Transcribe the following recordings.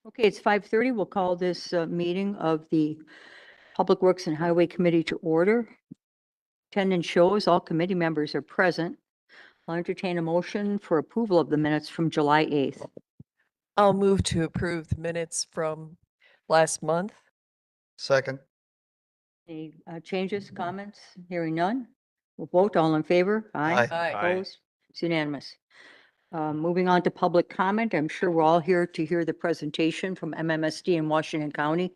Okay, it's 5:30. We'll call this meeting of the Public Works and Highway Committee to order. Attendance shows all committee members are present. I'll entertain a motion for approval of the minutes from July 8th. I'll move to approve the minutes from last month. Second. Any changes, comments? Hearing none? We'll vote. All in favor? Aye. Opposed? It's unanimous. Moving on to public comment, I'm sure we're all here to hear the presentation from MMSD in Washington County.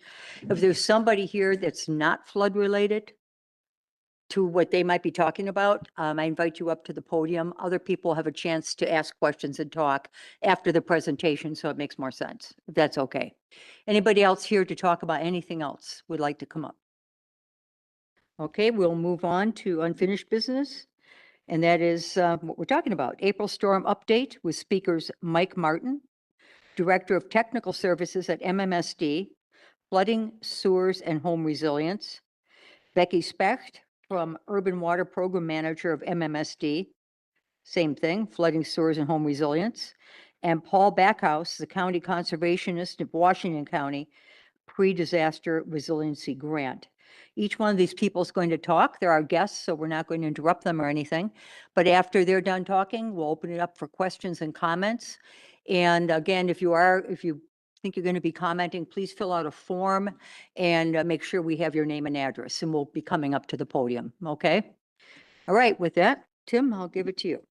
If there's somebody here that's not flood related to what they might be talking about, I invite you up to the podium. Other people have a chance to ask questions and talk after the presentation, so it makes more sense, if that's okay. Anybody else here to talk about anything else would like to come up? Okay, we'll move on to unfinished business. And that is what we're talking about. April storm update with speakers Mike Martin, Director of Technical Services at MMSD, Flooding, Sewers, and Home Resilience, Becky Specht from Urban Water Program Manager of MMSD, same thing, Flooding, Sewers, and Home Resilience, and Paul Backhouse, the County Conservationist of Washington County, Pre-Disaster Resiliency Grant. Each one of these people is going to talk. They're our guests, so we're not going to interrupt them or anything. But after they're done talking, we'll open it up for questions and comments. And again, if you think you're going to be commenting, please fill out a form and make sure we have your name and address, and we'll be coming up to the podium, okay? All right, with that, Tim, I'll give it to you.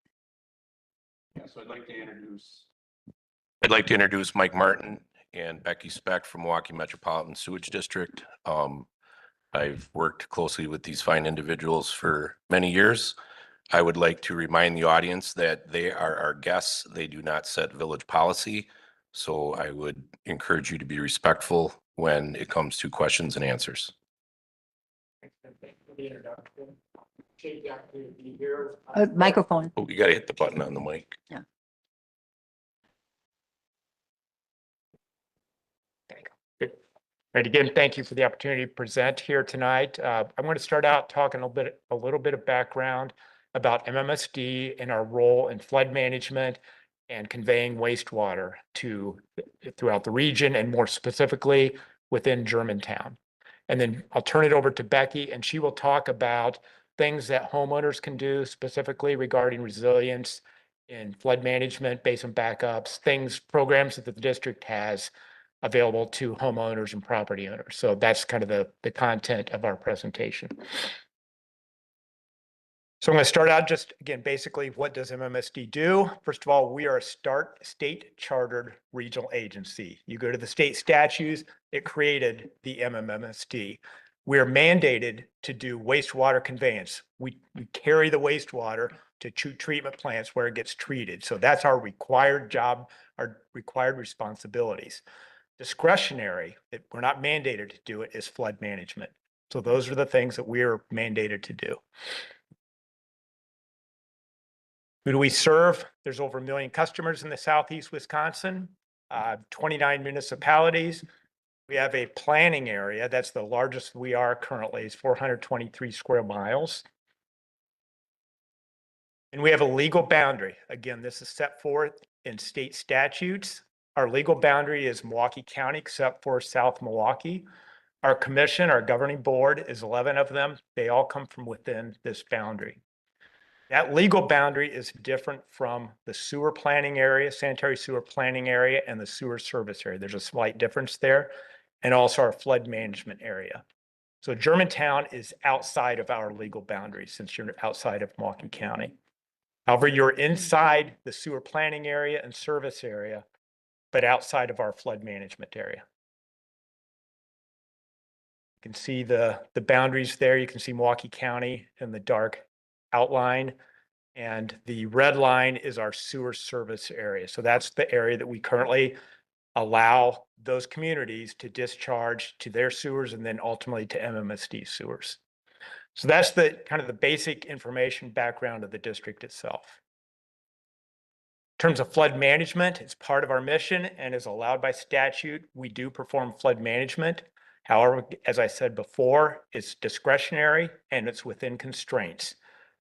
Yeah, so I'd like to introduce Mike Martin and Becky Specht from Milwaukee Metropolitan Sewage District. I've worked closely with these fine individuals for many years. I would like to remind the audience that they are our guests. They do not set village policy. So I would encourage you to be respectful when it comes to questions and answers. Microphone. Oh, you got to hit the button on the mic. Yeah. Right, again, thank you for the opportunity to present here tonight. I'm going to start out talking a little bit of background about MMSD and our role in flood management and conveying wastewater throughout the region, and more specifically within Germantown. And then I'll turn it over to Becky, and she will talk about things that homeowners can do specifically regarding resilience in flood management, basin backups, programs that the district has available to homeowners and property owners. So that's kind of the content of our presentation. So I'm going to start out just, again, basically, what does MMSD do? First of all, we are a state chartered regional agency. You go to the state statutes, it created the MMSD. We are mandated to do wastewater conveyance. We carry the wastewater to treatment plants where it gets treated. So that's our required job, our required responsibilities. Discretionary, that we're not mandated to do it, is flood management. So those are the things that we are mandated to do. Who do we serve? There's over 1 million customers in the Southeast Wisconsin, 29 municipalities. We have a planning area. That's the largest we are currently, is 423 square miles. And we have a legal boundary. Again, this is set forth in state statutes. Our legal boundary is Milwaukee County, except for South Milwaukee. Our commission, our governing board, is 11 of them. They all come from within this boundary. That legal boundary is different from the sewer planning area, sanitary sewer planning area, and the sewer service area. There's a slight difference there, and also our flood management area. So Germantown is outside of our legal boundary since you're outside of Milwaukee County. However, you're inside the sewer planning area and service area, but outside of our flood management area. You can see the boundaries there. You can see Milwaukee County in the dark outline, and the red line is our sewer service area. So that's the area that we currently allow those communities to discharge to their sewers and then ultimately to MMSD sewers. So that's the kind of the basic information background of the district itself. In terms of flood management, it's part of our mission and is allowed by statute. We do perform flood management. However, as I said before, it's discretionary and it's within constraints.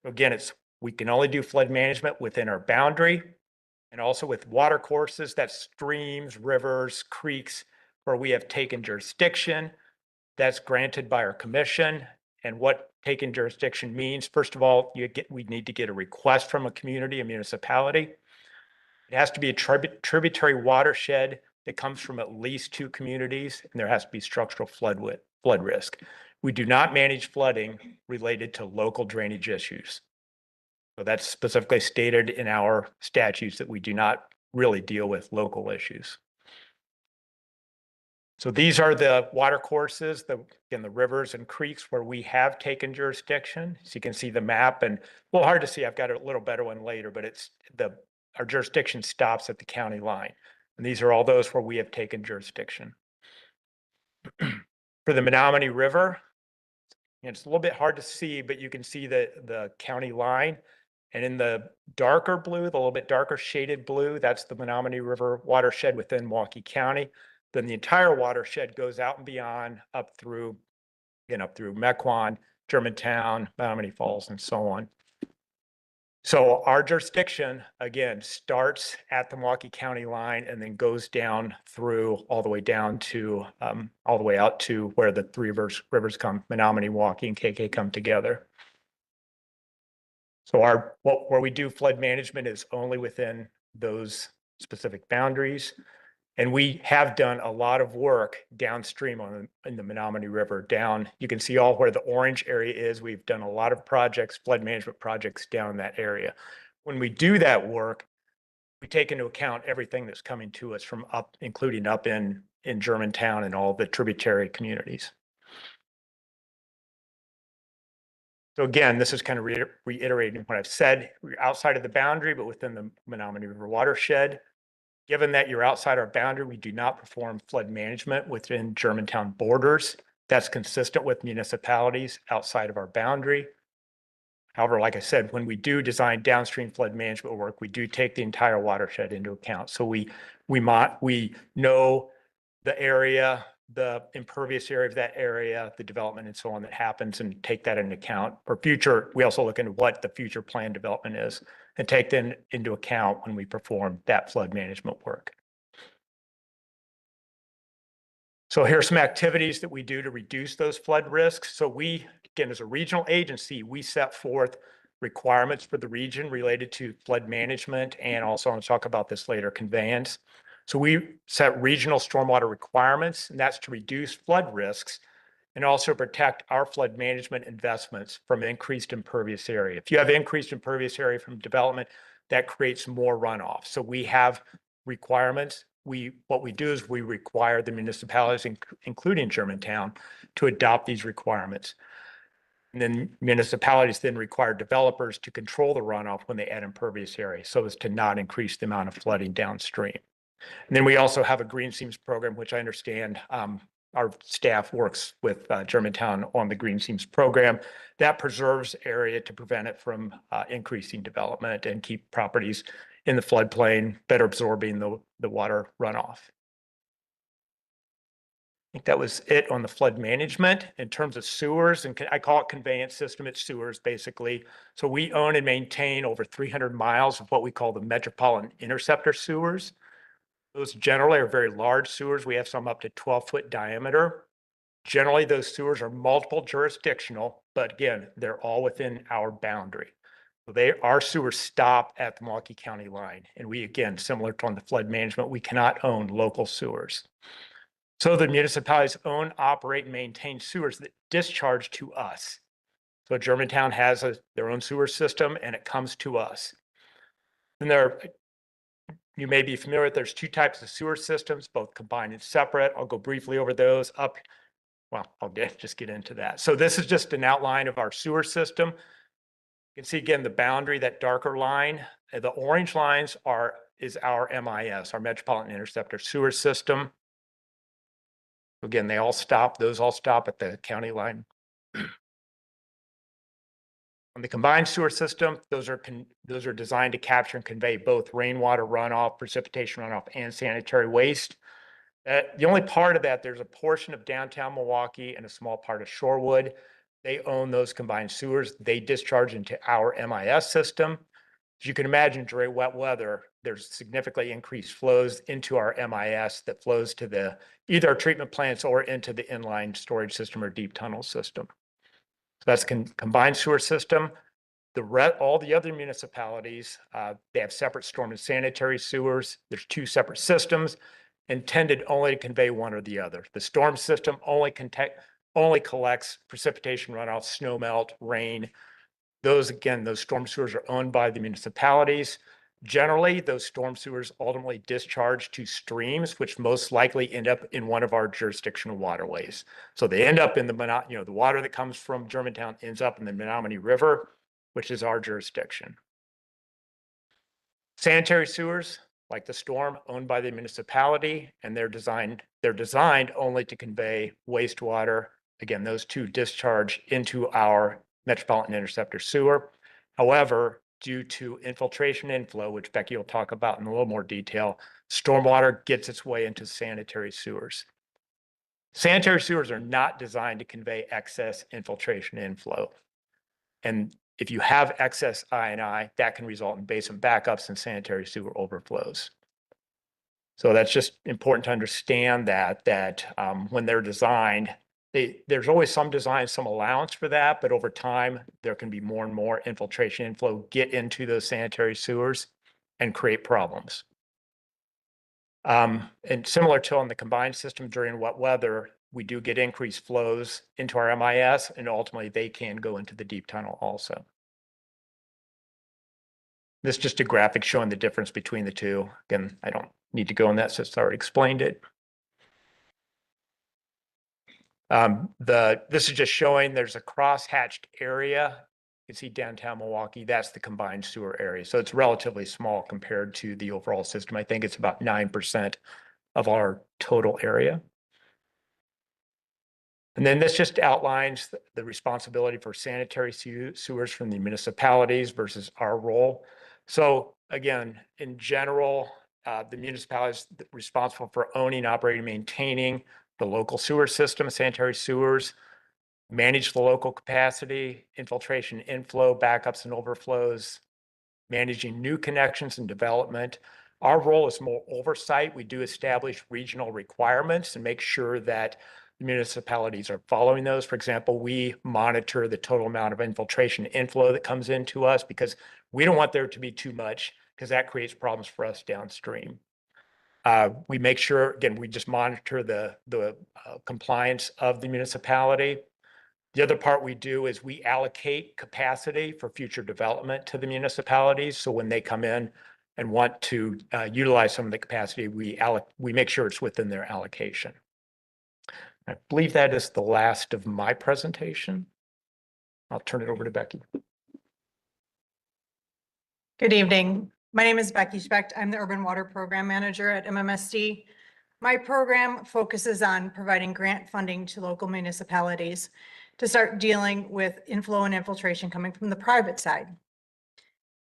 Again, we can only do flood management within our boundary. And also with water courses, that's streams, rivers, creeks, where we have taken jurisdiction. That's granted by our commission. And what taken jurisdiction means, first of all, we need to get a request from a community, a municipality. It has to be a tributary watershed that comes from at least 2 communities, and there has to be structural flood risk. We do not manage flooding related to local drainage issues. So that's specifically stated in our statutes that we do not really deal with local issues. So these are the water courses, the rivers and creeks where we have taken jurisdiction. So you can see the map, and well, hard to see. I've got a little better one later, but our jurisdiction stops at the county line. And these are all those where we have taken jurisdiction. For the Menominee River, and it's a little bit hard to see, but you can see the county line. And in the darker blue, the little bit darker shaded blue, that's the Menominee River watershed within Milwaukee County. Then the entire watershed goes out and beyond up through Mequon, Germantown, Menominee Falls, and so on. So our jurisdiction, again, starts at the Milwaukee County line and then goes down through all the way down to all the way out to where the 3 rivers come, Menominee, Milwaukee, and KK come together. So where we do flood management is only within those specific boundaries. And we have done a lot of work downstream in the Menominee River down. You can see all where the orange area is. We've done a lot of projects, flood management projects down in that area. When we do that work, we take into account everything that's coming to us from up, including up in Germantown and all the tributary communities. So again, this is kind of reiterating what I've said. We're outside of the boundary, but within the Menominee River watershed. Given that you're outside our boundary, we do not perform flood management within Germantown borders. That's consistent with municipalities outside of our boundary. However, like I said, when we do design downstream flood management work, we do take the entire watershed into account. So we know the area, the impervious area of that area, the development and so on that happens, and take that into account. For future, we also look into what the future plan development is and take them into account when we perform that flood management work. So here are some activities that we do to reduce those flood risks. So we, again, as a regional agency, we set forth requirements for the region related to flood management, and also I'll talk about this later, conveyance. So we set regional stormwater requirements, and that's to reduce flood risks and also protect our flood management investments from increased impervious area. If you have increased impervious area from development, that creates more runoff. So we have requirements. What we do is we require the municipalities, including Germantown, to adopt these requirements. And then municipalities then require developers to control the runoff when they add impervious area so as to not increase the amount of flooding downstream. And then we also have a green seams program, which I understand our staff works with Germantown on the green seams program that preserves area to prevent it from increasing development and keep properties in the floodplain better absorbing the water runoff. I think that was it on the flood management. In terms of sewers, and I call it conveyance system, it's sewers basically. So we own and maintain over 300 miles of what we call the metropolitan interceptor sewers. Those generally are very large sewers. We have some up to 12-foot diameter. Generally, those sewers are multiple jurisdictional, but again, they're all within our boundary. So our sewers stop at the Milwaukee County line. And we, again, similar to on the flood management, we cannot own local sewers. So the municipalities own, operate, and maintain sewers that discharge to us. So Germantown has their own sewer system, and it comes to us. And you may be familiar with, there's 2 types of sewer systems, both combined and separate. I'll go briefly over those I'll just get into that. So this is just an outline of our sewer system. You can see again, the boundary, that darker line, the orange lines is our MIS, our Metropolitan Interceptor Sewer System. Again, those all stop at the county line. On the combined sewer system, those are designed to capture and convey both rainwater runoff, precipitation runoff, and sanitary waste. The only part of that, there's a portion of downtown Milwaukee and a small part of Shorewood. They own those combined sewers. They discharge into our MIS system. As you can imagine, during wet weather, there's significantly increased flows into our MIS that flows to either our treatment plants or into the inline storage system or deep tunnel system. So that's combined sewer system. All the other municipalities, they have separate storm and sanitary sewers. There's two separate systems intended only to convey one or the other. The storm system only collects precipitation runoff, snow melt, rain. Those storm sewers are owned by the municipalities. Generally, those storm sewers ultimately discharge to streams, which most likely end up in one of our jurisdictional waterways. So they end up in the water that comes from Germantown ends up in the Menominee River, which is our jurisdiction. Sanitary sewers, like the storm, owned by the municipality, and they're designed only to convey wastewater. Again, those two discharge into our Metropolitan Interceptor sewer. However, due to infiltration inflow, which Becky will talk about in a little more detail, stormwater gets its way into sanitary sewers. Sanitary sewers are not designed to convey excess infiltration inflow. And if you have excess I&I, that can result in basin backups and sanitary sewer overflows. So that's just important to understand that when they're designed, there's always some design, some allowance for that, but over time, there can be more and more infiltration inflow get into those sanitary sewers and create problems. And similar to on the combined system during wet weather, we do get increased flows into our MIS, and ultimately they can go into the deep tunnel also. This is just a graphic showing the difference between the two. Again, I don't need to go in that since I already explained it. This is just showing there's a cross-hatched area. You can see downtown Milwaukee, that's the combined sewer area. So it's relatively small compared to the overall system. I think it's about 9% of our total area. And then this just outlines the responsibility for sanitary sewers from the municipalities versus our role. So again, in general, the municipality is responsible for owning, operating, maintaining the local sewer system, sanitary sewers, manage the local capacity, infiltration, inflow, backups and overflows, managing new connections and development. Our role is more oversight. We do establish regional requirements and make sure that the municipalities are following those. For example, we monitor the total amount of infiltration inflow that comes into us because we don't want there to be too much because that creates problems for us downstream. We make sure, again, we just monitor the compliance of the municipality. The other part we do is we allocate capacity for future development to the municipalities. So when they come in and want to utilize some of the capacity, we make sure it's within their allocation. I believe that is the last of my presentation. I'll turn it over to Becky. Good evening. My name is Becky Specht. I'm the Urban Water Program Manager at MMSD. My program focuses on providing grant funding to local municipalities to start dealing with inflow and infiltration coming from the private side.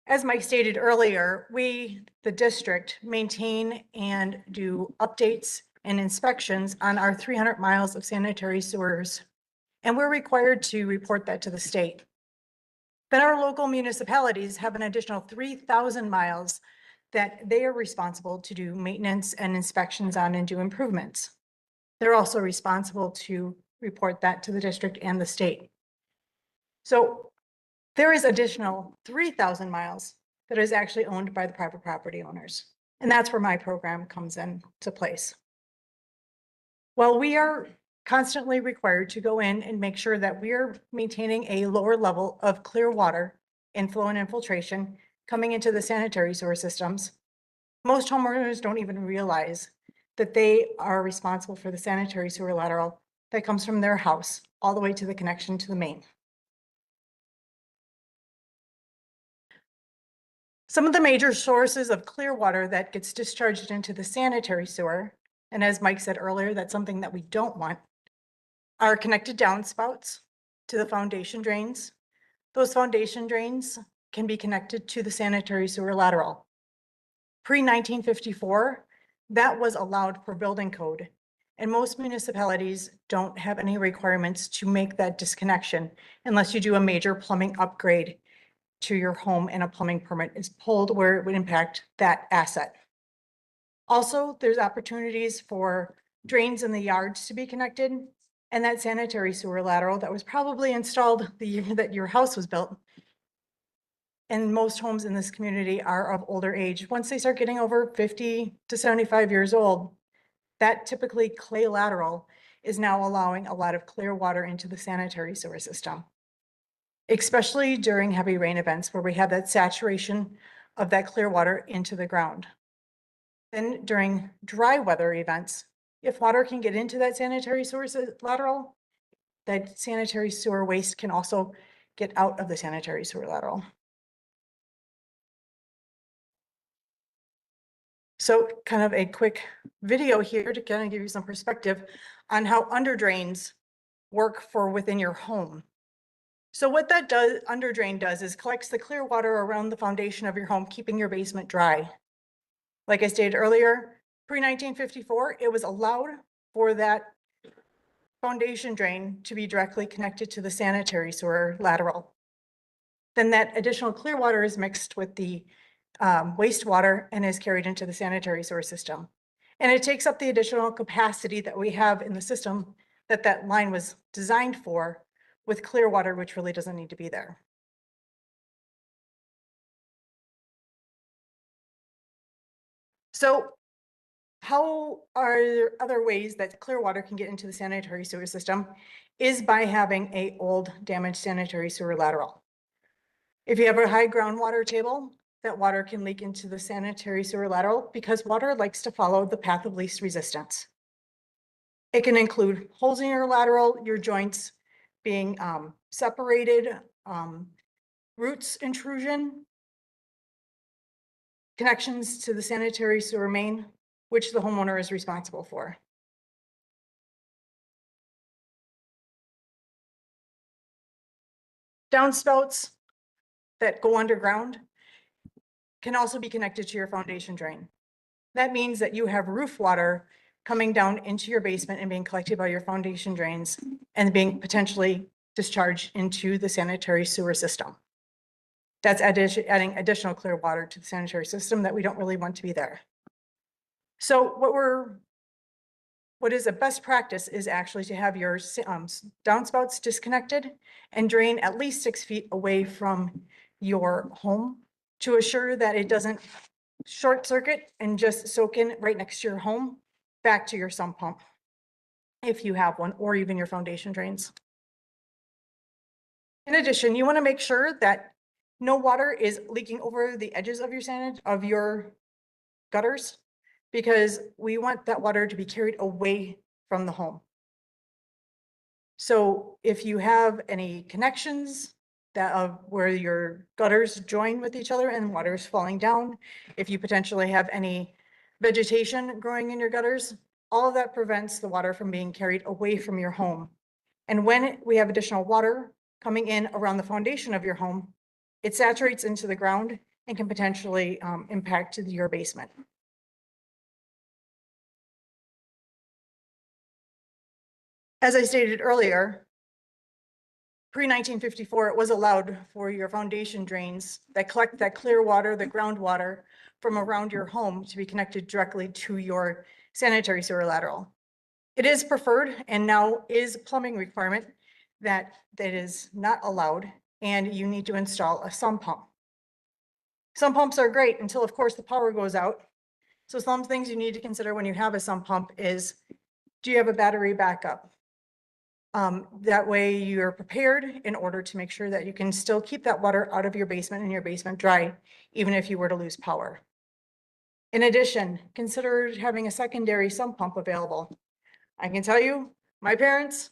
As Mike stated earlier, we, the district, maintain and do updates and inspections on our 300 miles of sanitary sewers, and we're required to report that to the state. Then our local municipalities have an additional 3,000 miles that they are responsible to do maintenance and inspections on and do improvements. They're also responsible to report that to the district and the state. So there is additional 3,000 miles that is actually owned by the private property owners. And that's where my program comes into place. Well, we are constantly required to go in and make sure that we are maintaining a lower level of clear water inflow and infiltration coming into the sanitary sewer systems. Most homeowners don't even realize that they are responsible for the sanitary sewer lateral that comes from their house all the way to the connection to the main. Some of the major sources of clear water that gets discharged into the sanitary sewer, and as Mike said earlier, that's something that we don't want, are connected downspouts to the foundation drains. Those foundation drains can be connected to the sanitary sewer lateral. Pre-1954, that was allowed for building code, and most municipalities don't have any requirements to make that disconnection unless you do a major plumbing upgrade to your home and a plumbing permit is pulled where it would impact that asset. Also, there's opportunities for drains in the yards to be connected, and that sanitary sewer lateral that was probably installed the year that your house was built. And most homes in this community are of older age. Once they start getting over 50 to 75 years old, that typically clay lateral is now allowing a lot of clear water into the sanitary sewer system, especially during heavy rain events where we have that saturation of that clear water into the ground. Then during dry weather events, if water can get into that sanitary sewer lateral, that sanitary sewer waste can also get out of the sanitary sewer lateral. So kind of a quick video here to kind of give you some perspective on how under drains work for within your home. So what that does, under drain does is collects the clear water around the foundation of your home, keeping your basement dry. Like I stated earlier, pre-1954, it was allowed for that foundation drain to be directly connected to the sanitary sewer lateral. Then that additional clear water is mixed with the wastewater and is carried into the sanitary sewer system. And it takes up the additional capacity that we have in the system that line was designed for with clear water, which really doesn't need to be there. So how are there other ways that clear water can get into the sanitary sewer system is by having a old damaged sanitary sewer lateral. If you have a high groundwater table, that water can leak into the sanitary sewer lateral because water likes to follow the path of least resistance. It can include holes in your lateral, your joints being separated, roots intrusion, connections to the sanitary sewer main, which the homeowner is responsible for. Downspouts that go underground can also be connected to your foundation drain. That means that you have roof water coming down into your basement and being collected by your foundation drains and being potentially discharged into the sanitary sewer system. That's adding additional clear water to the sanitary system that we don't really want to be there. So what is a best practice is actually to have your downspouts disconnected and drain at least 6 feet away from your home to assure that it doesn't short circuit and just soak in right next to your home back to your sump pump, if you have one, or even your foundation drains. In addition, you want to make sure that no water is leaking over the edges of your gutters, because we want that water to be carried away from the home. So if you have any connections that where your gutters join with each other and water is falling down, if you potentially have any vegetation growing in your gutters, all of that prevents the water from being carried away from your home. And when we have additional water coming in around the foundation of your home, it saturates into the ground and can potentially impact your basement. As I stated earlier, pre-1954, it was allowed for your foundation drains that collect that clear water, the groundwater from around your home to be connected directly to your sanitary sewer lateral. It is preferred and now is a plumbing requirement that is not allowed, and you need to install a sump pump. Sump pumps are great until, of course, the power goes out. So some things you need to consider when you have a sump pump is, do you have a battery backup? That way you're prepared in order to make sure that you can still keep that water out of your basement and your basement dry, even if you were to lose power. In addition, consider having a secondary sump pump available. I can tell you, my parents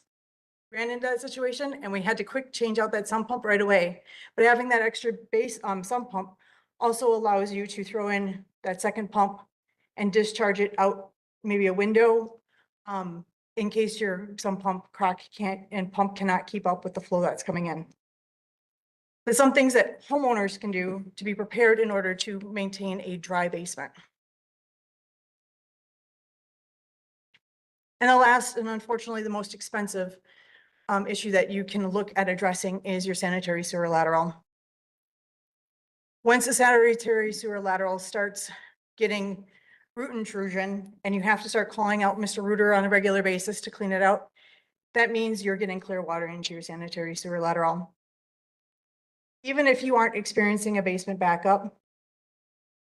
ran into that situation and we had to quick change out that sump pump right away. But having that extra base sump pump also allows you to throw in that second pump and discharge it out maybe a window, in case your sump pump pump cannot keep up with the flow that's coming in. But some things that homeowners can do to be prepared in order to maintain a dry basement. And the last, and unfortunately the most expensive issue that you can look at addressing is your sanitary sewer lateral. Once a sanitary sewer lateral starts getting root intrusion and you have to start calling out Mr. Rooter on a regular basis to clean it out, that means you're getting clear water into your sanitary sewer lateral. Even if you aren't experiencing a basement backup,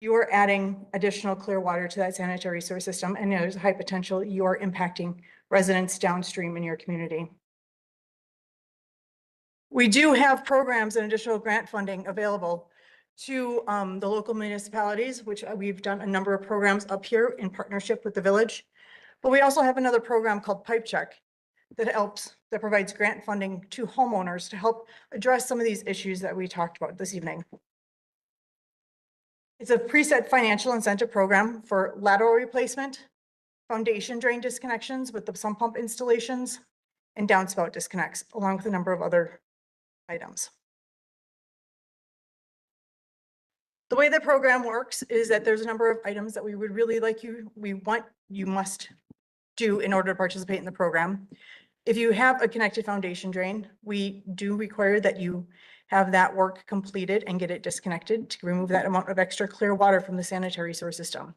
you are adding additional clear water to that sanitary sewer system, and there's a high potential you are impacting residents downstream in your community. We do have programs and additional grant funding available to the local municipalities, which we've done a number of programs up here in partnership with the village. But we also have another program called Pipe Check that provides grant funding to homeowners to help address some of these issues that we talked about this evening. It's a preset financial incentive program for lateral replacement, foundation drain disconnections with the sump pump installations, and downspout disconnects, along with a number of other items. The way the program works is that there's a number of items that we would really like you must do in order to participate in the program. If you have a connected foundation drain, we do require that you have that work completed and get it disconnected to remove that amount of extra clear water from the sanitary sewer system.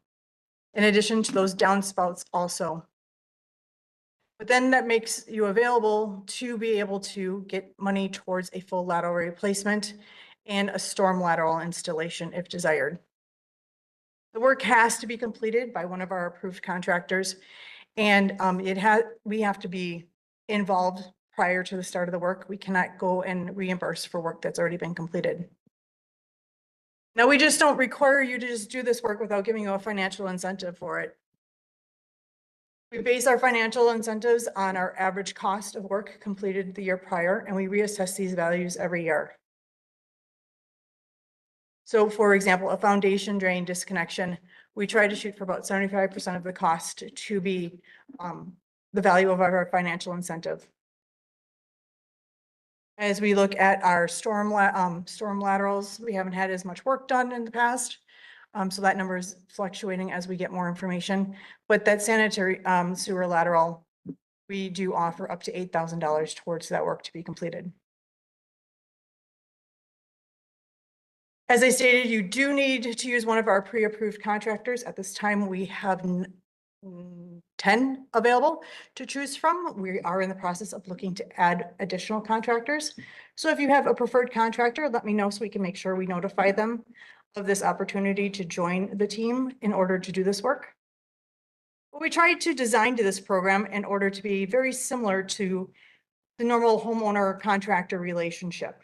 In addition to those downspouts also. But then that makes you available to be able to get money towards a full lateral replacement and a storm lateral installation if desired. The work has to be completed by one of our approved contractors, and we have to be involved prior to the start of the work. We cannot go and reimburse for work that's already been completed. Now, we just don't require you to just do this work without giving you a financial incentive for it. We base our financial incentives on our average cost of work completed the year prior, and we reassess these values every year. So for example, a foundation drain disconnection, we try to shoot for about 75% of the cost to be the value of our financial incentive. As we look at our storm laterals, we haven't had as much work done in the past. So that number is fluctuating as we get more information, but that sanitary sewer lateral, we do offer up to $8,000 towards that work to be completed. As I stated, you do need to use one of our pre-approved contractors. At this time, we have 10 available to choose from. We are in the process of looking to add additional contractors. So if you have a preferred contractor, let me know so we can make sure we notify them of this opportunity to join the team in order to do this work. But we tried to design this program in order to be very similar to the normal homeowner contractor relationship.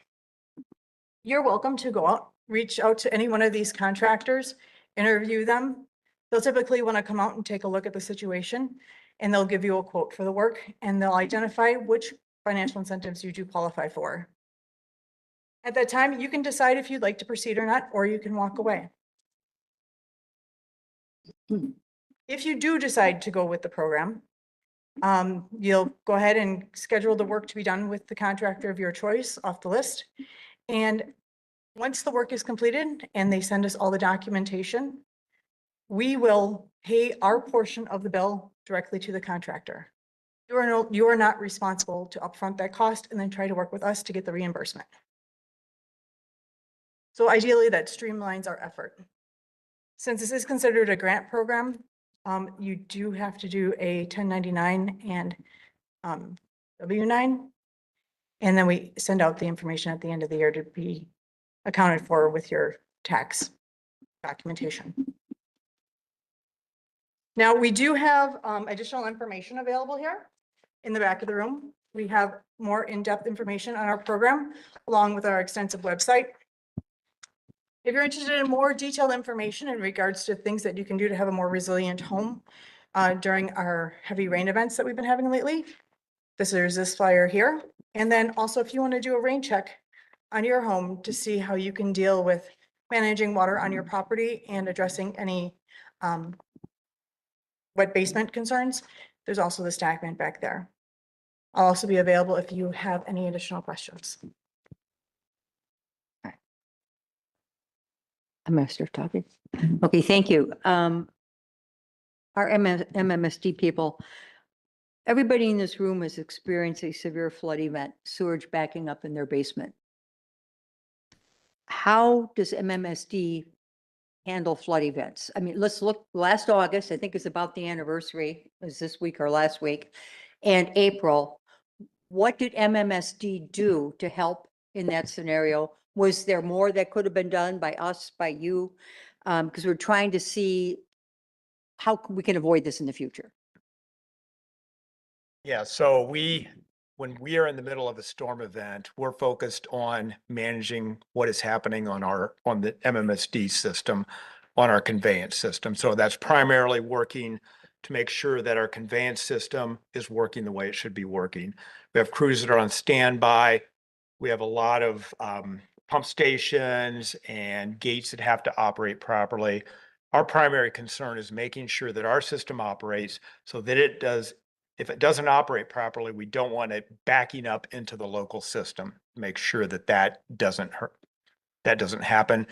You're welcome to go out, reach out to any one of these contractors, interview them. They'll typically want to come out and take a look at the situation, and they'll give you a quote for the work, and they'll identify which financial incentives you do qualify for. At that time, you can decide if you'd like to proceed or not, or you can walk away. If you do decide to go with the program, you'll go ahead and schedule the work to be done with the contractor of your choice off the list. And once the work is completed and they send us all the documentation, we will pay our portion of the bill directly to the contractor. You are not responsible to upfront that cost and then try to work with us to get the reimbursement. So ideally, that streamlines our effort. Since this is considered a grant program, you do have to do a 1099 and W-9. And then we send out the information at the end of the year to be accounted for with your tax documentation. Now, we do have additional information available here in the back of the room. We have more in-depth information on our program, along with our extensive website. If you're interested in more detailed information in regards to things that you can do to have a more resilient home during our heavy rain events that we've been having lately, there's this flyer here. And then also, if you want to do a rain check on your home to see how you can deal with managing water on your property and addressing any wet basement concerns, there's also this document back there. I'll also be available if you have any additional questions. I'm gonna start talking. Okay, thank you. Our MMSD people, everybody in this room has experienced a severe flood event, sewage backing up in their basement. how does MMSD handle flood events? I mean, let's look, last August, I think it's about the anniversary, is this week or last week, and April. What did MMSD do to help in that scenario? Was there more that could have been done by us, by you? Because we're trying to see how we can avoid this in the future. Yeah, so when we are in the middle of a storm event, we're focused on managing what is happening on the MMSD system, on our conveyance system. So that's primarily working to make sure that our conveyance system is working the way it should be working. We have crews that are on standby. We have a lot of pump stations and gates that have to operate properly. Our primary concern is making sure that our system operates so that it does. If it doesn't operate properly, we don't want it backing up into the local system. Make sure that that doesn't happen.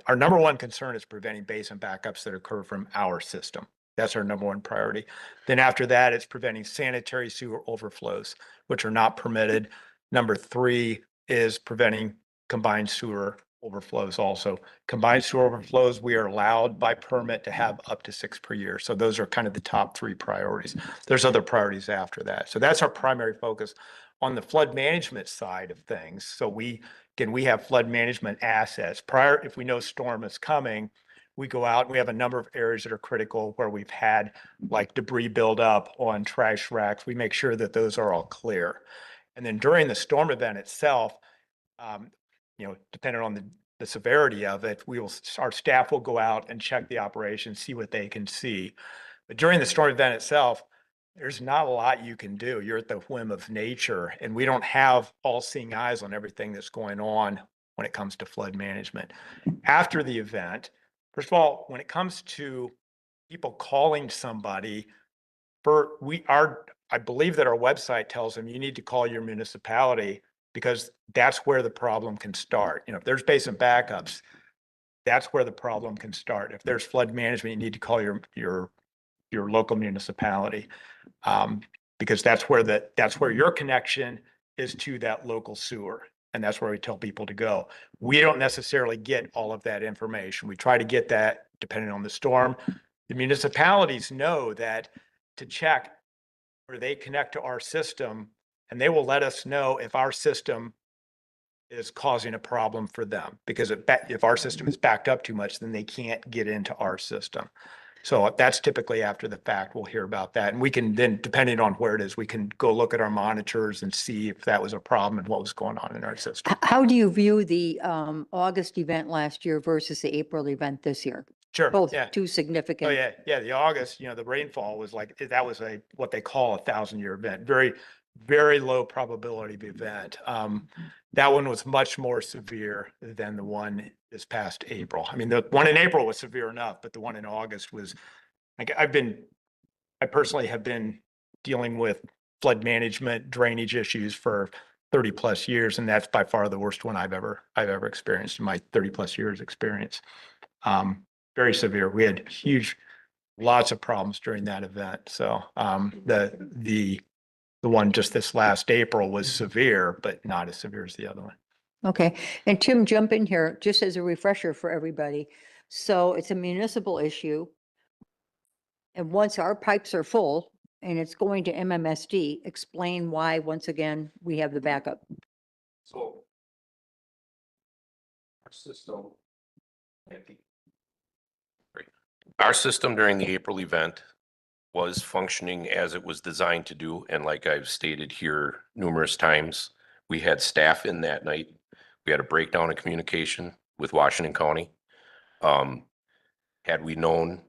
Our number one concern is preventing basin backups that occur from our system. That's our number one priority. Then after that, it's preventing sanitary sewer overflows, which are not permitted. Number three is preventing combined sewer overflows also. Combined sewer overflows, we are allowed by permit to have up to 6 per year. So those are kind of the top 3 priorities. There's other priorities after that. So that's our primary focus on the flood management side of things. So we have flood management assets. If we know storm is coming, we go out and we have a number of areas that are critical where we've had like debris buildup on trash racks. We make sure that those are all clear. And then during the storm event itself, depending on the severity of it, our staff will go out and check the operation, see what they can see. But during the storm event itself, there's not a lot you can do. You're at the whim of nature, and we don't have all-seeing eyes on everything that's going on when it comes to flood management. After the event, first of all, when it comes to people calling somebody, I believe that our website tells them you need to call your municipality because that's where the problem can start. If there's basin backups, that's where the problem can start. If there's flood management, you need to call your local municipality, because that's where your connection is to that local sewer. And that's where we tell people to go. We don't necessarily get all of that information. We try to get that depending on the storm. The municipalities know that to check where they connect to our system, and they will let us know if our system is causing a problem for them. Because if our system is backed up too much, then they can't get into our system. So that's typically after the fact, we'll hear about that. And we can then, depending on where it is, we can go look at our monitors and see if that was a problem and what was going on in our system. How do you view the August event last year versus the April event this year? Sure, Both yeah. too Oh, significant. yeah, the August, the rainfall was that was what they call a 1,000-year event. Very, very low probability of event. That one was much more severe than the one this past April. I mean, the one in April was severe enough, but the one in August was, like, I personally have been dealing with flood management, drainage issues for 30+ years, and that's by far the worst one I've ever experienced in my 30+ years experience. Very severe. We had lots of problems during that event. So the one just this last April was severe, but not as severe as the other one. Okay, and Tim, jump in here, just as a refresher for everybody. So it's a municipal issue. And once our pipes are full and it's going to MMSD, explain why, once again, we have the backup. So our system, our system during the April event was functioning as it was designed to do. And like I've stated here numerous times, we had staff in that night. We had a breakdown of communication with Washington County. Had we known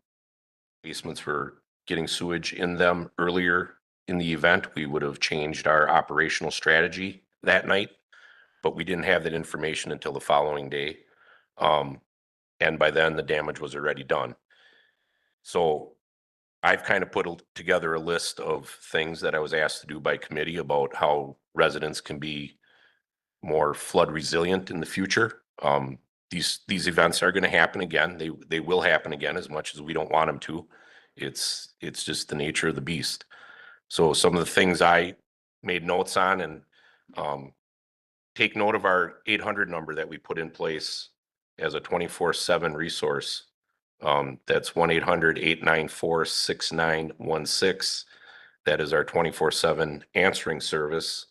basements were getting sewage in them earlier in the event, we would have changed our operational strategy that night, but we didn't have that information until the following day. And by then the damage was already done. So I've kind of put together a list of things that I was asked to do by committee about how residents can be more flood resilient in the future. These events are going to happen again. They will happen again, as much as we don't want them to. It's just the nature of the beast. So some of the things I made notes on and take note of our 800 number that we put in place as a 24/7 resource. That's 1-800-894-6916. That is our 24/7 answering service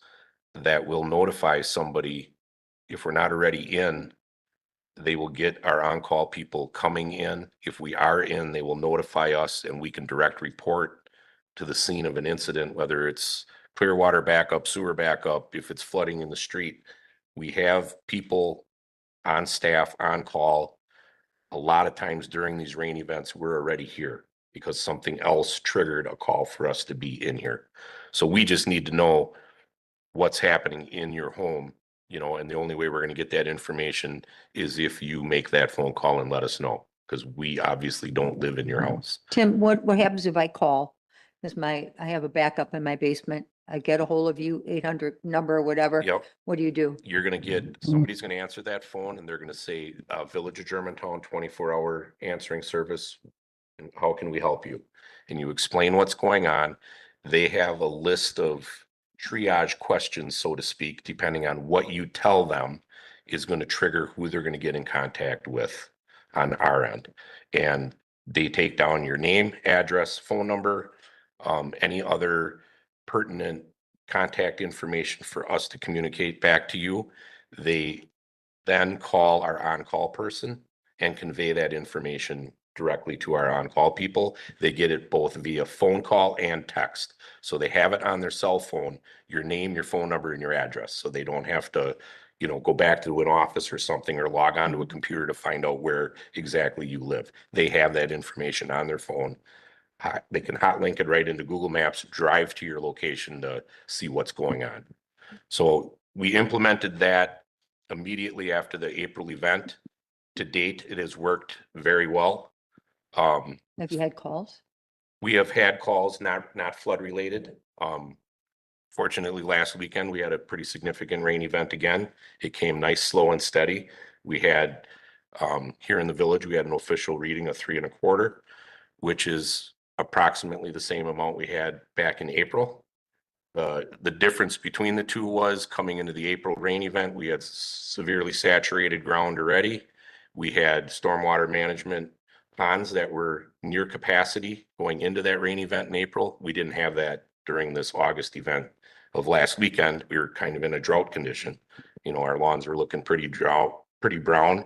that will notify somebody if we're not already in. They will get our on-call people coming in. If we are in, they will notify us and we can direct report to the scene of an incident, whether it's clear water backup, sewer backup, if it's flooding in the street. We have people on staff, on call. A lot of times during these rain events, we're already here because something else triggered a call for us to be in here. So we just need to know what's happening in your home, you know, and the only way we're going to get that information is if you make that phone call and let us know, because we obviously don't live in your house. Tim, what happens if I call? Because I have a backup in my basement. I get a hold of you, 800 number or whatever. Yep. What do you do? You're gonna get, somebody's gonna answer that phone and they're gonna say, Village of Germantown, 24-hour answering service. And how can we help you? And you explain what's going on. They have a list of triage questions, so to speak, depending on what you tell them is going to trigger who they're going to get in contact with on our end. And they take down your name, address, phone number, any other pertinent contact information for us to communicate back to you. They then call our on-call person and convey that information directly to our on-call people. They get it both via phone call and text. So they have it on their cell phone, your name, your phone number, and your address. So they don't have to, you know, go back to an office or something or log onto a computer to find out where exactly you live. They have that information on their phone. They can hot link it right into Google Maps, drive to your location to see what's going on. So we implemented that immediately after the April event. To date, it has worked very well. Have you had calls? We have had calls, not flood related. Fortunately, last weekend, we had a pretty significant rain event again. It came nice, slow and steady. We had, here in the village, we had an official reading of 3 1/4, which is approximately the same amount we had back in April. The difference between the two was coming into the April rain event, we had severely saturated ground already. We had stormwater management ponds that were near capacity going into that rain event in April. We didn't have that during this August event of last weekend. We were kind of in a drought condition. You know, our lawns were looking pretty brown.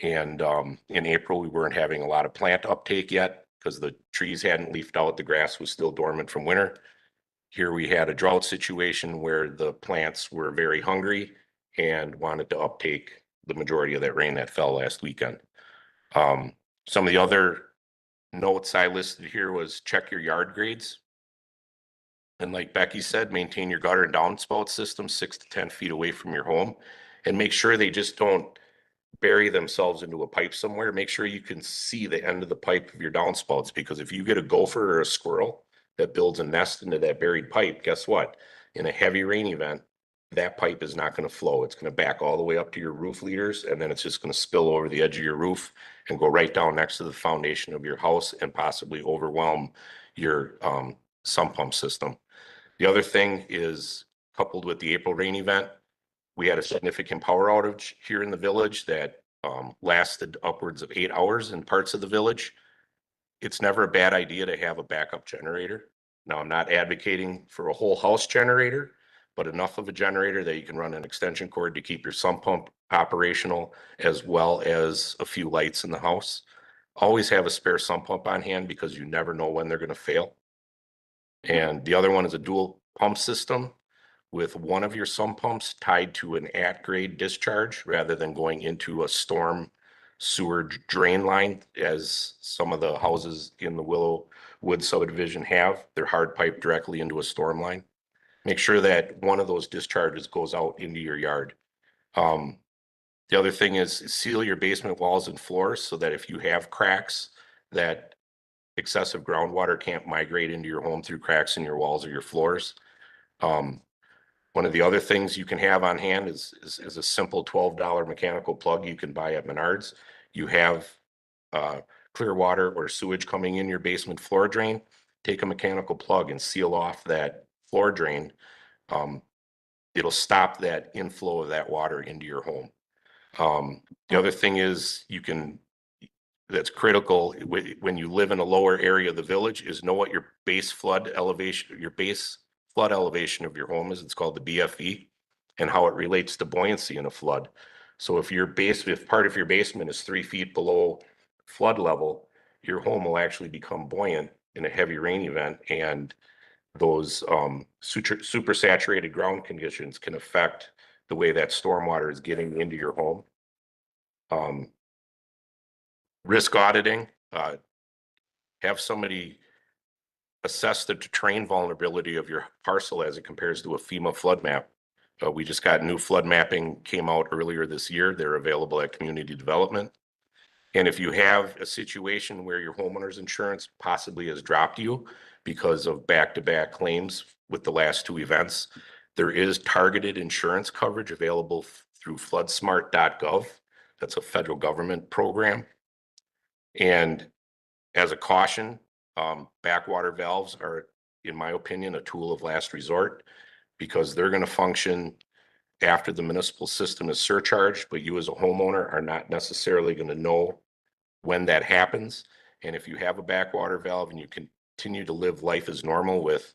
And in April, we weren't having a lot of plant uptake yet because the trees hadn't leafed out. The grass was still dormant from winter. Here we had a drought situation where the plants were very hungry and wanted to uptake the majority of that rain that fell last weekend. Some of the other notes I listed here was check your yard grades. And like Becky said, maintain your gutter and downspout system 6 to 10 feet away from your home and make sure they just don't bury themselves into a pipe somewhere. Make sure you can see the end of the pipe of your downspouts, because if you get a gopher or a squirrel that builds a nest into that buried pipe, guess what? In a heavy rain event, that pipe is not going to flow. It's going to back all the way up to your roof leaders, and then it's just going to spill over the edge of your roof and go right down next to the foundation of your house and possibly overwhelm your sump pump system. The other thing is, coupled with the April rain event, we had a significant power outage here in the village that lasted upwards of 8 hours in parts of the village. It's never a bad idea to have a backup generator. Now, I'm not advocating for a whole house generator, but enough of a generator that you can run an extension cord to keep your sump pump operational, as well as a few lights in the house. Always have a spare sump pump on hand because you never know when they're going to fail. And the other one is a dual pump system with one of your sump pumps tied to an at-grade discharge rather than going into a storm sewer drain line, as some of the houses in the Willowwood subdivision have. They're hard piped directly into a storm line. Make sure that one of those discharges goes out into your yard. The other thing is seal your basement walls and floors so that if you have cracks, that excessive groundwater can't migrate into your home through cracks in your walls or your floors. One of the other things you can have on hand is a simple $12 mechanical plug you can buy at Menards. You have clear water or sewage coming in your basement floor drain. Take a mechanical plug and seal off that floor drain. it'll stop that inflow of that water into your home. The other thing is that's critical when you live in a lower area of the village is know what your base flood elevation of your home is. It's called the BFE, and how it relates to buoyancy in a flood. So if part of your basement is 3 feet below flood level, your home will actually become buoyant in a heavy rain event, and those super saturated ground conditions can affect the way that stormwater is getting into your home. Risk auditing, have somebody assess the terrain vulnerability of your parcel as it compares to a FEMA flood map. We just got new flood mapping came out earlier this year. They're available at community development. And if you have a situation where your homeowner's insurance possibly has dropped you because of back-to-back claims with the last 2 events, there is targeted insurance coverage available through floodsmart.gov. That's a federal government program. And as a caution, backwater valves are, in my opinion, a tool of last resort, because they're going to function after the municipal system is surcharged, but you as a homeowner are not necessarily going to know when that happens. And if you have a backwater valve and you continue to live life as normal with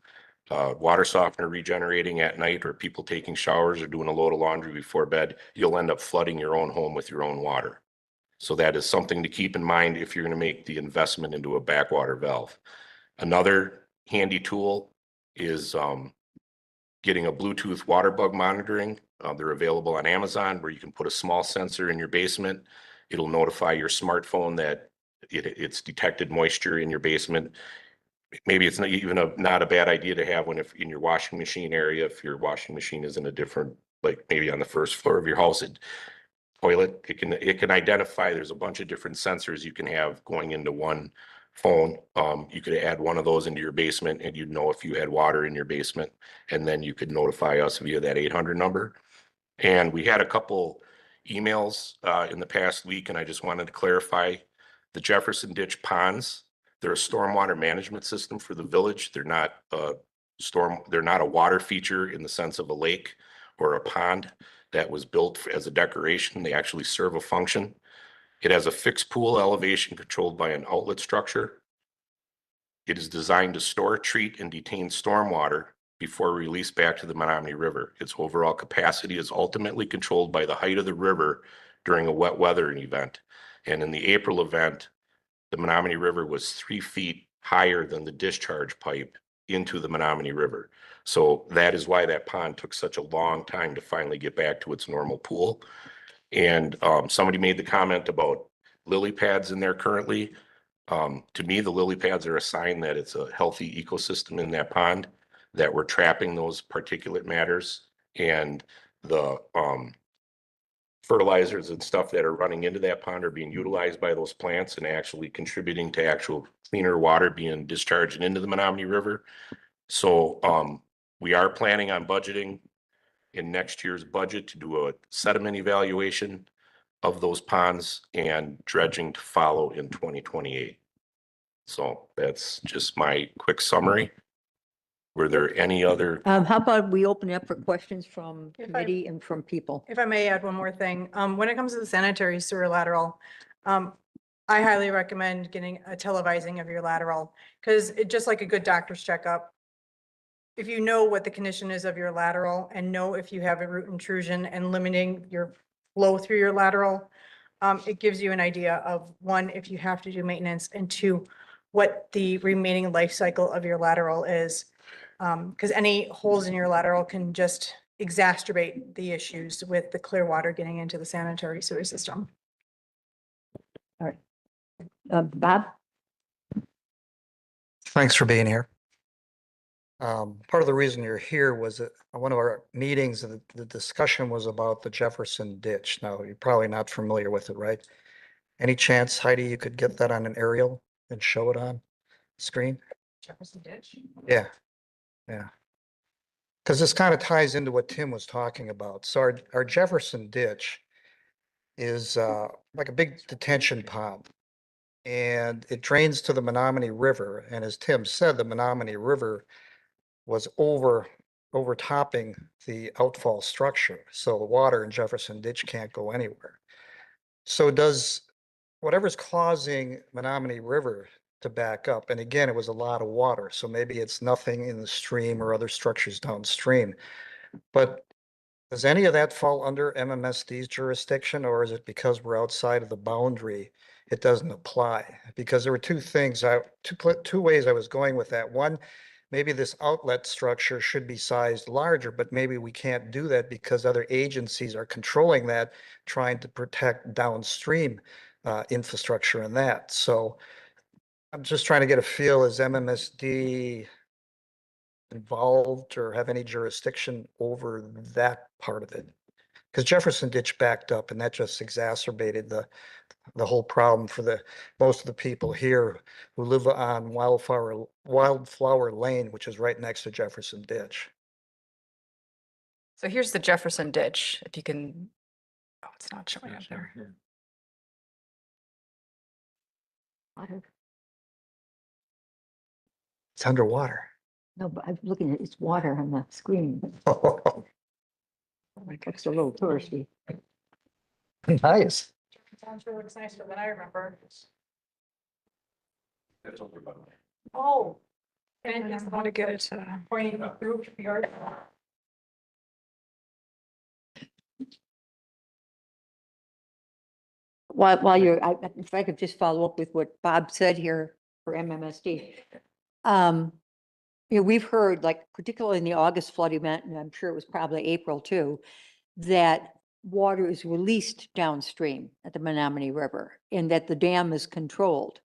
water softener regenerating at night, or people taking showers or doing a load of laundry before bed, you'll end up flooding your own home with your own water. So that is something to keep in mind if you're going to make the investment into a backwater valve. Another handy tool is getting a Bluetooth water bug monitoring. They're available on Amazon, where you can put a small sensor in your basement. It'll notify your smartphone that it's detected moisture in your basement. Maybe it's not a bad idea to have one if in your washing machine area, if your washing machine is in a different, like maybe on the first floor of your house, toilet, it can identify. There's a bunch of different sensors you can have going into one phone. You could add one of those into your basement, and you'd know if you had water in your basement, and then you could notify us via that 800 number. And we had a couple emails in the past week, and I just wanted to clarify the Jefferson Ditch ponds. They're a stormwater management system for the village. They're not a water feature in the sense of a lake or a pond that was built as a decoration. They actually serve a function. It has a fixed pool elevation controlled by an outlet structure. It is designed to store, treat, and detain stormwater before released back to the Menominee River. Its overall capacity is ultimately controlled by the height of the river during a wet weather event. And in the April event, the Menominee River was 3 feet higher than the discharge pipe into the Menominee River. So that is why that pond took such a long time to finally get back to its normal pool. And somebody made the comment about lily pads in there currently. To me, the lily pads are a sign that it's a healthy ecosystem in that pond, that we're trapping those particulate matters, and the fertilizers and stuff that are running into that pond are being utilized by those plants and actually contributing to actual cleaner water being discharged into the Menominee River. So we are planning on budgeting in next year's budget to do a sediment evaluation of those ponds, and dredging to follow in 2028. So that's just my quick summary. Were there any other? How about we open it up for questions from If I- committee and from people? If I may add one more thing, when it comes to the sanitary sewer lateral, I highly recommend getting a televising of your lateral, because it just like a good doctor's checkup. If you know what the condition is of your lateral and know if you have a root intrusion and limiting your flow through your lateral, it gives you an idea of, one, if you have to do maintenance, and two, what the remaining life cycle of your lateral is. Because any holes in your lateral can just exacerbate the issues with the clear water getting into the sanitary sewer system. Bob? Thanks for being here. Part of the reason you're here was that one of our meetings, the discussion was about the Jefferson Ditch. Now, you're probably not familiar with it, right? Any chance, Heidi, you could get that on an aerial and show it on screen? Jefferson Ditch. Yeah, yeah. Because this kind of ties into what Tim was talking about. So our Jefferson Ditch is like a big detention pond. And it drains to the Menominee River. And as Tim said, the Menominee River was over overtopping the outfall structure, so the water in Jefferson Ditch can't go anywhere. So does whatever's causing Menominee River to back up, and again, it was a lot of water, so maybe it's nothing in the stream or other structures downstream. But does any of that fall under MMSD's jurisdiction, or is it because we're outside of the boundary, it doesn't apply? Because there were two things, two ways I was going with that. One, maybe this outlet structure should be sized larger, but maybe we can't do that because other agencies are controlling that, trying to protect downstream infrastructure and that. So I'm just trying to get a feel, is MMSD involved or have any jurisdiction over that part of it? Because Jefferson Ditch backed up and that just exacerbated the whole problem for most of the people here who live on Wildflower Lane, which is right next to Jefferson Ditch. So here's the Jefferson Ditch, if you can, oh, it's not showing up there. It's underwater. No, but I'm looking at, it's water on the screen. Looks a little touristy. Nice. Sounds sure looks nicer than I remember. That's over by. Oh. And I want to get it, Pointing through yard. While you're, if I could just follow up with what Bob said here for MMSD. You know, we've heard, like particularly in the August flood event, and I'm sure it was probably April too, that water is released downstream at the Menominee River and that the dam is controlled.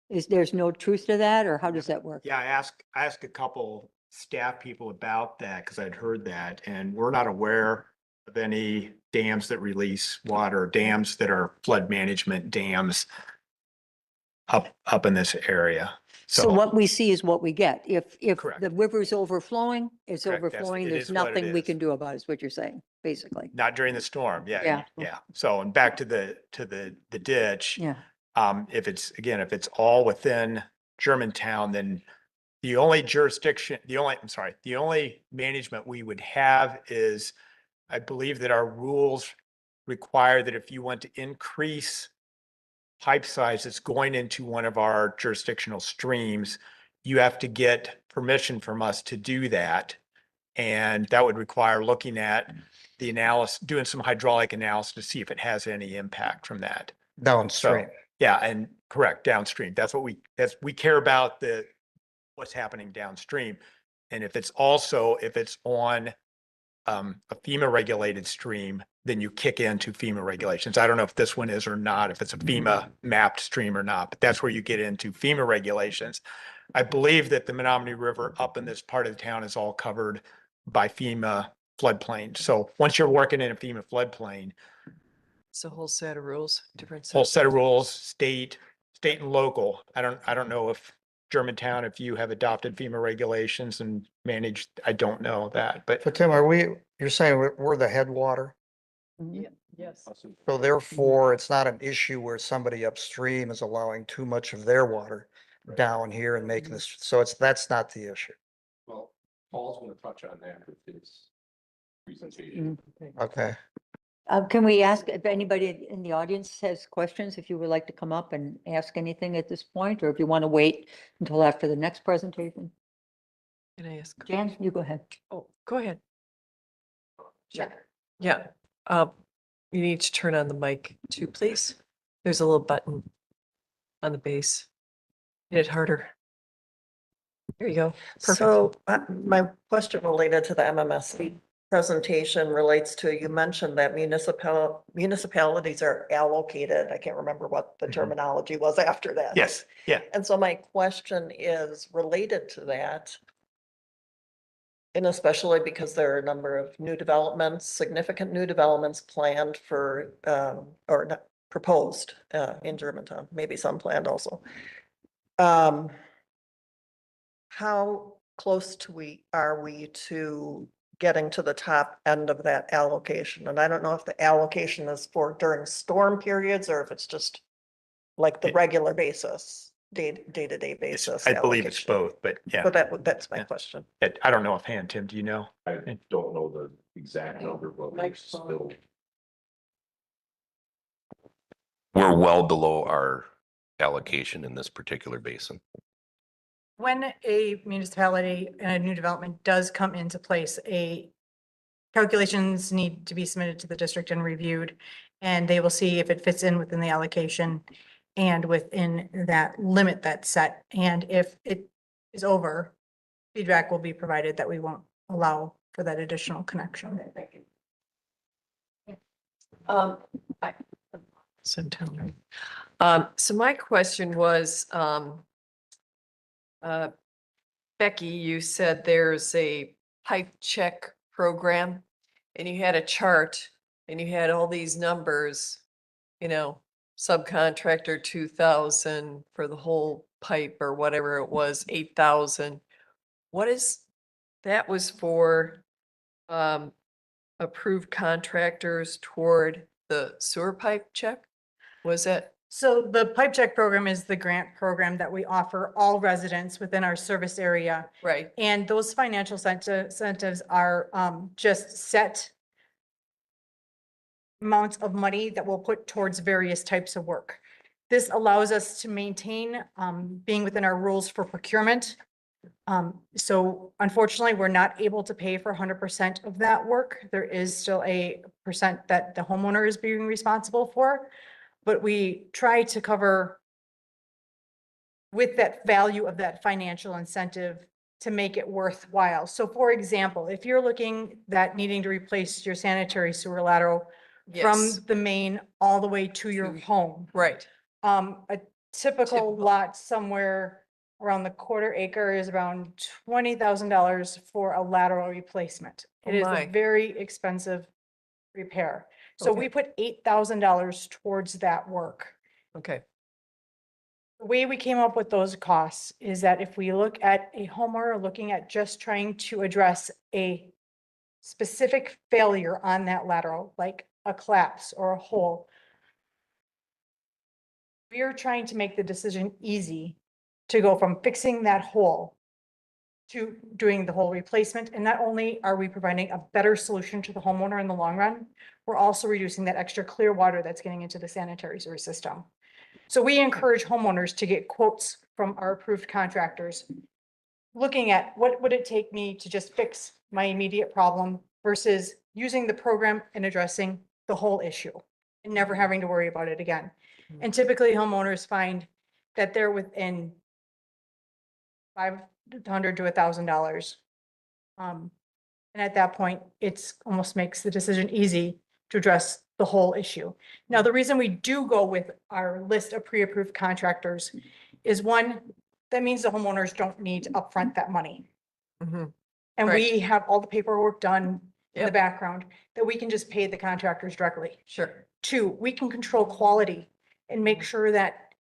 There's no truth to that, or how does that work? Yeah, I asked a couple staff people about that because I'd heard that, and we're not aware of any dams that release water, dams that are flood management dams up in this area. So what we see is what we get. If Correct. the river's overflowing, it's Correct. overflowing. It There's is what it nothing we is. can do about it, is what you're saying, basically. Not during the storm, Yeah. yeah. So, and back to the ditch. Yeah. If it's all within Germantown, then the only jurisdiction, the only management we would have is, I believe that our rules require that if you want to increase pipe size that's going into one of our jurisdictional streams, you have to get permission from us to do that. And that would require looking at the analysis, doing some hydraulic analysis to see if it has any impact from that. Downstream. Yeah, and correct, downstream. That's what we care about, what's happening downstream. And if it's on a FEMA regulated stream, then you kick into FEMA regulations. I don't know if this one is or not, if it's a FEMA mapped stream or not, but that's where you get into FEMA regulations. I believe that the Menominee River up in this part of the town is all covered by FEMA floodplain. So once you're working in a FEMA floodplain, It's a whole set of rules, different. whole set of rules, state and local. I don't know if Germantown, if you have adopted FEMA regulations and managed, I don't know that, but So Tim, you're saying we're the headwater? Yes. So therefore, it's not an issue where somebody upstream is allowing too much of their water down here and making this, so that's not the issue. Well, Paul's going to touch on that with his presentation. Okay. Can we ask if anybody in the audience has questions, if you would like to come up and ask anything at this point, or if you want to wait until after the next presentation? Can I ask? Jan, you go ahead. Oh, go ahead. Sure. Yeah, you need to turn on the mic too, please. There's a little button on the base. Hit it harder. There you go. Perfect. So my question related to the MMSD presentation relates to, you mentioned that municipalities are allocated. I can't remember what the Mhm. terminology was after that. yes, yeah. And so my question is related to that. And especially because there are a number of new developments, significant new developments planned for, or not proposed, in Germantown, maybe some planned also. How close are we to getting to the top end of that allocation? And I don't know if the allocation is for during storm periods or if it's just like the It- regular basis. day-to-day basis. I believe it's allocation. both, but yeah, But that's my Yeah. question. I don't know offhand, Tim, do you know? I don't know the exact number, but we're still. We're well below our allocation in this particular basin. When a municipality and a new development does come into place, calculations need to be submitted to the district and reviewed, and they will see if it fits in within the allocation and within that limit that's set. And if it is over, feedback will be provided that we won't allow for that additional connection. So my question was, Becky, you said there's a pipe check program and you had a chart and you had all these numbers, subcontractor 2,000 for the whole pipe or whatever it was, 8,000. That was for, approved contractors toward the sewer pipe check? Was it? So the pipe check program is the grant program that we offer all residents within our service area. Right. And those financial incentives are just set amounts of money that we'll put towards various types of work. This allows us to maintain being within our rules for procurement. So unfortunately, we're not able to pay for 100% of that work. There is still a percent that the homeowner is being responsible for, but we try to cover with that value of that financial incentive to make it worthwhile. So for example, if you're looking at needing to replace your sanitary sewer lateral from Yes, the main all the way to your To- home, right. a typical Typical. lot somewhere around the quarter acre is around $20,000 for a lateral replacement. Oh It is my. a very expensive repair. So we Okay. put $8,000 towards that work. Okay. The way we came up with those costs is that if we look at a homeowner looking at just trying to address a specific failure on that lateral, like a collapse or a hole, we are trying to make the decision easy to go from fixing that hole to doing the whole replacement. And not only are we providing a better solution to the homeowner in the long run, we're also reducing that extra clear water that's getting into the sanitary sewer system. So we encourage homeowners to get quotes from our approved contractors, looking at what would it take me to just fix my immediate problem versus using the program and addressing the whole issue and never having to worry about it again. And typically homeowners find that they're within $500 to $1,000. And at that point, it's almost makes the decision easy to address the whole issue. Now, the reason we do go with our list of pre-approved contractors is one, that means the homeowners don't need to upfront that money. Mhm. And Right. we have all the paperwork done in the Yep. background that we can just pay the contractors directly. Sure. Two, we can control quality and make sure that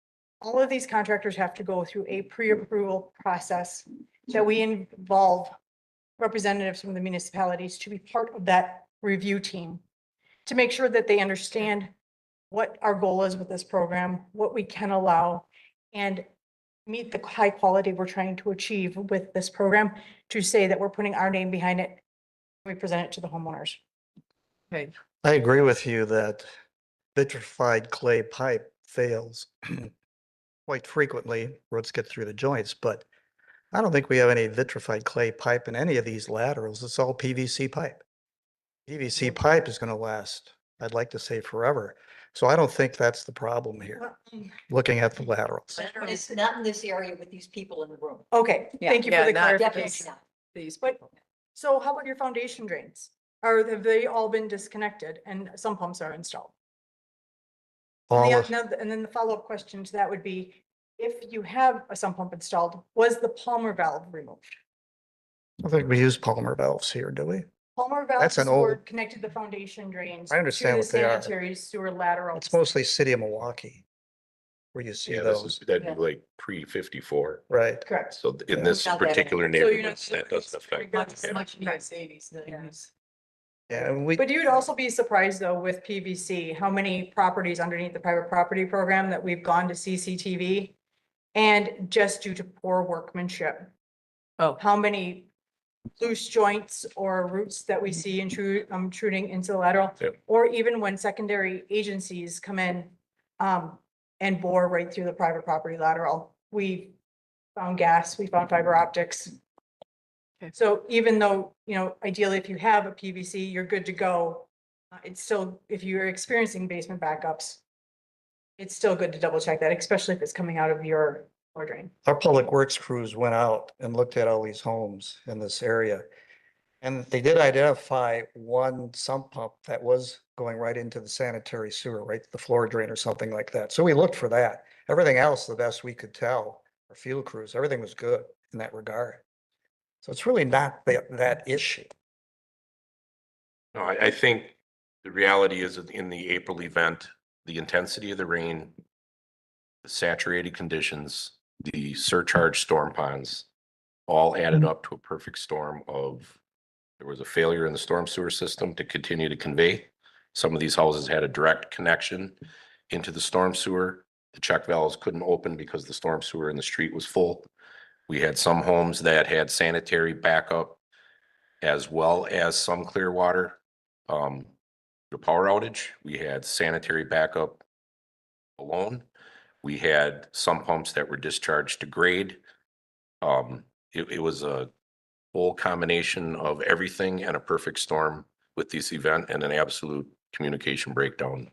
all of these contractors have to go through a pre-approval process, that we involve representatives from the municipalities to be part of that review team, to make sure that they understand what our goal is with this program, what we can allow, and meet the high quality we're trying to achieve with this program, to say that we're putting our name behind it. We present it to the homeowners. Okay. I agree with you that vitrified clay pipe fails quite frequently. Roots get through the joints, but I don't think we have any vitrified clay pipe in any of these laterals. It's all PVC pipe. PVC pipe is going to last, I'd like to say forever. So I don't think that's the problem here, looking at the laterals. But it's not in this area with these people in the room. Okay, Yeah. thank you Yeah, for the not- Definitely clarification. not. These But- people. So how about your foundation drains? Or have they all been disconnected and some pumps are installed? And All the- of, now- and then the follow-up question to that would be, if you have a sump pump installed, was the Palmer valve removed? I think we use Palmer valves here, do we? Palmer That's valves an were old- connected the foundation drains. I understand to the what they are. sanitary sewer laterals. It's mostly city of Milwaukee where you see Yeah, this those, is, that'd be like pre-54. right? Correct. So in this Not that particular So you're not- neighborhoods, that doesn't affect. Much, yeah. much less 80s, 90s. Yeah, and we, But you'd also be surprised though with PVC, how many properties underneath the private property program that we've gone to CCTV and just due to poor workmanship. Oh, How many loose joints or roots that we see intruding into the lateral? Yep. Or even when secondary agencies come in and bore right through the private property lateral. We found gas, we found fiber optics. Okay. So even though, you know, ideally, if you have a PVC, you're good to go. It's still, if you're experiencing basement backups, it's still good to double check that, especially if it's coming out of your floor drain. Our public works crews went out and looked at all these homes in this area. And they did identify one sump pump that was going right into the sanitary sewer, right to the floor drain or something like that. So we looked for that. Everything else, the best we could tell, our field crews, everything was good in that regard. So it's really not that issue. No, I think the reality is that in the April event, the intensity of the rain, the saturated conditions, the surcharge storm ponds, all added up to a perfect storm of, there was a failure in the storm sewer system to continue to convey. Some of these houses had a direct connection into the storm sewer. The check valves couldn't open because the storm sewer in the street was full. We had some homes that had sanitary backup as well as some clear water. The power outage, we had sanitary backup alone. We had some pumps that were discharged to grade. It was a whole combination of everything and a perfect storm with this event and an absolute communication breakdown.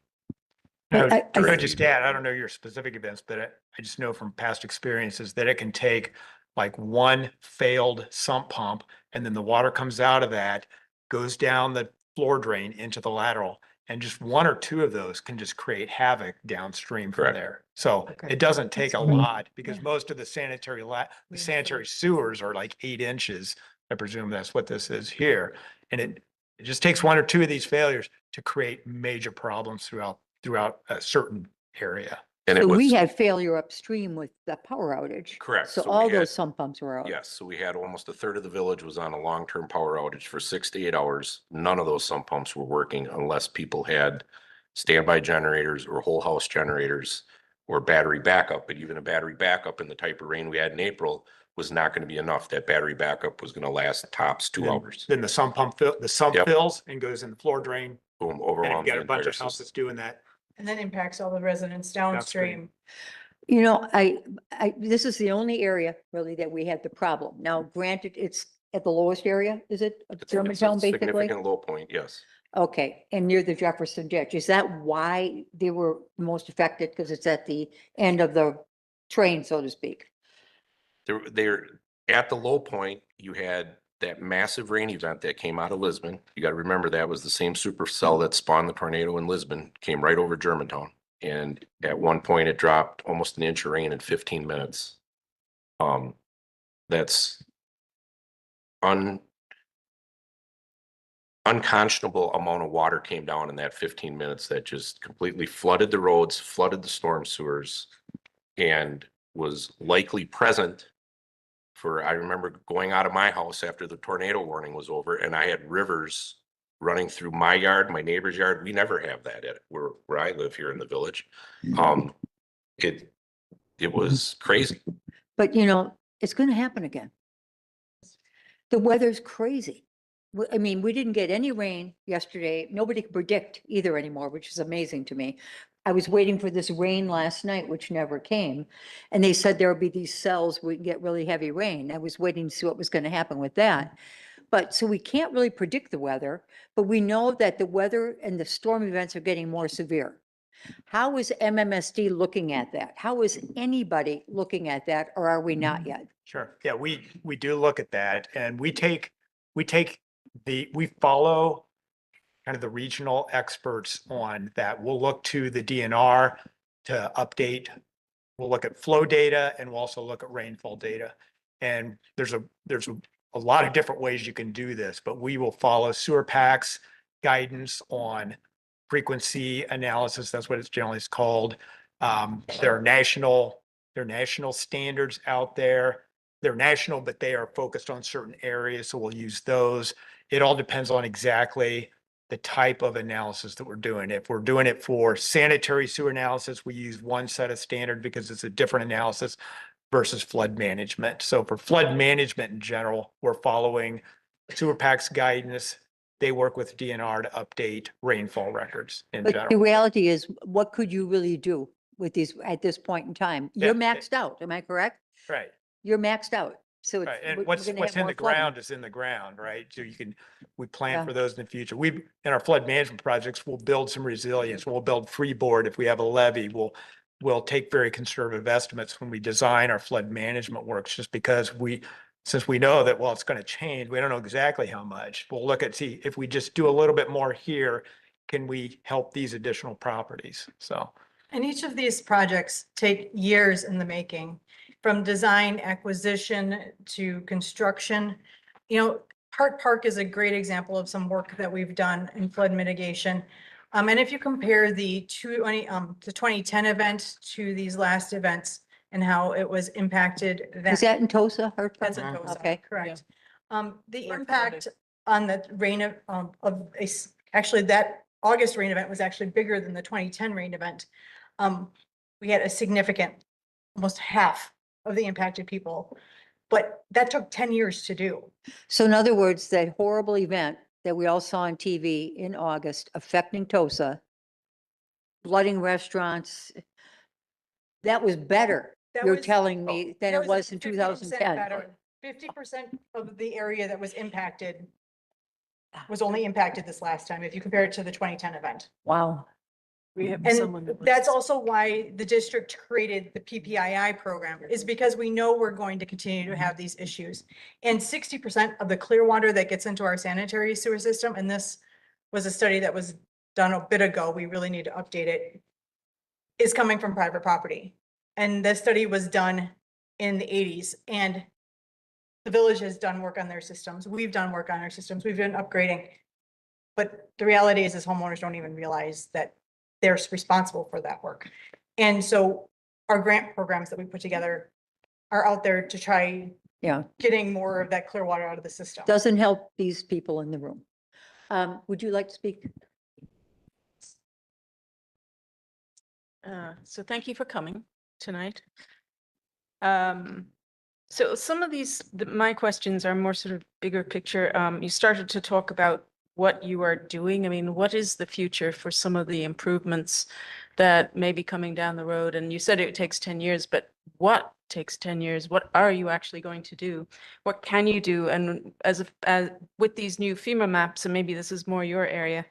I- I would just add, I don't know your specific events, but I just know from past experiences that it can take like one failed sump pump and then the water comes out of that, goes down the floor drain into the lateral. And just one or two of those can just create havoc downstream from Correct. there. So Okay. it doesn't take a That's great. lot because Yeah. most of the the sanitary sewers are like 8 inches. I presume that's what this is here. And it just takes one or two of these failures to create major problems throughout a certain area. And it So we was, had failure upstream with the power outage. correct. So So we all had- those sump pumps were out. yes, so we had almost a third of the village was on a long-term power outage for 6 to 8 hours. None of those sump pumps were working unless people had standby generators or whole house generators or battery backup. But even a battery backup in the type of rain we had in April was not going to be enough. That battery backup was going to last tops 2 Then- hours. Then the sump Yep. fills and goes in the floor drain. Boom, And overwhelmed you've the got a bunch entire of houses system. doing that. And then impacts all the residents Downstream. downstream. You know, this is the only area really that we had the problem. Now, granted, it's at the lowest area, is it? Of It's a Germantown, basically? significant low point, yes. Okay, and near the Jefferson Ditch. Is that why they were most affected? Because it's at the end of the train, so to speak. They're at the low point, you had that massive rain event that came out of Lisbon. You got to remember that was the same supercell that spawned the tornado in Lisbon, came right over Germantown. And at one point it dropped almost an inch of rain in 15 minutes. That's unconscionable amount of water came down in that 15 minutes that just completely flooded the roads, flooded the storm sewers, and was likely present for, I remember going out of my house after the tornado warning was over and I had rivers running through my yard, my neighbor's yard. We never have that at where I live here in the village. It was crazy. But you know, it's going to happen again. The weather's crazy. I mean, we didn't get any rain yesterday. Nobody could predict either anymore, which is amazing to me. I was waiting for this rain last night, which never came. And they said there would be these cells, we get really heavy rain. I was waiting to see what was going to happen with that. But so we can't really predict the weather, but we know that the weather and the storm events are getting more severe. How is MMSD looking at that? How is anybody looking at that, or are we not yet? Sure. Yeah, we do look at that and we follow kind of the regional experts on that. We'll look to the DNR to update. We'll look at flow data and we'll also look at rainfall data. And there's a lot of different ways you can do this, but we will follow sewer packs guidance on frequency analysis. That's what it's generally called. There are national standards out there. They're national, but they are focused on certain areas. So we'll use those. It all depends on exactly the type of analysis that we're doing. If we're doing it for sanitary sewer analysis, we use one set of standard because it's a different analysis versus flood management. So for flood management in general, we're following Sewer Pack's guidance. They work with DNR to update rainfall records in But the general. reality is, what could you really do with these at this point in time? You're Yeah, maxed out, am I correct? Right. You're maxed out. So it's, Right, and we're what's gonna in have more the flooding. ground is in the ground, right? So we plan Yeah. for those in the future. In our flood management projects, we'll build some resilience. We'll build freeboard if we have a levee. We'll take very conservative estimates when we design our flood management works, just because since we know that, well, it's going to change, we don't know exactly how much. We'll look at, see if we just do a little bit more here, can we help these additional properties? So. And each of these projects take years in the making, from design, acquisition to construction. You know, Hart Park is a great example of some work that we've done in flood mitigation. And if you compare the 2010 event to these last events and how it was impacted. Is that in Tosa? Hart Park? That's in Tosa, Okay. correct. The We're impact on the rain actually that August rain event was actually bigger than the 2010 rain event. We had a significant, almost half of the impacted people, but that took 10 years to do. So in other words, that horrible event that we all saw on TV in August affecting Tosa, flooding restaurants, that was better, That you're was- telling me, than That it was in 50% 2010. better. 50% of the area that was impacted was only impacted this last time, if you compare it to the 2010 event. Wow. We have And someone that that's wants- also why the district created the PPII program, is because we know we're going to continue to have these issues. And 60% of the clear water that gets into our sanitary sewer system, and this was a study that was done a bit ago, we really need to update it, is coming from private property. And this study was done in the 80s, and the village has done work on their systems. We've done work on our systems. We've been upgrading. But the reality is homeowners don't even realize that they're responsible for that work. And so our grant programs that we put together are out there to try Yeah, getting more of that clear water out of the system. doesn't help these people in the room. Would you like to speak? So thank you for coming tonight. So some of my questions are more sort of bigger picture. You started to talk about what you are doing. I mean, what is the future for some of the improvements that may be coming down the road? And you said it takes 10 years, but what takes 10 years? What are you actually going to do? What can you do? And as with these new FEMA maps, and maybe this is more your area,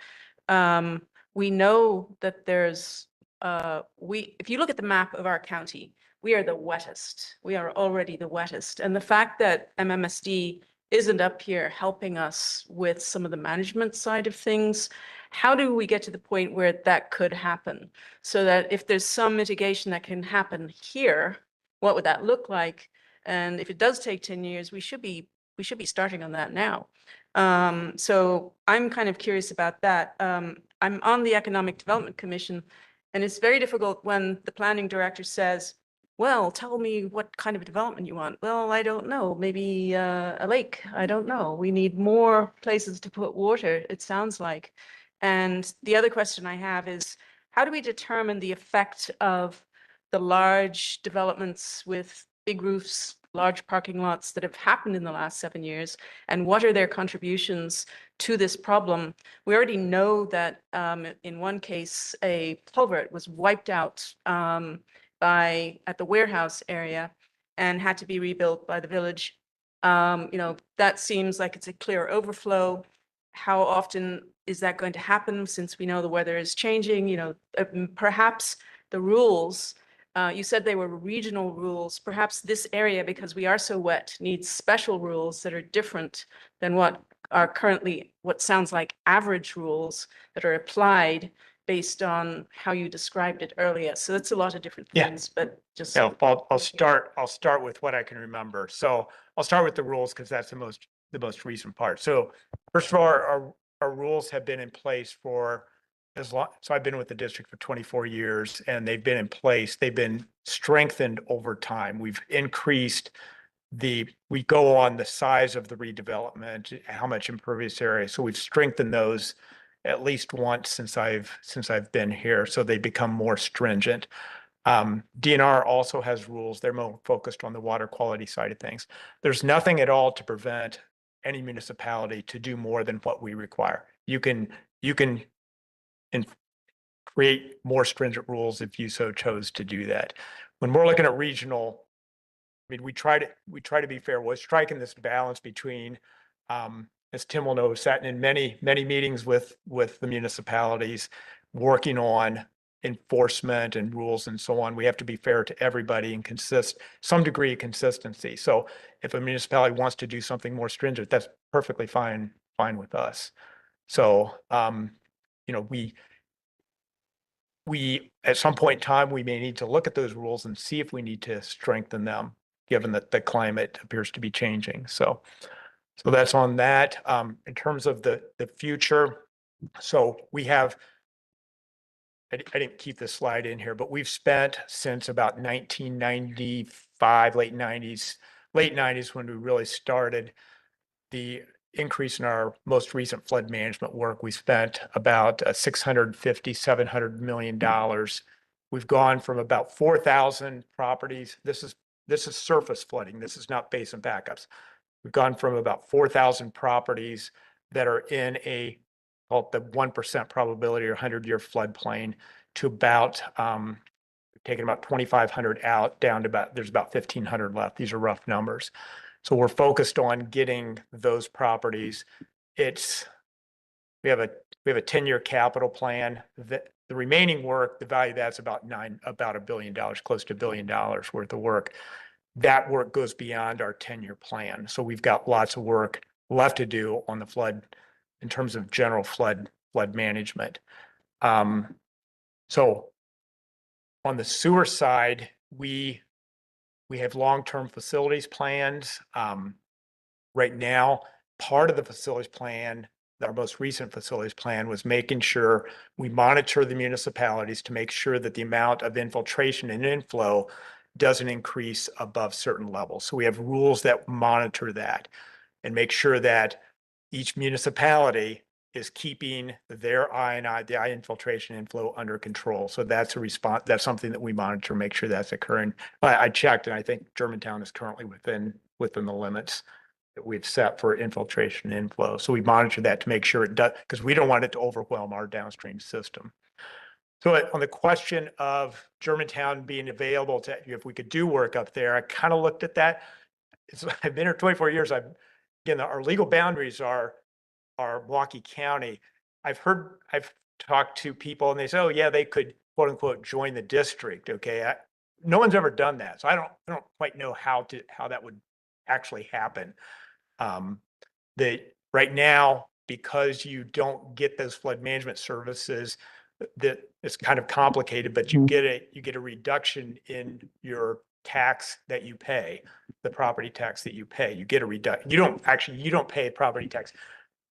we know that there's if you look at the map of our county, we are the wettest. We are already the wettest. And the fact that MMSD isn't up here helping us with some of the management side of things, how do we get to the point where that could happen? So that if there's some mitigation that can happen here, what would that look like? And if it does take 10 years, we should be starting on that now. So I'm kind of curious about that. I'm on the Economic Development Commission, and it's very difficult when the planning director says, well, tell me what kind of development you want. Well, I don't know, maybe a lake, I don't know. We need more places to put water, it sounds like. And the other question I have is, how do we determine the effect of the large developments with big roofs, large parking lots that have happened in the last 7 years? And what are their contributions to this problem? We already know that in one case, a culvert was wiped out at the warehouse area and had to be rebuilt by the village. That seems like it's a clear overflow. How often is that going to happen, since we know the weather is changing? Perhaps the rules, you said they were regional rules. Perhaps this area, because we are so wet, needs special rules that are different than what are currently what sounds like average rules that are applied based on how you described it earlier. So that's a lot of different Yeah. things, but just. Yeah, I'll start with what I can remember. So I'll start with the rules because that's the most recent part. So first of all, our rules have been in place for as long, so I've been with the district for 24 years, and they've been in place. They've been strengthened over time. We've increased we go on the size of the redevelopment, how much impervious area. So we've strengthened those at least once since I've been here. So they become more stringent. DNR also has rules. They're more focused on the water quality side of things. There's nothing at all to prevent any municipality to do more than what we require. You can create more stringent rules if you so chose to do that. When we're looking at regional, I mean, we try to be fair. We're striking this balance between, as Tim will know, sat in many meetings with the municipalities, working on enforcement and rules and so on. We have to be fair to everybody and some degree of consistency. So if a municipality wants to do something more stringent, that's perfectly fine with us. So, you know, we at some point in time, we may need to look at those rules and see if we need to strengthen them, given that the climate appears to be changing. So that's on that. In terms of the future, so we have, I didn't keep this slide in here, but we've spent since about 1995, late 90s when we really started the increase in our most recent flood management work. We spent about $650–700 million. We've gone from about 4,000 properties. This is surface flooding. This is not basin backups. We've gone from about 4,000 properties that are in call it the 1% probability or 100-year floodplain to about, we've taken about 2,500 out down to there's about 1,500 left. These are rough numbers. So we're focused on getting those properties. We have a 10-year capital plan. The remaining work, the value of that's about $1 billion, close to $1 billion worth of work. That work goes beyond our 10-year plan. So we've got lots of work left to do on the flood in terms of general flood management. So on the sewer side, we have long-term facilities plans. Right now, part of the facilities plan, our most recent facilities plan, was making sure we monitor the municipalities to make sure that the amount of infiltration and inflow doesn't increase above certain levels. So we have rules that monitor that and make sure that each municipality is keeping their the infiltration inflow under control. So that's a response. That's something that we monitor, make sure that's occurring. I checked, and I think Germantown is currently within the limits that we've set for infiltration inflow. So we monitor that to make sure it does, because we don't want it to overwhelm our downstream system. So on the question of Germantown being available to, if we could do work up there, I kind of looked at that. I've been here 24 years. Again, our legal boundaries are Milwaukee County. I've talked to people and they say, oh yeah, they could quote unquote join the district. Okay. No one's ever done that. So I don't quite know how that would actually happen. Right now, because you don't get those flood management services, that it's kind of complicated, but you get a reduction in your tax that you pay, the property tax that you pay. You get a reduction. You don't pay property tax.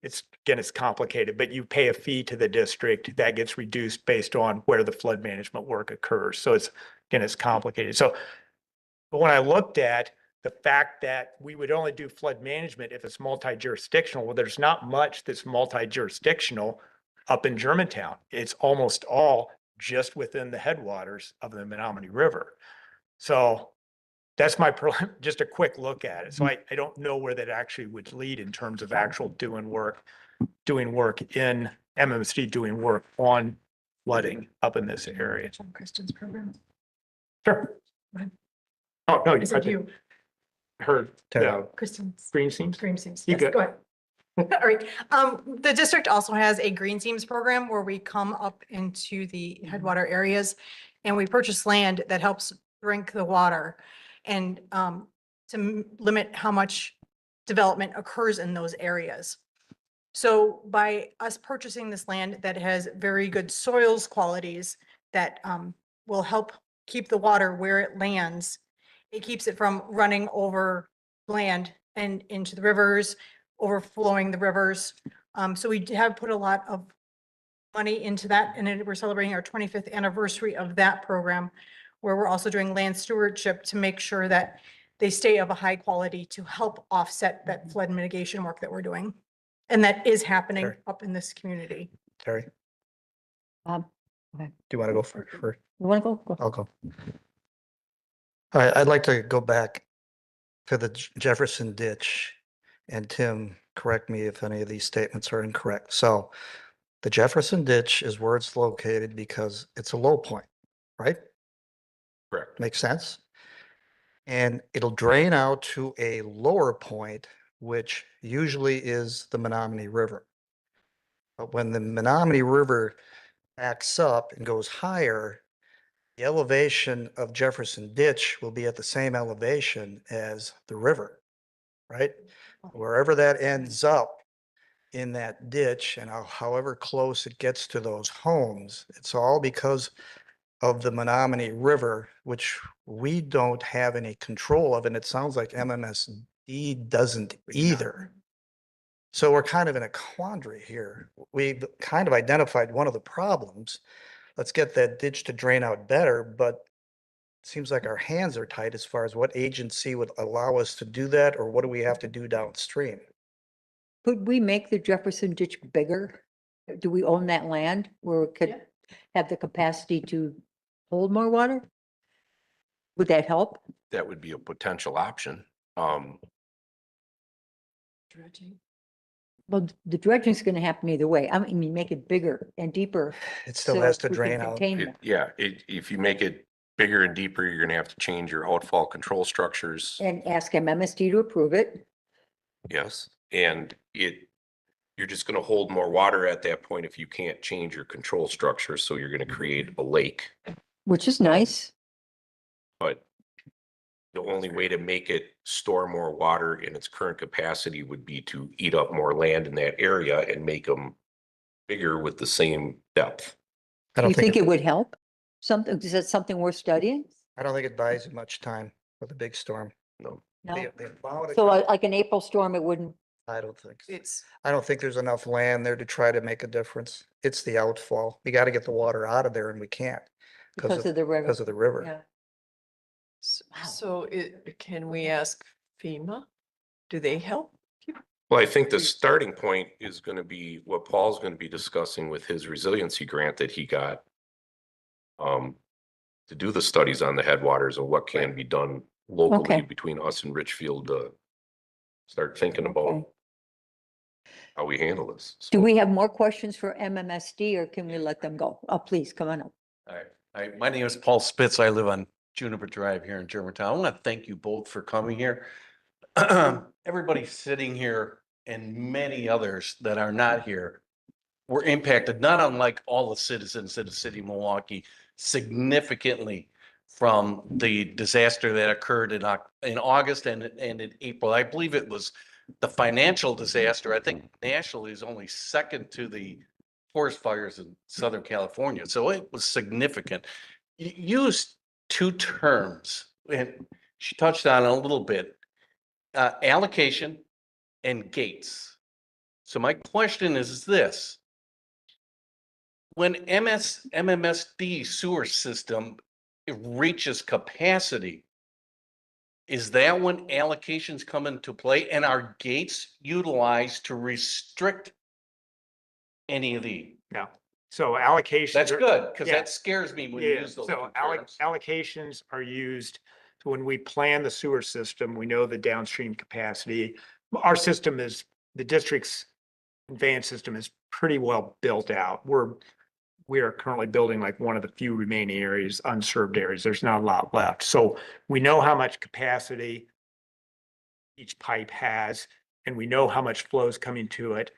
It's complicated, but you pay a fee to the district that gets reduced based on where the flood management work occurs. So it's complicated. So, but when I looked at the fact that we would only do flood management if it's multi-jurisdictional, well, there's not much that's multi-jurisdictional up in Germantown. It's almost all just within the headwaters of the Menominee River. So that's just a quick look at it. So I don't know where that actually would lead in terms of actual doing work in MMSD, doing work on flooding up in this area. Kristen's program. Sure. Oh, no, Is it you? Heard Kristen's. green seams. Green seams. You Yes, good? go ahead. All right. The district also has a green seams program where we come up into the headwater areas and we purchase land that helps drink the water and to limit how much development occurs in those areas. So by us purchasing this land that has very good soils qualities that will help keep the water where it lands, it keeps it from running over land and into the rivers, overflowing the rivers. So we have put a lot of money into that, and then we're celebrating our 25th anniversary of that program, where we're also doing land stewardship to make sure that they stay of a high quality to help offset that flood mitigation work that we're doing. And that is happening Sure. up in this community. Terry? Do you want to go first? You want to go? Go. I'll go. All right, I'd like to go back to the Jefferson ditch. And Tim, correct me if any of these statements are incorrect. So the Jefferson ditch is where it's located because it's a low point, right? Correct. Makes sense? And it'll drain out to a lower point, which usually is the Menominee River. But when the Menominee River backs up and goes higher, the elevation of Jefferson Ditch will be at the same elevation as the river, right? Wherever that ends up in that ditch and however close it gets to those homes, it's all because of the Menominee River, which we don't have any control of, and it sounds like MMSD doesn't either. So we're kind of in a quandary here. We've kind of identified one of the problems. Let's get that ditch to drain out better, but it seems like our hands are tied as far as what agency would allow us to do that, or what do we have to do downstream? Could we make the Jefferson ditch bigger? Do we own that land where it could have the capacity to hold more water? Would that help? That would be a potential option. Well, the dredging is gonna happen either way. I mean, make it bigger and deeper. It still so has to we can drain out. contain more. If you make it bigger and deeper, you're gonna have to change your outfall control structures. And ask MMSD to approve it. Yes, and you're just gonna hold more water at that point if you can't change your control structure, so you're gonna create a lake. Which is nice. But the only way to make it store more water in its current capacity would be to eat up more land in that area and make them bigger with the same depth. I Do don't you think it, it would help? Something, is that something worth studying? I don't think it buys you much time with a big storm. No, No. The amount of So time- like an April storm, it wouldn't, I don't think so. It's, I don't think there's enough land there to try to make a difference. It's the outfall. We got to get the water out of there and we can't because of the river. because of the river. Yeah. Wow. so can we ask FEMA? Do they help? well, I think the starting point is gonna be what Paul's gonna be discussing with his resiliency grant that he got. To do the studies on the headwaters and what can be done locally Okay. between us and Richfield to start thinking about Okay. how we handle this. Do So- we have more questions for MMSD or can we let them go? Oh, please, come on up. Hi, my name is Paul Spitz. I live on Juniper Drive here in Germantown. I want to thank you both for coming here. Everybody sitting here and many others that are not here were impacted, not unlike all the citizens of the city of Milwaukee, significantly from the disaster that occurred in August and in April. I believe it was the financial disaster. I think nationally is only second to the forest fires in Southern California. So it was significant. You used two terms, and she touched on it a little bit, allocation and gates. So my question is this. When MMSD sewer system reaches capacity, is that when allocations come into play and are gates utilized to restrict any of the? No. So allocations. That's are- good, because yeah. that scares me when you Yeah, use those. so two terms. allocations are used, so when we plan the sewer system, we know the downstream capacity. Our system is, the district's conveyance system is pretty well built out. We are currently building like one of the few remaining areas, unserved areas. There's not a lot left. So we know how much capacity each pipe has, and we know how much flow is coming to it.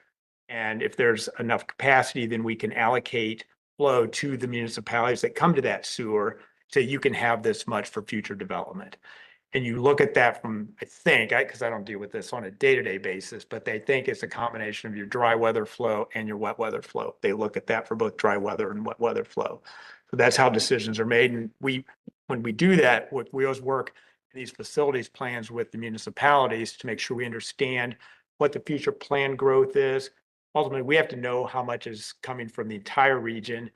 And if there's enough capacity, then we can allocate flow to the municipalities that come to that sewer. So you can have this much for future development. And you look at that from, I think, because I don't deal with this on a day-to-day basis, but they think it's a combination of your dry weather flow and your wet weather flow. They look at that for both dry weather and wet weather flow. So that's how decisions are made. And when we do that, we always work in these facilities plans with the municipalities to make sure we understand what the future planned growth is. Ultimately, we have to know how much is coming from the entire region.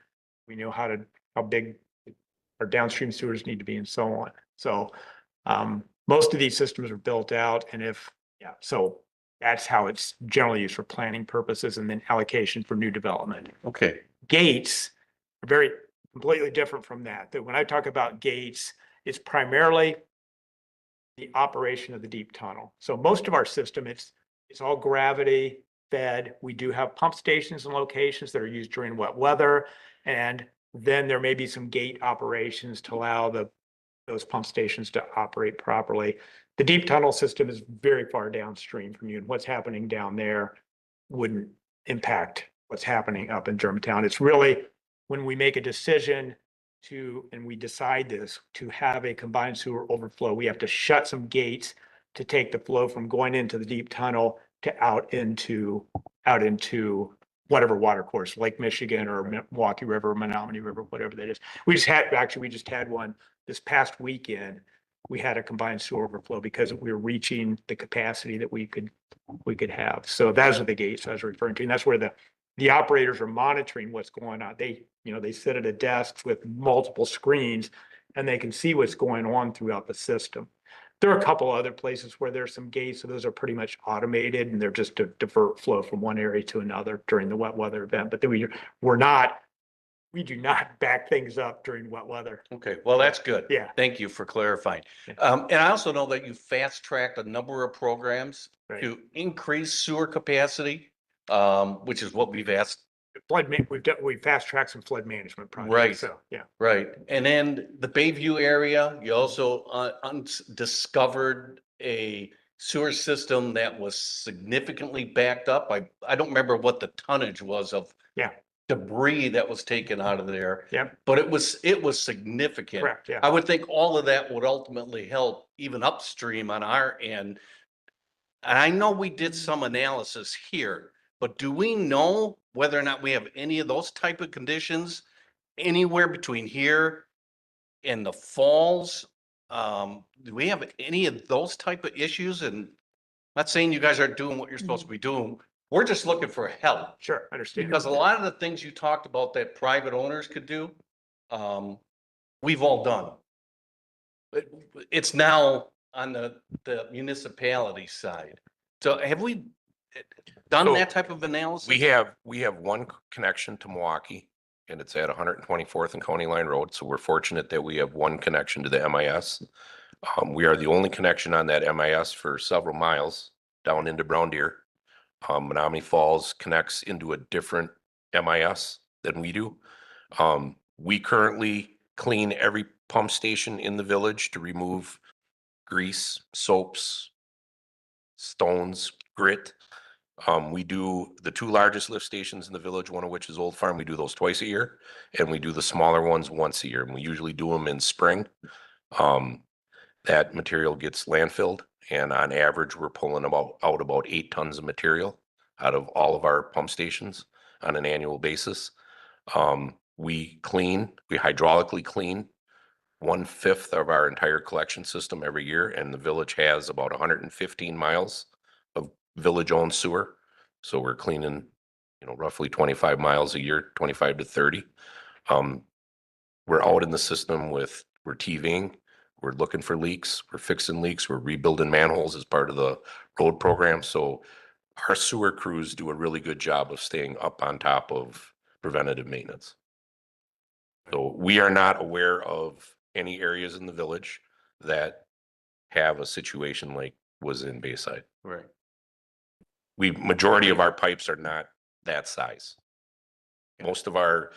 We know how big our downstream sewers need to be and so on. So most of these systems are built out, and so that's how it's generally used for planning purposes and then allocation for new development. Okay, Gates are very, completely different from that. That when I talk about gates, it's primarily the operation of the deep tunnel. So most of our system, it's all gravity fed. We do have pump stations and locations that are used during wet weather. And then there may be some gate operations to allow those pump stations to operate properly. The deep tunnel system is very far downstream from you, and what's happening down there wouldn't impact what's happening up in Germantown. It's really when we make a decision to, and we decide this, to have a combined sewer overflow, we have to shut some gates to take the flow from going into the deep tunnel to out into whatever water course, Lake Michigan or Milwaukee River, Menominee River, whatever that is. We just had one this past weekend. We had a combined sewer overflow because we were reaching the capacity that we could have. So those are the gates I was referring to. And that's where the operators are monitoring what's going on. They sit at a desk with multiple screens and they can see what's going on throughout the system. There are a couple other places where there's some gates, so those are pretty much automated and they're just to divert flow from one area to another during the wet weather event. But we do not back things up during wet weather. Okay, well, that's good. Yeah. Thank you for clarifying. Yeah. And I also know that you fast-tracked a number of programs Right. to increase sewer capacity, which is what we've asked. We've fast-tracked some flood management projects. Right. So, yeah. Right, and then the Bayview area, you also discovered a sewer system that was significantly backed up. I don't remember what the tonnage was of Yeah. debris that was taken out of there. Yep. But it was significant. Correct, yeah. I would think all of that would ultimately help even upstream on our end. And I know we did some analysis here, but do we know whether or not we have any of those type of conditions anywhere between here and the falls? Do we have any of those type of issues? And not saying you guys aren't doing what you're supposed to be doing. We're just looking for help. Sure, understand. Because a lot of the things you talked about that private owners could do, we've all done. It's now on the municipality side. So have we done So, that type of analysis? We have one connection to Milwaukee and it's at 124th and County Line Road. So we're fortunate that we have one connection to the MIS. We are the only connection on that MIS for several miles down into Brown Deer. Menominee Falls connects into a different MIS than we do. We currently clean every pump station in the village to remove grease, soaps, stones, grit. We do the two largest lift stations in the village, one of which is Old Farm. We do those twice a year, and we do the smaller ones once a year. And we usually do them in spring. That material gets landfilled, and on average, we're pulling out about 8 tons of material out of all of our pump stations on an annual basis. We hydraulically clean 1/5 of our entire collection system every year, and the village has about 115 miles of village-owned sewer. So we're cleaning, roughly 25 miles a year, 25 to 30. We're out in the system we're TVing, we're looking for leaks, we're fixing leaks, we're rebuilding manholes as part of the road program. So our sewer crews do a really good job of staying up on top of preventative maintenance. So we are not aware of any areas in the village that have a situation like was in Bayside. Right. Majority of our pipes are not that size. Most of our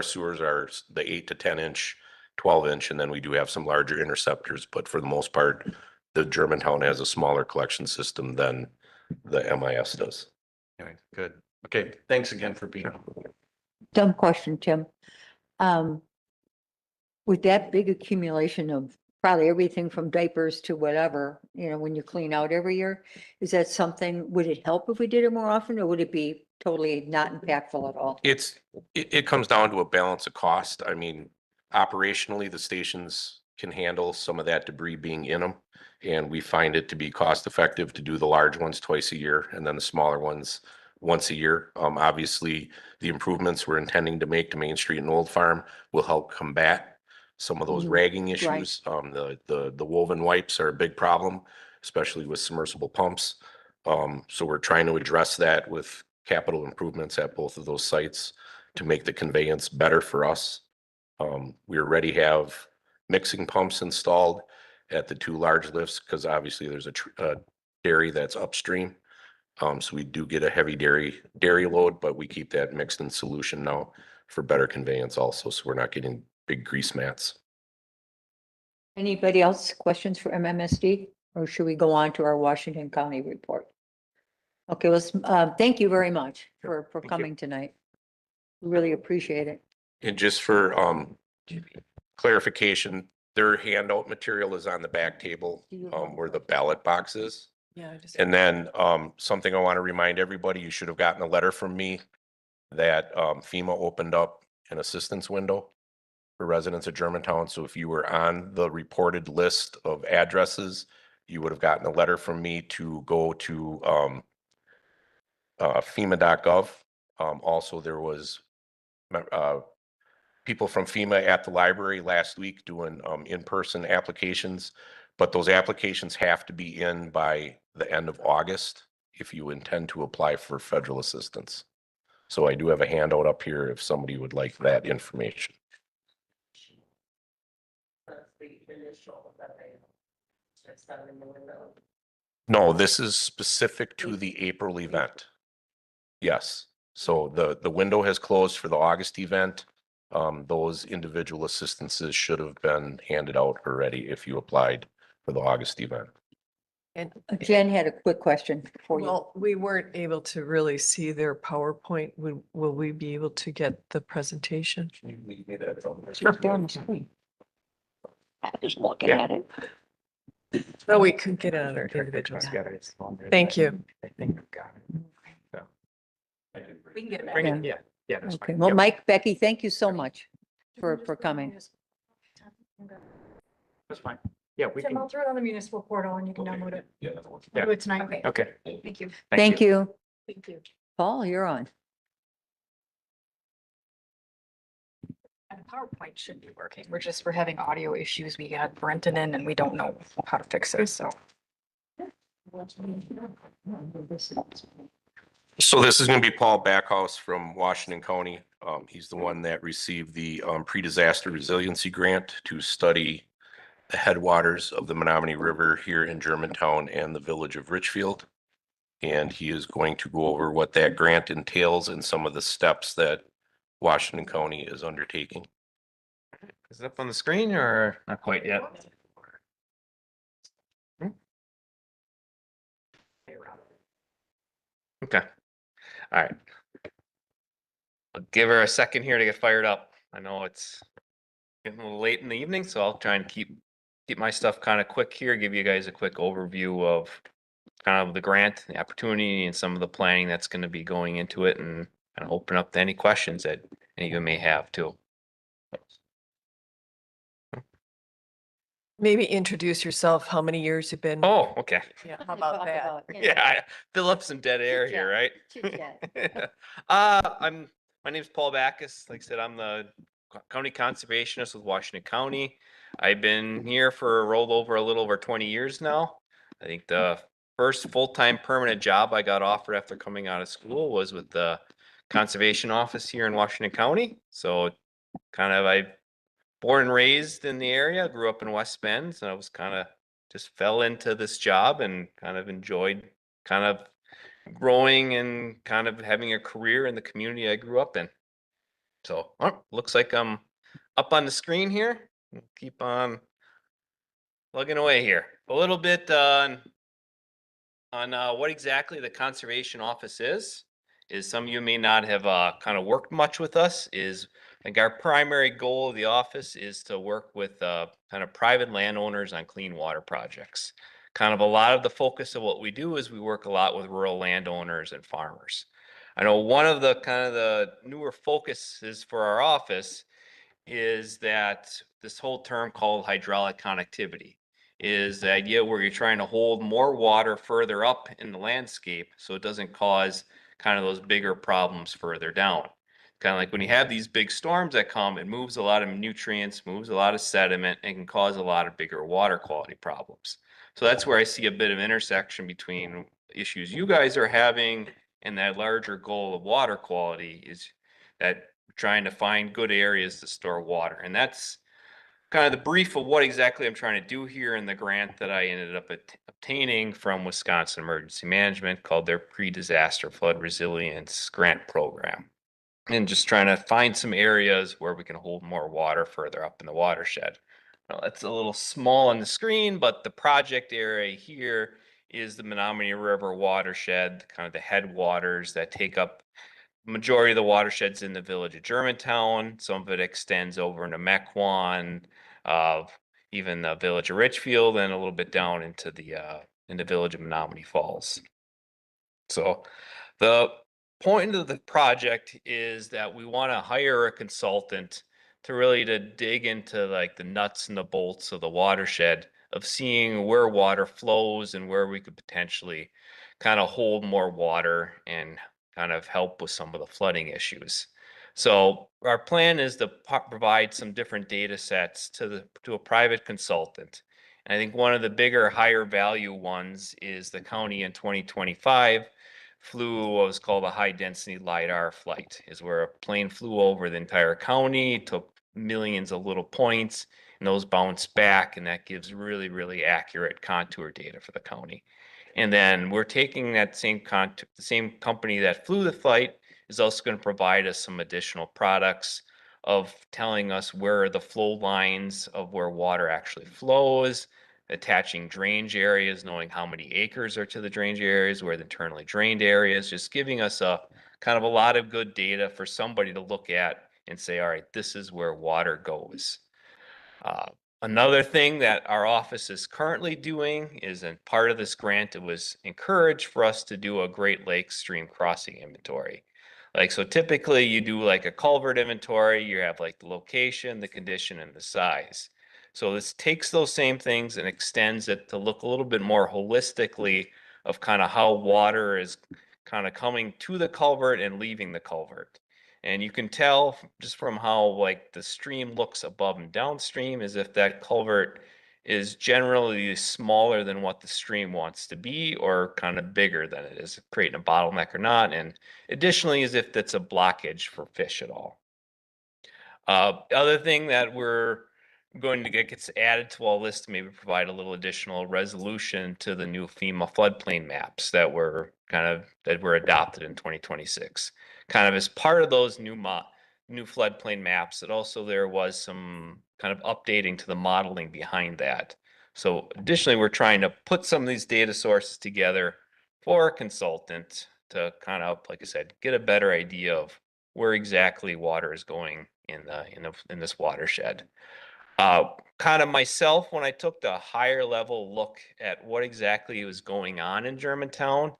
sewers are the 8 to 10 inch, 12 inch, and then we do have some larger interceptors, but for the most part, the Germantown has a smaller collection system than the MIS does. Okay, good. Okay, thanks again for being. Dumb question, Tim. With that big accumulation of probably everything from diapers to whatever, when you clean out every year, is that something, would it help if we did it more often, or would it be totally not impactful at all? It comes down to a balance of cost. I mean, operationally, the stations can handle some of that debris being in them. And we find it to be cost effective to do the large ones twice a year and then the smaller ones once a year. Obviously, the improvements we're intending to make to Main Street and Old Farm will help combat some of those ragging issues. The woven wipes are a big problem, especially with submersible pumps. So we're trying to address that with capital improvements at both of those sites to make the conveyance better for us. We already have mixing pumps installed at the two large lifts because obviously there's a dairy that's upstream. So we do get a heavy dairy load, but we keep that mixed in solution now for better conveyance also, so we're not getting big grease mats. Anybody else questions for MMSD? Or should we go on to our Washington County report? Okay, well, thank you very much for thank you. coming tonight. Really appreciate it. And just for clarification, their handout material is on the back table where the ballot box is. Yeah, I just. And then something I want to remind everybody, you should have gotten a letter from me that FEMA opened up an assistance window for residents of Germantown. So if you were on the reported list of addresses, you would have gotten a letter from me to go to FEMA.gov. Also, there was people from FEMA at the library last week doing in-person applications, but those applications have to be in by the end of August if you intend to apply for federal assistance. So I do have a handout up here if somebody would like that information. No, this is specific to the April event. Yes, so the window has closed for the August event. Those individual assistances should have been handed out already if you applied for the August event. And Jen had a quick question for you. well, we weren't able to really see their PowerPoint. Will we be able to get the presentation? It's up there on the screen. I was looking Yeah. at it. No, we couldn't get it on our individuals. Thank you. I think I've got it. So, We can get it back. Bring it, yeah, that's Okay, fine. well, Yep. Mike, Becky, thank you so much for coming. That's fine. Yeah, we Tim, can. I'll throw it on the municipal portal and you can download it. Yeah. I'll do it tonight. Okay. Thank you. Thank you. Thank you. Paul, you're on. And the PowerPoint should be working. We're having audio issues. We had Brenton in and we don't know how to fix it, so. So this is going to be Paul Backhouse from Washington County. He's the one that received the pre-disaster resiliency grant to study the headwaters of the Menominee River here in Germantown and the village of Richfield. And he is going to go over what that grant entails and some of the steps that Washington County is undertaking. Is it up on the screen or not quite yet? Okay, all right. I'll give her a second here to get fired up. I know it's getting a little late in the evening, so I'll try and keep my stuff kind of quick here, give you guys a quick overview of kind of the grant, the opportunity and some of the planning that's going to be going into it and kind of open up to any questions that any of you may have too. Maybe introduce yourself, how many years you've been. Oh, okay. Yeah, how about that? Yeah, fill up some dead air here, right? Chit-chat. My name's Paul Backus. Like I said, I'm the county conservationist with Washington County. I've been here for a little over 20 years now. I think the first full-time permanent job I got offered after coming out of school was with the conservation office here in Washington County. So I born and raised in the area, grew up in West Bend, so I was just fell into this job and kind of enjoyed kind of growing and kind of having a career in the community I grew up in. So, looks like I'm up on the screen here. We'll keep on plugging away here. A little bit on what exactly the conservation office is some of you may not have kind of worked much with us. I think our primary goal of the office is to work with kind of private landowners on clean water projects. Kind of a lot of the focus of what we do is we work a lot with rural landowners and farmers. I know one of the kind of the newer focuses for our office is that this whole term called hydraulic connectivity is the idea where you're trying to hold more water further up in the landscape so it doesn't cause kind of those bigger problems further down. Kind of like when you have these big storms that come, it moves a lot of nutrients, moves a lot of sediment, and can cause a lot of bigger water quality problems. So that's where I see a bit of intersection between issues you guys are having and that larger goal of water quality is that We're trying to find good areas to store water. And that's kind of the brief of what exactly I'm trying to do here in the grant that I ended up obtaining from Wisconsin Emergency Management called their Pre-Disaster Flood Resilience Grant Program. And just trying to find some areas where we can hold more water further up in the watershed. Now, that's a little small on the screen, but the project area here is the Menominee River watershed, kind of the headwaters that take up majority of the watersheds in the village of Germantown. Some of it extends over into Mequon, even the village of Richfield, and a little bit down into the village of Menominee Falls. So the point of the project is that we want to hire a consultant to really to dig into like the nuts and the bolts of the watershed of seeing where water flows and where we could potentially kind of hold more water and kind of help with some of the flooding issues. So our plan is to provide some different data sets to a private consultant. And I think one of the bigger, higher value ones is the county in 2025 flew what was called a high density LiDAR flight, is where a plane flew over the entire county, took millions of little points, and those bounce back, and that gives really, really accurate contour data for the county. And then we're taking that same the same company that flew the flight is also going to provide us some additional products of telling us where are the flow lines of where water actually flows, attaching drainage areas, knowing how many acres are to the drainage areas, where the internally drained areas, just giving us a kind of a lot of good data for somebody to look at and say, all right, this is where water goes. Another thing that our office is currently doing is, in part of this grant, it was encouraged for us to do a Great Lakes stream crossing inventory. Like, so typically you do like a culvert inventory, you have like the location, the condition, and the size. So this takes those same things and extends it to look a little bit more holistically of kind of how water is kind of coming to the culvert and leaving the culvert. And you can tell just from how like the stream looks above and downstream as if that culvert is generally smaller than what the stream wants to be or kind of bigger than it is, creating a bottleneck or not. And additionally, as if that's a blockage for fish at all. Other thing that we're going to get gets added to our list to maybe provide a little additional resolution to the new FEMA floodplain maps that were adopted in 2026. Kind of as part of those new floodplain maps, that also there was some kind of updating to the modeling behind that. So additionally, we're trying to put some of these data sources together for a consultant to kind of, like I said, get a better idea of where exactly water is going in this watershed. Kind of myself, when I took the higher level look at what exactly was going on in Germantown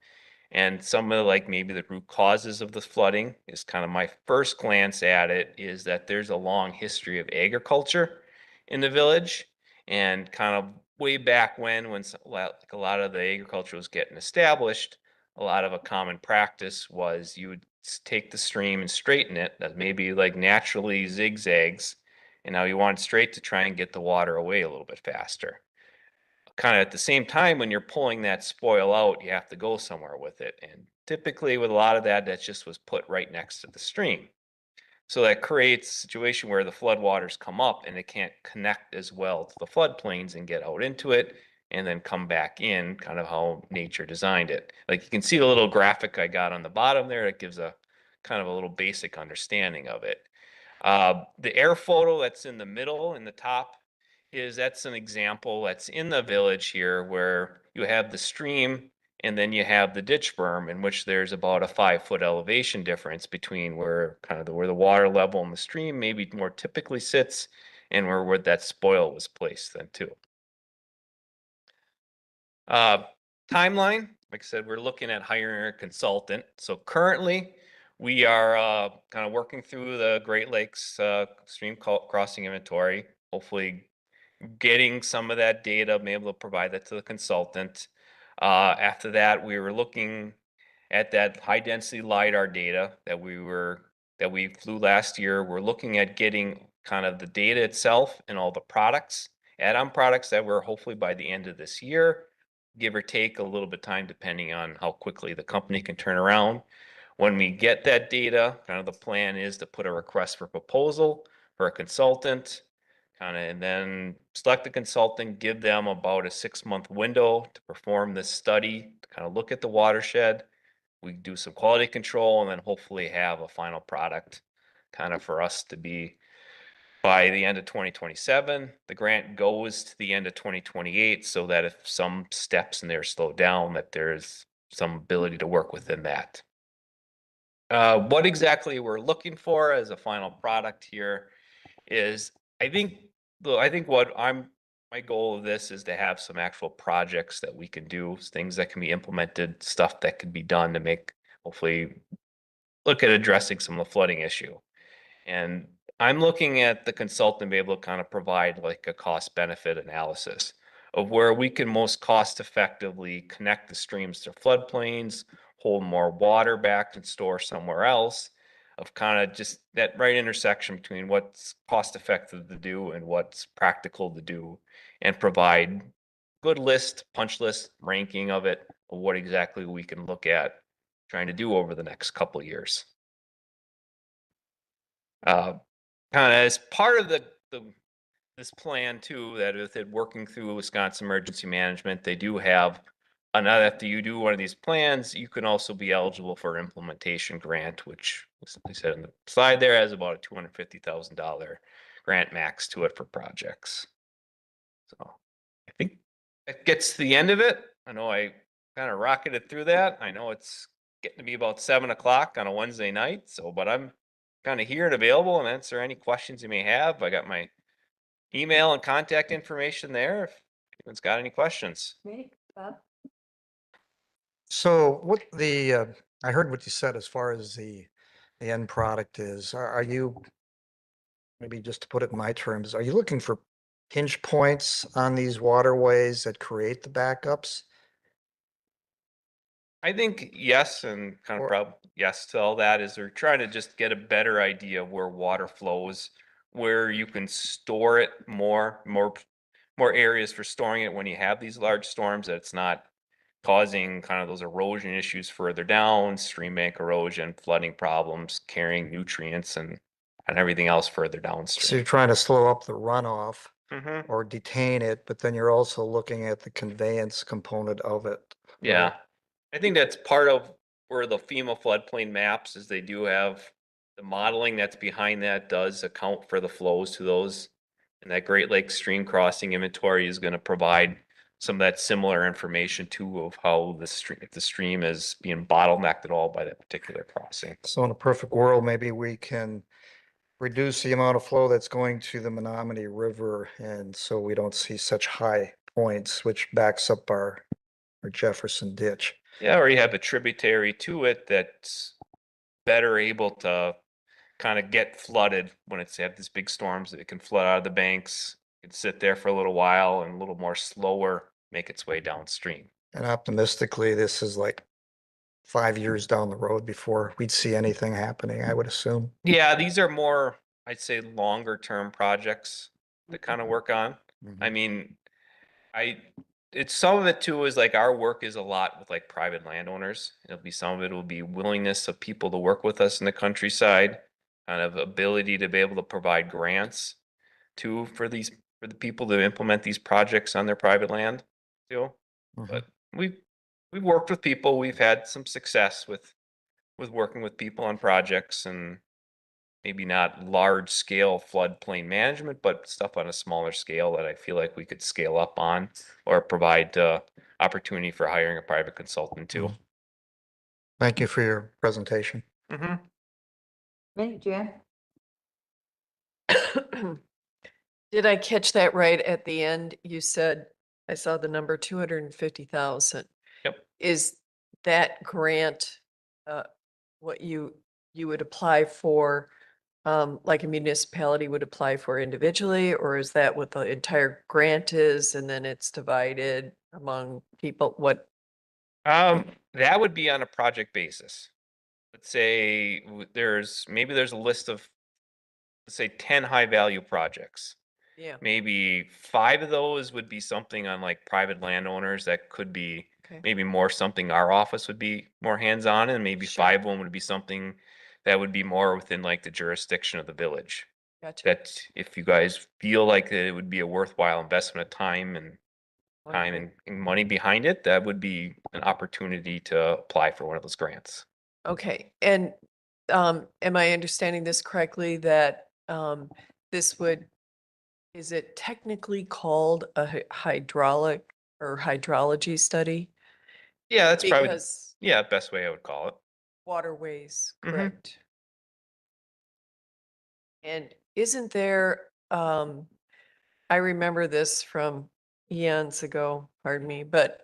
and some of like maybe the root causes of the flooding, is kind of my first glance at it is that there's a long history of agriculture in the village, and kind of way back when like a lot of the agriculture was getting established, a lot of a common practice was you would take the stream and straighten it, that maybe like naturally zigzags, and now you want it straight to try and get the water away a little bit faster. Kind of at the same time, when you're pulling that spoil out, you have to go somewhere with it. And typically with a lot of that, just was put right next to the stream. So that creates a situation where the floodwaters come up and it can't connect as well to the floodplains and get out into it and then come back in, kind of how nature designed it. Like you can see the little graphic I got on the bottom there, it gives a kind of a little basic understanding of it. The air photo that's in the middle in the top that's an example that's in the village here where you have the stream and then you have the ditch berm, in which there's about a 5-foot elevation difference between where where the water level in the stream maybe more typically sits and where that spoil was placed then too. Timeline, like I said, we're looking at hiring a consultant. So currently we are kind of working through the Great Lakes stream crossing inventory, hopefully getting some of that data, being able to provide that to the consultant. After that, we were looking at that high density LiDAR data that we flew last year. We're looking at getting kind of the data itself and all the products, add-on products that we're hopefully by the end of this year, give or take a little bit of time depending on how quickly the company can turn around. When we get that data, kind of the plan is to put a request for proposal for a consultant, kind of, and then select the consultant, give them about a 6-month window to perform this study, to kind of look at the watershed. We do some quality control and then hopefully have a final product kind of for us to be by the end of 2027. The grant goes to the end of 2028 so that if some steps in there slow down, that there's some ability to work within that. What exactly we're looking for as a final product here is, I think my goal of this is to have some actual projects that we can do, things that can be implemented, stuff that can be done to make, hopefully, look at addressing some of the flooding issue. And I'm looking at the consultant be able to kind of provide like a cost benefit analysis of where we can most cost effectively connect the streams to floodplains, hold more water back and store somewhere else, of kind of just that right intersection between what's cost effective to do and what's practical to do, and provide good list, punch list, ranking of it, of what exactly we can look at trying to do over the next couple of years. Kind of as part of this plan too, that with it working through Wisconsin Emergency Management, they do have another, after you do one of these plans, you can also be eligible for an implementation grant, which, as I said in the slide there, has about a $250,000 grant max to it for projects. So I think that gets to the end of it. I know I kind of rocketed through that. I know it's getting to be about 7 o'clock on a Wednesday night. So, but I'm kind of here and available and answer any questions you may have. I got my email and contact information there if anyone's got any questions. Great, Bob? So what I heard what you said as far as the end product is. Are you, maybe just to put it in my terms, are you looking for pinch points on these waterways that create the backups? I think yes, and kind of probably yes to all that, is they're trying to just get a better idea of where water flows, where you can store it more areas for storing it when you have these large storms, that it's not causing kind of those erosion issues further down, stream bank erosion, flooding problems, carrying nutrients and everything else further So downstream. you're trying to slow up the runoff Mhm. or detain it, but then you're also looking at the conveyance component of it. Yeah, right? I think that's part of where the FEMA floodplain maps is, they do have the modeling that's behind that does account for the flows to those. And that Great Lakes stream crossing inventory is going to provide some of that similar information too, of how the stream, if the stream is being bottlenecked at all by that particular crossing. So in a perfect world, maybe we can reduce the amount of flow that's going to the Menominee River, and so we don't see such high points, which backs up our Jefferson ditch. Yeah, or you have a tributary to it that's better able to kind of get flooded when it's have these big storms, that it can flood out of the banks. It can sit there for a little while and a little more slower make its way downstream. And optimistically, this is like 5 years down the road before we'd see anything happening, I would assume. Yeah, these are more, I'd say, longer term projects to kind of work on. I mean, it's some of it too is like our work is a lot with like private landowners. It'll be some of it will be willingness of people to work with us in the countryside, kind of ability to be able to provide grants too for the people to implement these projects on their private land too. But we've worked with people. We've had some success with working with people on projects, and maybe not large scale floodplain management, but stuff on a smaller scale that I feel like we could scale up on, or provide opportunity for hiring a private consultant too. Thank you for your presentation. Mm-hmm. Hey, Jan? Did I catch that right at the end? You said, I saw the number 250,000. Yep. Is that grant, what you would apply for, like a municipality would apply for individually, or is that what the entire grant is and then it's divided among people? What? That would be on a project basis. Let's say there's a list of, let's say 10 high value projects. Yeah, Maybe 5 of those would be something on like private landowners that could be okay. maybe more something our office would be more hands-on, and maybe Sure. 5 of them would be something that would be more within like the jurisdiction of the village. Gotcha. That if you guys feel like that it would be a worthwhile investment of time and Wonderful. and money behind it, that would be an opportunity to apply for one of those grants. Okay, and am I understanding this correctly that this would, is it technically called a hydraulic or hydrology study? Yeah, that's probably, Because yeah, best way I would call it. waterways, Mhm. correct? And isn't there, I remember this from eons ago, pardon me, but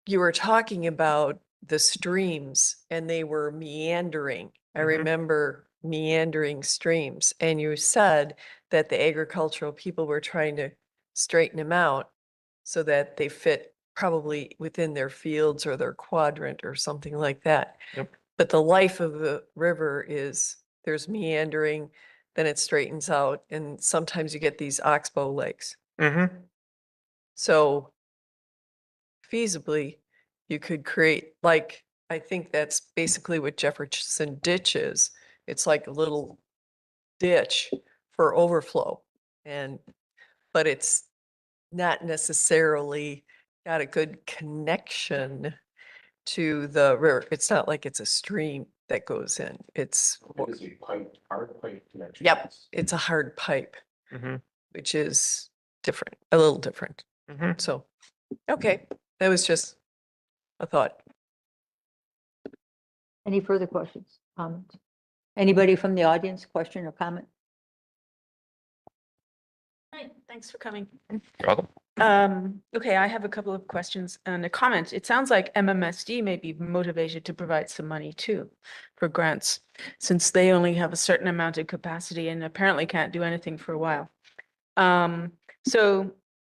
you were talking about the streams and they were meandering. I Mhm. remember meandering streams, and you said that the agricultural people were trying to straighten them out so that they fit probably within their fields or their quadrant or something like that. Yep. But the life of the river is there's meandering, then it straightens out, and sometimes you get these oxbow lakes. Mm-hmm. So feasibly, you could create, like, I think that's basically what Jefferson Ditch is. It's like a little ditch for overflow, and, but it's not necessarily got a good connection to the river. It's not like it's a stream that goes in. It's, hard pipe connection. yep, it's a hard pipe, Mm-hmm. which is different, a little different. Mm-hmm. So, okay, that was just a thought. Any further questions, comments? Anybody from the audience, question or comment? Hi, thanks for coming. You're welcome. Okay, I have a couple of questions and a comment. It sounds like MMSD may be motivated to provide some money too for grants, since they only have a certain amount of capacity and apparently can't do anything for a while. So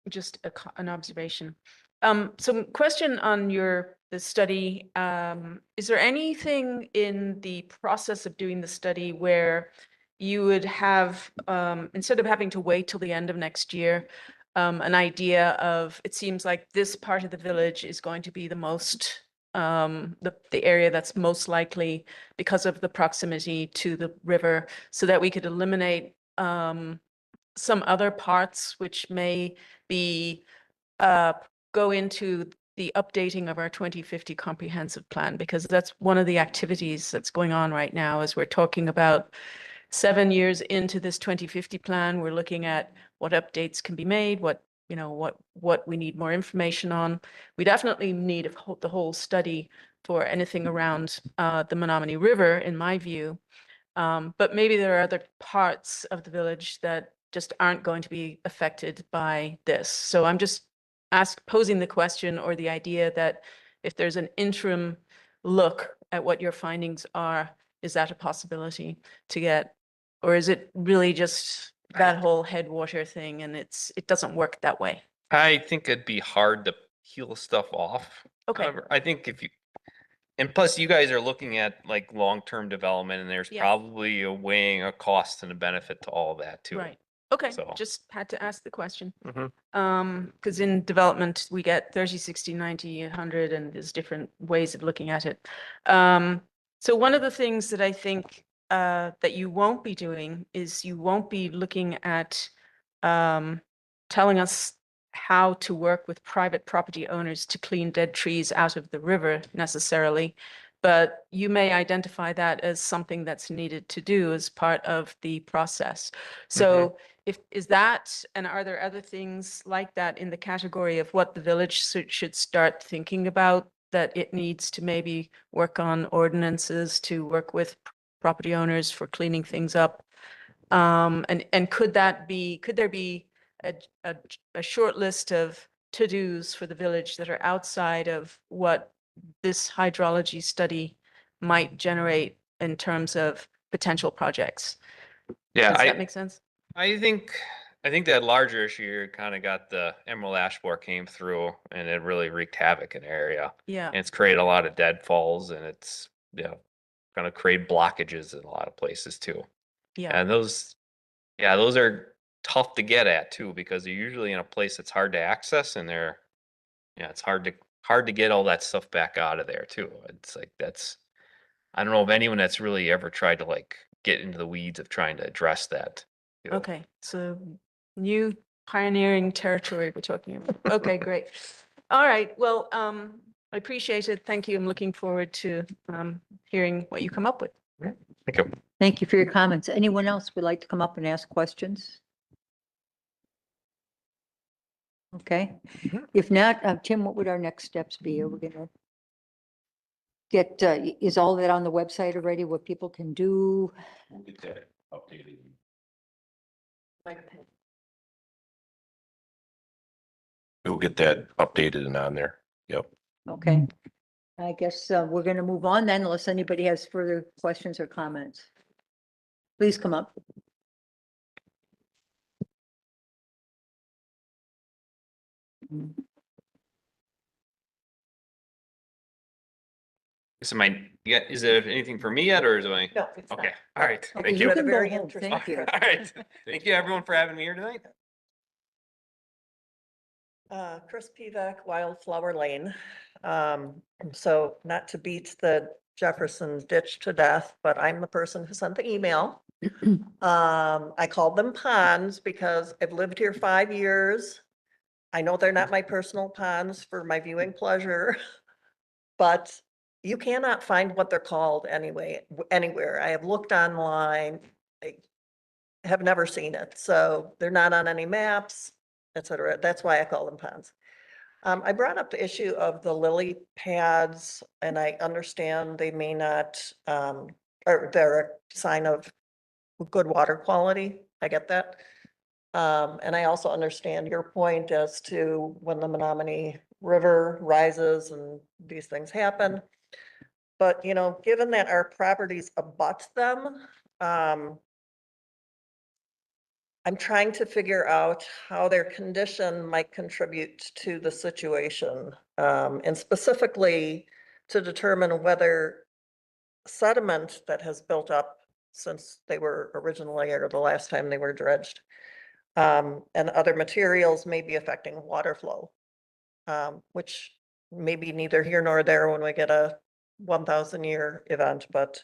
just an observation. So question on the study, is there anything in the process of doing the study where you would have, instead of having to wait till the end of next year, an idea of, it seems like this part of the village is going to be the most, the area that's most likely because of the proximity to the river, so that we could eliminate some other parts which may be go into the updating of our 2050 comprehensive plan, because that's one of the activities that's going on right now as we're talking about 7 years into this 2050 plan. We're looking at what updates can be made, what, you know, what we need more information on. We definitely need the whole study for anything around the Menominee River, in my view. But maybe there are other parts of the village that just aren't going to be affected by this. So I'm just posing the question or the idea that if there's an interim look at what your findings are, is that a possibility to get? Or is it really just that whole headwater thing and it doesn't work that way? I think it'd be hard to peel stuff off. Okay. However, I think if you, and plus you guys are looking at like long-term development, and there's Yeah. probably a weighing a cost and a benefit to all of that too. Right. Okay, So- just had to ask the question. Mhm. Because in development, we get 30, 60, 90, 100, and there's different ways of looking at it. So one of the things that I think that you won't be doing is you won't be looking at telling us how to work with private property owners to clean dead trees out of the river necessarily, but you may identify that as something that's needed to do as part of the process. So is that, and are there other things like that in the category of what the village should start thinking about, that it needs to maybe work on ordinances to work with property owners for cleaning things up? And could there be a short list of to-dos for the village that are outside of what this hydrology study might generate in terms of potential projects? Yeah, Does that make sense? I think that larger issue kind of got the emerald ash borer came through, and it really wreaked havoc in the area. Yeah, And it's created a lot of deadfalls, and it's, you know, going to create blockages in a lot of places too. yeah. And those are tough to get at too, because they're usually in a place that's hard to access and yeah, it's hard to get all that stuff back out of there too. It's like, I don't know of anyone that's really ever tried to like get into the weeds of trying to address that. you know. Okay, so new pioneering territory we're talking about. Okay, great. All right, well, I appreciate it. Thank you. I'm looking forward to hearing what you come up with. Thank you. Thank you for your comments. Anyone else would like to come up and ask questions? Okay, if not, Tim, what would our next steps be? Are we gonna get, is all that on the website already, what people can do? We'll get that updated. We'll get that updated and on there. Yep. Okay, I guess we're gonna move on then unless anybody has further questions or comments. Please come up. So is there anything for me yet or is it? No, it's not. Okay, all right. Okay, Thank you you. had a can go very home. interesting- Thank you. All right. Thank you everyone for having me here tonight. Chris Pivak, Wildflower Lane. So not to beat the Jefferson ditch to death, but I'm the person who sent the email. I called them ponds because I've lived here 5 years. I know they're not my personal ponds for my viewing pleasure, but you cannot find what they're called anywhere. I have looked online. I have never seen it. So they're not on any maps, et cetera. That's why I call them ponds. I brought up the issue of the lily pads, and I understand they may not, or they're a sign of good water quality. I get that. And I also understand your point as to when the Menominee River rises and these things happen. But, you know, given that our properties abut them, I'm trying to figure out how their condition might contribute to the situation. And specifically to determine whether sediment that has built up since they were originally, or the last time they were dredged, and other materials may be affecting water flow, which may be neither here nor there when we get a 1,000-year event, but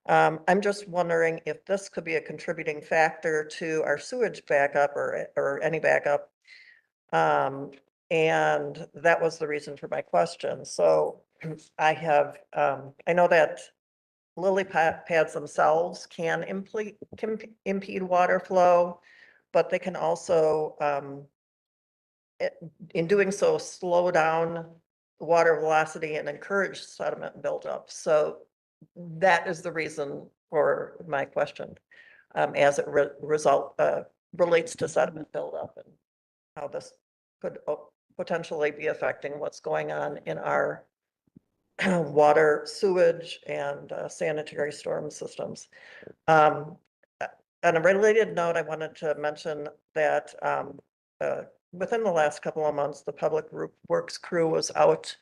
I'm just wondering if this could be a contributing factor to our sewage backup or any backup. And that was the reason for my question. So I have, I know that lily pads themselves can impede water flow, but they can also, in doing so, slow down water velocity and encourage sediment buildup. So that is the reason for my question, as it relates to sediment buildup and how this could potentially be affecting what's going on in our water, sewage, and sanitary storm systems. On a related note, I wanted to mention that within the last couple of months, the Public Works crew was out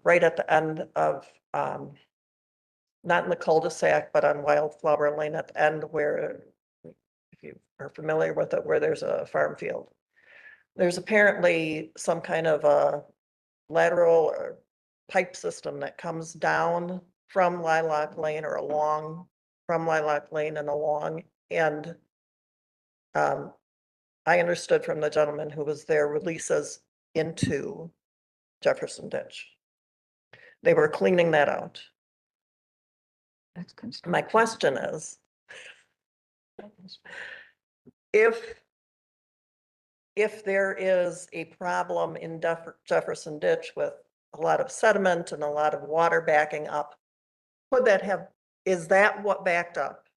right at the end of, not in the cul-de-sac, but on Wildflower Lane at the end where, if you are familiar with it, where there's a farm field. There's apparently some kind of a lateral or pipe system that comes down from Lilac Lane or along from Lilac Lane and along. And I understood from the gentleman who was there, releases into Jefferson Ditch. They were cleaning that out. My question is, if there is a problem in Jefferson Ditch with a lot of sediment and a lot of water backing up, is that what backed up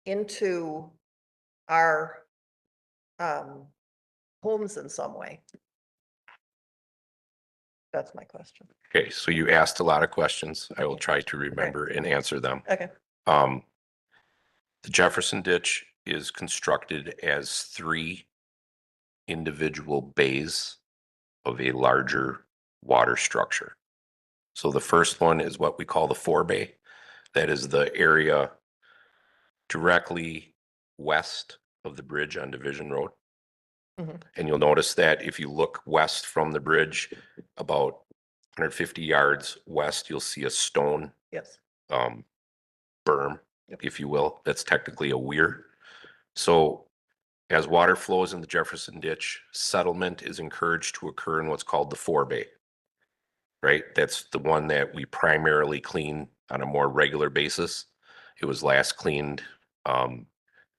into our homes in some way? That's my question. Okay, so you asked a lot of questions. I will try to remember and answer them. Okay. The Jefferson Ditch is constructed as 3 individual bays of a larger water structure. So the first one is what we call the forebay. That is the area directly west of the bridge on Division Road. Mhm. And you'll notice that if you look west from the bridge, about 150 yards west, you'll see a stone Yes. berm, Yep. if you will. That's technically a weir. So as water flows in the Jefferson Ditch, settlement is encouraged to occur in what's called the forebay. Right? That's the one that we primarily clean on a more regular basis. It was last cleaned,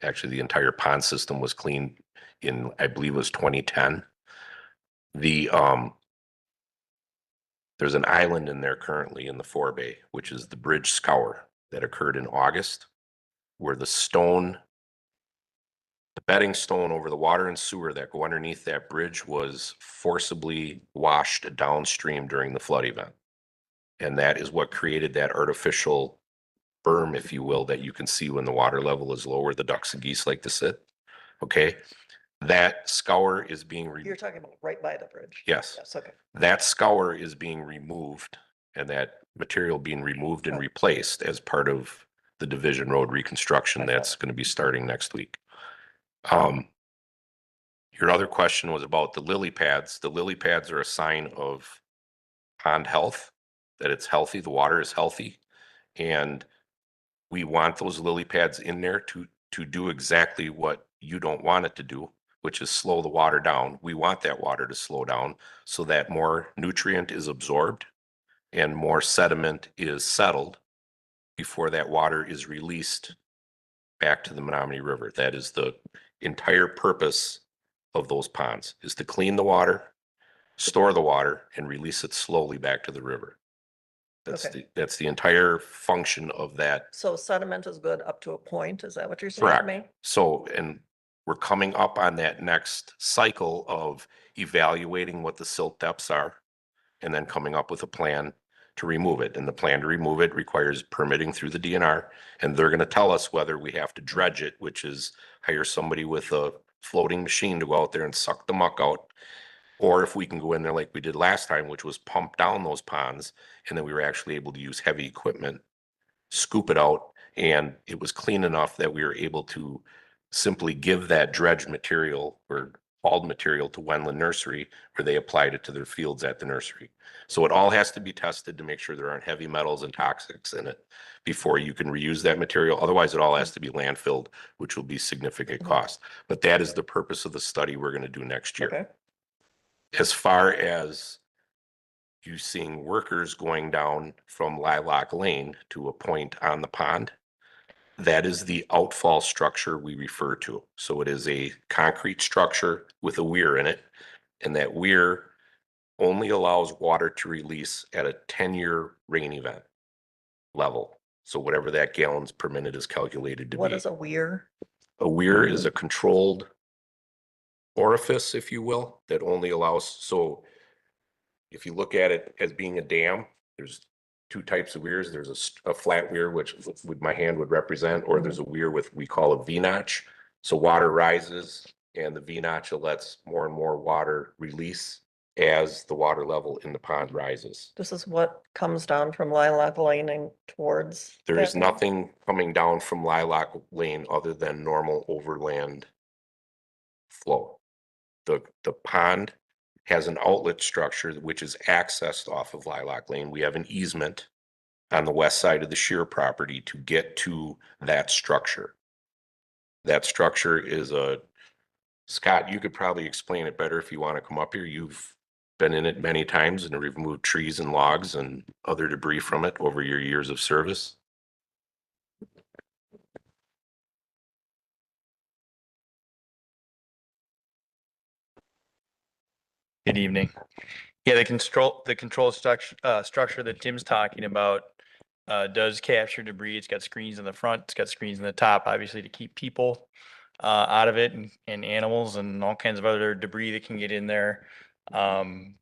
actually the entire pond system was cleaned in, I believe it was 2010. The, there's an island in there currently in the forebay, which is the bridge scour that occurred in August, where the stone, the bedding stone over the water and sewer that go underneath that bridge was forcibly washed downstream during the flood event. And that is what created that artificial berm, if you will, that you can see when the water level is low where the ducks and geese like to sit. Okay, that scour is being You're talking about right by the bridge? yes, Yes, okay. that scour is being removed and that material being removed and replaced as part of the Division Road reconstruction that's going to be starting next week. Your other question was about the lily pads. The lily pads are a sign of pond health, that it's healthy, the water is healthy. And we want those lily pads in there to do exactly what you don't want it to do, which is slow the water down. We want that water to slow down so that more nutrient is absorbed and more sediment is settled before that water is released back to the Menominee River. That is the entire purpose of those ponds, is to clean the water, store the water, and release it slowly back to the river. Okay. That's the entire function of that. So sediment is good up to a point, is that what you're saying to me? Correct. So, and we're coming up on that next cycle of evaluating what the silt depths are and then coming up with a plan to remove it. And the plan to remove it requires permitting through the DNR. And they're going to tell us whether we have to dredge it, which is hire somebody with a floating machine to go out there and suck the muck out. Or if we can go in there like we did last time, which was pump down those ponds, and then we were actually able to use heavy equipment, scoop it out, and it was clean enough that we were able to simply give that dredged material or hauled material to Wendland Nursery, where they applied it to their fields at the nursery. So it all has to be tested to make sure there aren't heavy metals and toxics in it before you can reuse that material. Otherwise, it all has to be landfilled, which will be significant cost. But that is the purpose of the study we're going to do next year. Okay. As far as you seeing workers going down from Lilac Lane to a point on the pond, that is the outfall structure we refer to. So it is a concrete structure with a weir in it. And that weir only allows water to release at a 10-year rain event level. So whatever that gallons per minute is calculated to be. What is a weir? A weir is a controlled orifice, if you will, that only allows, so if you look at it as being a dam, there's two types of weirs. There's a flat weir, which with my hand would represent, or there's a weir with, we call a V-notch. So water rises and the V-notch lets more and more water release as the water level in the pond rises. This is what comes down from Lilac Lane and towards. There is that way? nothing coming down from Lilac Lane other than normal overland flow. The pond has an outlet structure which is accessed off of Lilac Lane. We have an easement on the west side of the Shear property to get to that structure. That structure is Scott, you could probably explain it better if you want to come up here. You've been in it many times and removed trees and logs and other debris from it over your years of service. Good evening. Yeah, the control structure that Tim's talking about does capture debris. It's got screens in the front, it's got screens in the top, obviously to keep people out of it and animals and all kinds of other debris that can get in there.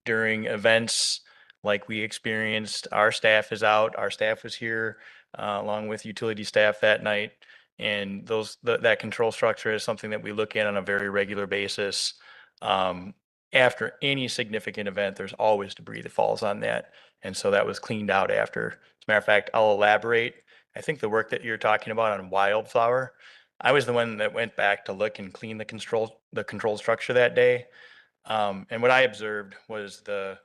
During events like we experienced, our staff is out. Our staff was here along with utility staff that night. And that control structure is something that we look at on a very regular basis. After any significant event, there's always debris that falls on that. And so that was cleaned out after. As a matter of fact, I'll elaborate. I think the work that you're talking about on Wildflower, I was the one that went back to look and clean the control structure that day. And what I observed was the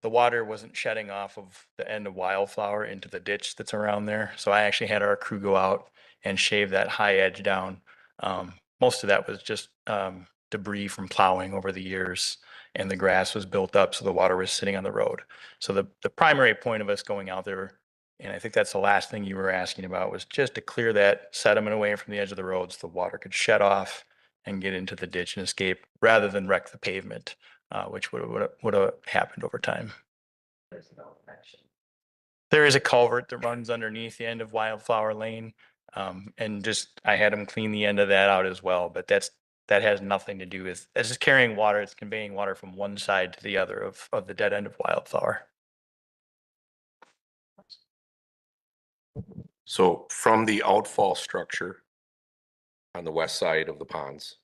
water wasn't shedding off of the end of Wildflower into the ditch that's around there. So I actually had our crew go out and shave that high edge down. Most of that was just debris from plowing over the years, and the grass was built up, so the water was sitting on the road. So the primary point of us going out there, and I think that's the last thing you were asking about, was just to clear that sediment away from the edge of the road so the water could shed off and get into the ditch and escape, rather than wreck the pavement, which would have happened over time. There's no connection. There is a culvert that runs underneath the end of Wildflower Lane. And just, I had them clean the end of that out as well, but that has nothing to do with, it's just carrying water, it's conveying water from one side to the other of the dead end of Wildflower. So from the outfall structure on the west side of the ponds,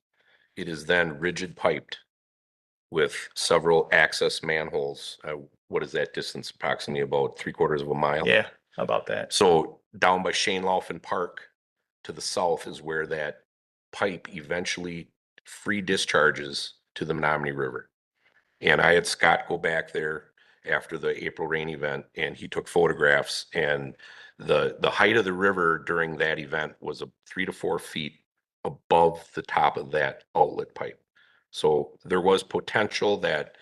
it is then rigid piped with several access manholes. What is that distance? Approximately about 3/4 of a mile? Yeah, how about that? So down by Shane Laufin Park to the south is where that pipe eventually free discharges to the Menominee River. And I had Scott go back there after the April rain event, and he took photographs, and the height of the river during that event was 3 to 4 feet above the top of that outlet pipe. So there was potential that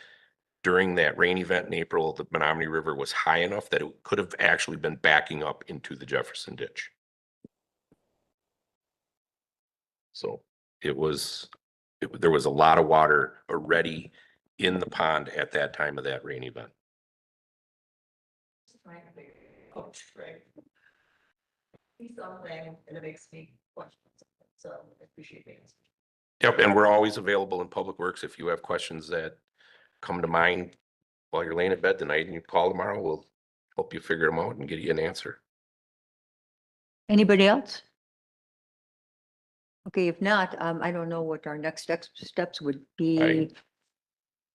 during that rain event in April, the Menominee River was high enough that it could have actually been backing up into the Jefferson Ditch. So there was a lot of water already in the pond at that time of that rain event. Oh, right. See something and it makes me question something, so I appreciate the answer. Yep, and we're always available in Public Works. If you have questions that come to mind while you're laying in bed tonight and you call tomorrow, we'll help you figure them out and get you an answer. Anybody else? Okay, if not, I don't know what our next steps would be.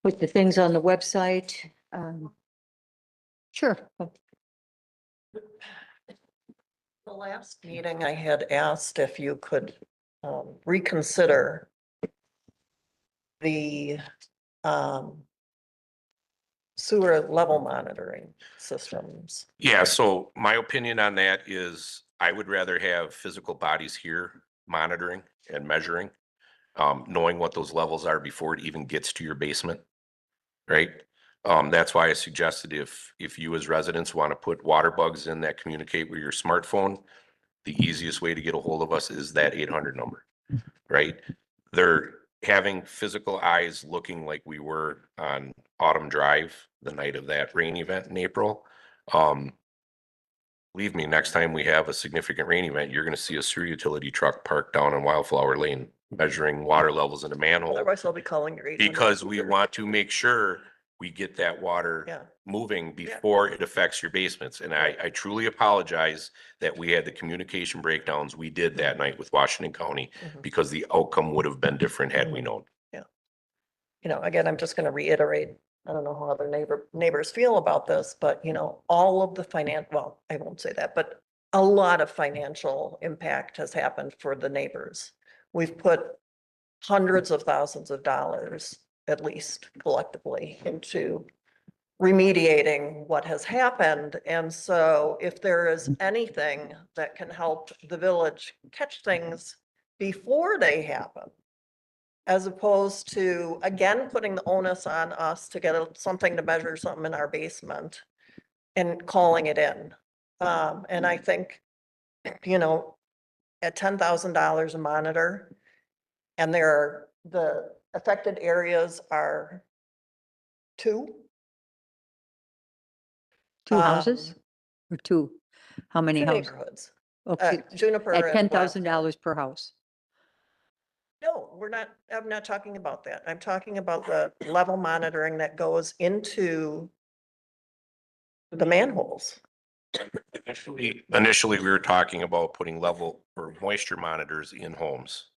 Put the things on the website. Sure. The last meeting I had asked if you could reconsider the sewer level monitoring systems. Yeah, so my opinion on that is I would rather have physical bodies here monitoring and measuring, knowing what those levels are before it even gets to your basement, right? That's why I suggested if you as residents want to put water bugs in that communicate with your smartphone, the easiest way to get a hold of us is that 800 number, right? They're having physical eyes looking like we were on Autumn Drive the night of that rain event in April. Believe me, next time we have a significant rain event, you're going to see a sewer utility truck parked down in Wildflower Lane measuring water levels in a manhole. Otherwise I'll be calling your 800 Because we number. want to make sure we get that water Yeah. moving before it affects your basements. And I truly apologize that we had the communication breakdowns we did that night with Washington County, Mhm. because the outcome would have been different had we known. You know, again, I'm just gonna reiterate, I don't know how other neighbors feel about this, but you know, all of the well, I won't say that, but a lot of financial impact has happened for the neighbors. We've put hundreds of thousands of dollars, at least collectively, into remediating what has happened. And so if there is anything that can help the village catch things before they happen, as opposed to, again, putting the onus on us to get something to measure something in our basement and calling it in. And I think, you know, at $10,000 a monitor, and the affected areas are 2. Two houses or two? How many 2 houses? neighborhoods. Okay, Juniper. at and $10,000 per house. No, I'm not talking about that. I'm talking about the level monitoring that goes into the manholes. Initially, we were talking about putting level or moisture monitors in homes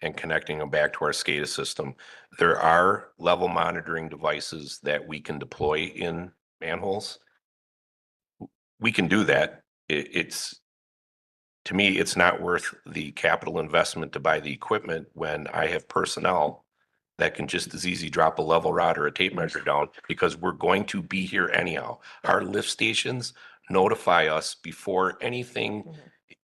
and connecting them back to our SCADA system. There are level monitoring devices that we can deploy in manholes. We can do that. It's to me, it's not worth the capital investment to buy the equipment when I have personnel that can just as easy drop a level rod or a tape measure down, because we're going to be here anyhow. Our lift stations notify us before anything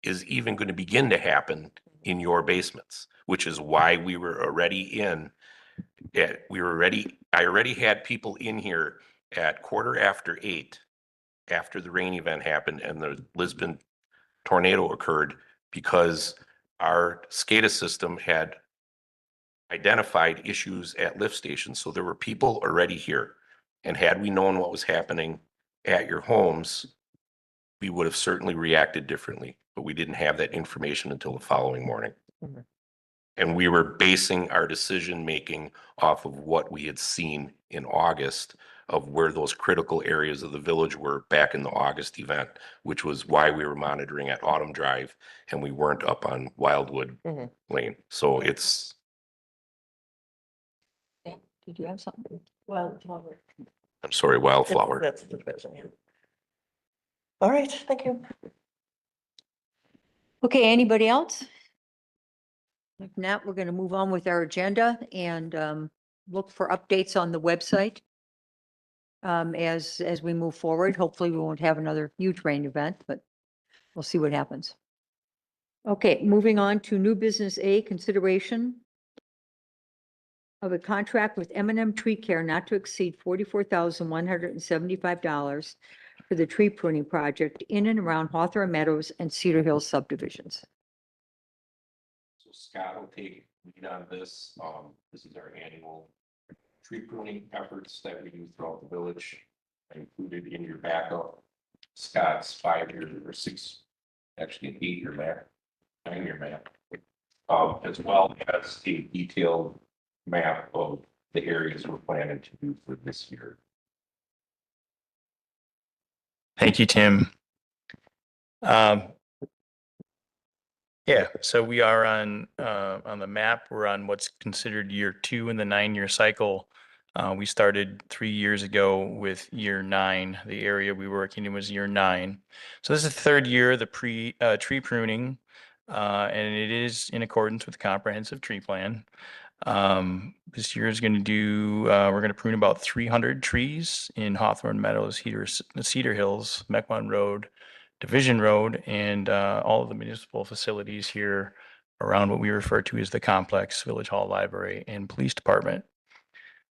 is even going to begin to happen in your basements, which is why we were already I already had people in here at 8:15 after the rain event happened and the Lisbon tornado occurred, because our SCADA system had identified issues at lift stations. So there were people already here. And had we known what was happening at your homes, we would have certainly reacted differently, but we didn't have that information until the following morning. Mhm. And we were basing our decision-making off of what we had seen in August of where those critical areas of the village were back in the August event, which was why we were monitoring at Autumn Drive and we weren't up on Wildwood Mhm. Lane. So it's, Did you have something? Wildflower. I'm sorry, Wildflower. That's the division, yeah. All right, thank you. Okay, anybody else? If not, we're going to move on with our agenda and look for updates on the website as we move forward. Hopefully, we won't have another huge rain event, but we'll see what happens. Okay, moving on to new business A, consideration of a contract with M&M Tree Care not to exceed $44,175 for the tree pruning project in and around Hawthorne Meadows and Cedar Hills subdivisions. So Scott will take lead on this. This is our annual tree pruning efforts that we do throughout the village. I included in your backup Scott's 5-year or 8-year map, 9-year map, as well as a detailed map of the areas we're planning to do for this year. Thank you, Tim. Yeah, so we are on the map. We're on what's considered year 2 in the 9-year cycle. We started 3 years ago with year 9. The area we were working in was year 9. So this is the 3rd year of the tree pruning, and it is in accordance with the comprehensive tree plan. This year is going to do, we're going to prune about 300 trees in Hawthorne Meadows, Cedar Hills, Mequon Road, Division Road, and all of the municipal facilities here around what we refer to as the complex, Village Hall, Library, and Police Department.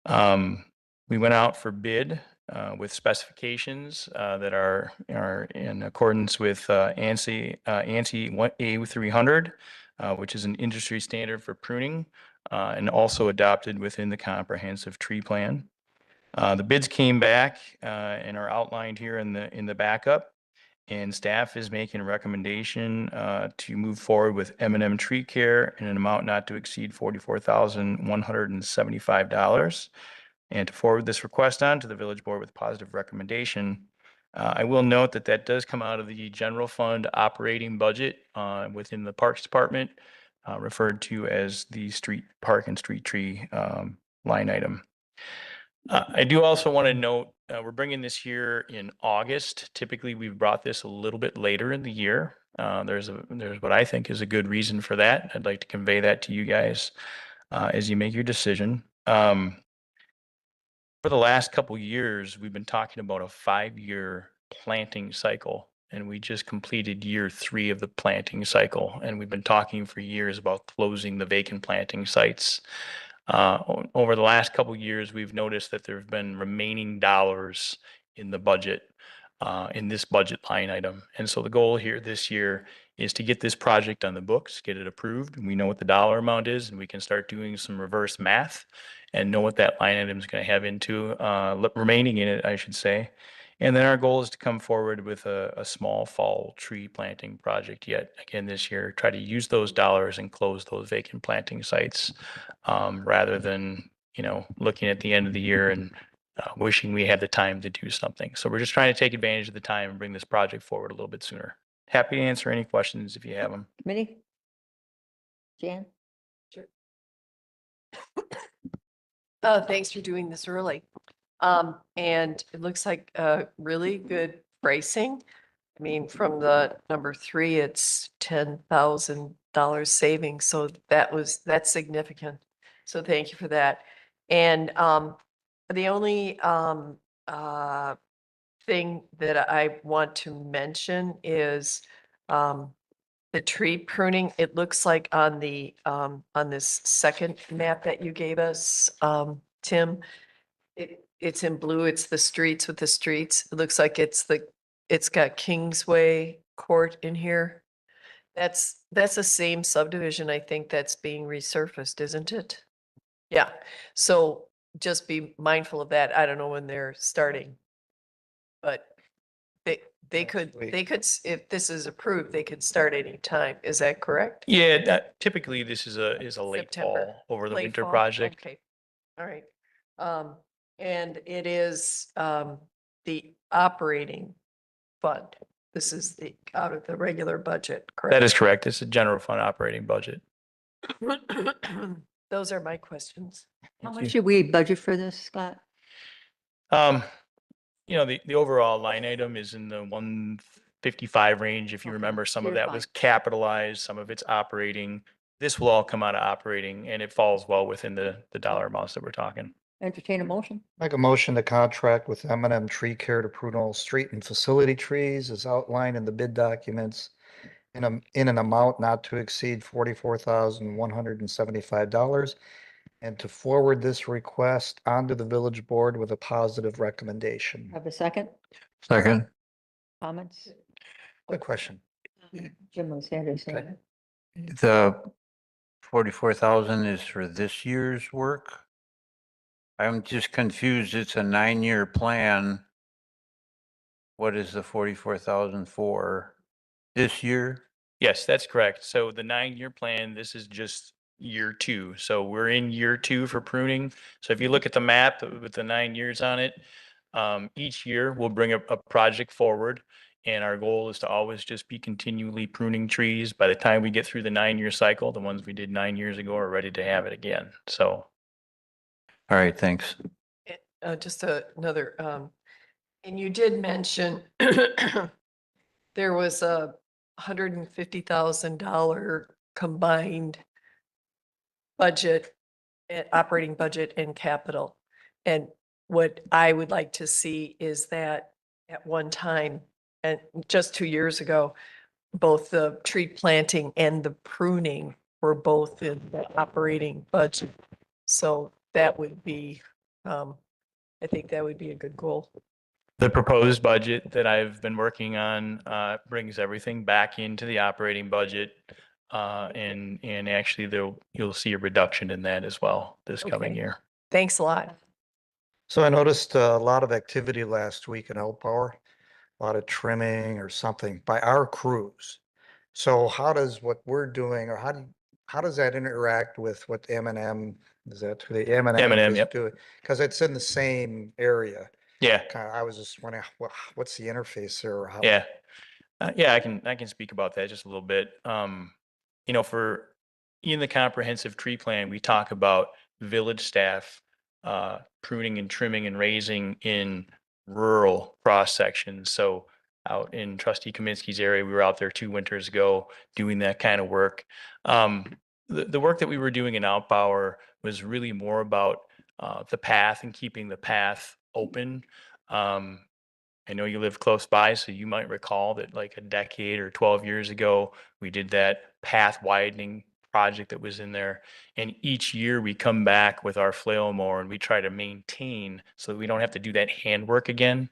We went out for bid with specifications that are in accordance with ANSI A300, which is an industry standard for pruning, and also adopted within the comprehensive tree plan. The bids came back and are outlined here in the backup. And staff is making a recommendation to move forward with M&M Tree Care in an amount not to exceed $44,175. And to forward this request on to the village board with positive recommendation. I will note that that does come out of the general fund operating budget within the Parks Department, referred to as the street park and street tree line item. I do also want to note, we're bringing this here in August. Typically, we've brought this a little bit later in the year. There's what I think is a good reason for that. I'd like to convey that to you guys as you make your decision. For the last couple years, we've been talking about a 5-year planting cycle, and we just completed year 3 of the planting cycle. And we've been talking for years about closing the vacant planting sites. Over the last couple of years, we've noticed that there have been remaining dollars in the budget, in this budget line item. And so the goal here this year is to get this project on the books, get it approved, and we know what the dollar amount is, and we can start doing some reverse math and know what that line item is going to have into remaining in it, I should say. And then our goal is to come forward with a small fall tree planting project yet again this year, try to use those dollars and close those vacant planting sites rather than, looking at the end of the year and wishing we had the time to do something. So we're just trying to take advantage of the time and bring this project forward a little bit sooner. Happy to answer any questions if you have them. Committee? Jan? Thanks for doing this early. And it looks like really good pricing. I mean, from the number 3, it's $10,000 savings. So that's significant. So thank you for that. And the only thing that I want to mention is the tree pruning. It looks like on this second map that you gave us, Tim, it's in blue. It's the streets with the streets. It looks like it's got Kingsway Court in here. That's the same subdivision, I think, that's being resurfaced, isn't it? Yeah, so just be mindful of that. I don't know when they're starting. But they could, if this is approved, they could start any time. Is that correct? Yeah, typically this is a late September, fall over the Late winter fall? project. Okay, all right. And it is the operating fund. This is out of the regular budget, correct? That is correct. It's a general fund operating budget. Those are my questions. How much should we budget for this, Scott? You know, the overall line item is in the 155 range. If you Okay, remember, some of you're that was capitalized, some of it's operating. This will all come out of operating and it falls well within the dollar amounts that we're talking. Entertain a motion? Make a motion to contract with M&M Tree Care to prune all street and facility trees as outlined in the bid documents in an amount not to exceed $44,175 and to forward this request onto the village board with a positive recommendation. Have a second? Second. Comments? Good question. Jim was here to say Okay. it. The 44,000 is for this year's work? I'm just confused. It's a 9-year plan. What is the 44,000 for this year? Yes, that's correct. So the 9-year plan, this is just year 2. So we're in year 2 for pruning. So if you look at the map with the 9 years on it, each year we'll bring a project forward. And our goal is to always just be continually pruning trees. By the time we get through the 9-year cycle, the ones we did 9 years ago are ready to have it again. So All right, thanks. Just another, and you did mention there was a $150,000 combined budget, operating budget and capital. And what I would like to see is that at one time, and just 2 years ago, both the tree planting and the pruning were both in the operating budget. So that would be, I think that would be a good goal. the proposed budget that I've been working on brings everything back into the operating budget. And actually you'll see a reduction in that as well this coming Okay. year. Thanks a lot. So I noticed a lot of activity last week in Elk Power, a lot of trimming or something by our crews. So how does what we're doing, or how does that interact with what M&M, is that who the M&M M&M, is yep. doing? Because it's in the same area. Yeah, I was just wondering, what's the interface there? Or how? yeah. Yeah, I can speak about that just a little bit. You know, in the comprehensive tree plan, we talk about village staff pruning and trimming and raising in rural cross sections. So out in Trustee Kaminsky's area, we were out there 2 winters ago doing that kind of work. The work that we were doing in Outpower was really more about the path and keeping the path open. I know you live close by, so you might recall that like a decade or 12 years ago, we did that path widening project that was in there. And each year we come back with our flail mower and we try to maintain so that we don't have to do that handwork again.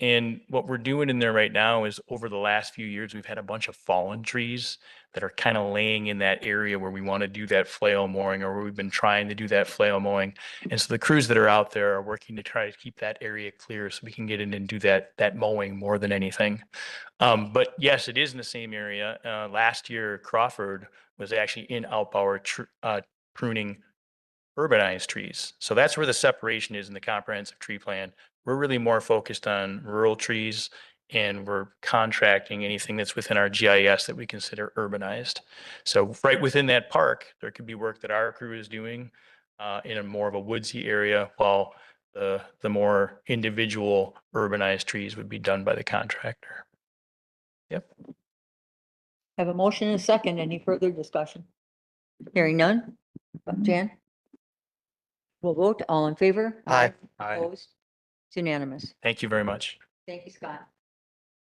And what we're doing in there right now is over the last few years, we've had a bunch of fallen trees that are kind of laying in that area where we want to do that flail mowing, or where we've been trying to do that flail mowing. And so the crews that are out there are working to try to keep that area clear so we can get in and do that mowing more than anything. But yes, it is in the same area. Last year, Crawford was actually in Outpower pruning urbanized trees. So that's where the separation is in the comprehensive tree plan. We're really more focused on rural trees, and we're contracting anything that's within our GIS that we consider urbanized. So right within that park, there could be work that our crew is doing in a more of a woodsy area, while the more individual urbanized trees would be done by the contractor. Yep. Have a motion and a second. Any further discussion? Hearing none? Jan? We'll vote. All in favor? Aye. Opposed? It's unanimous. Thank you very much. Thank you, Scott.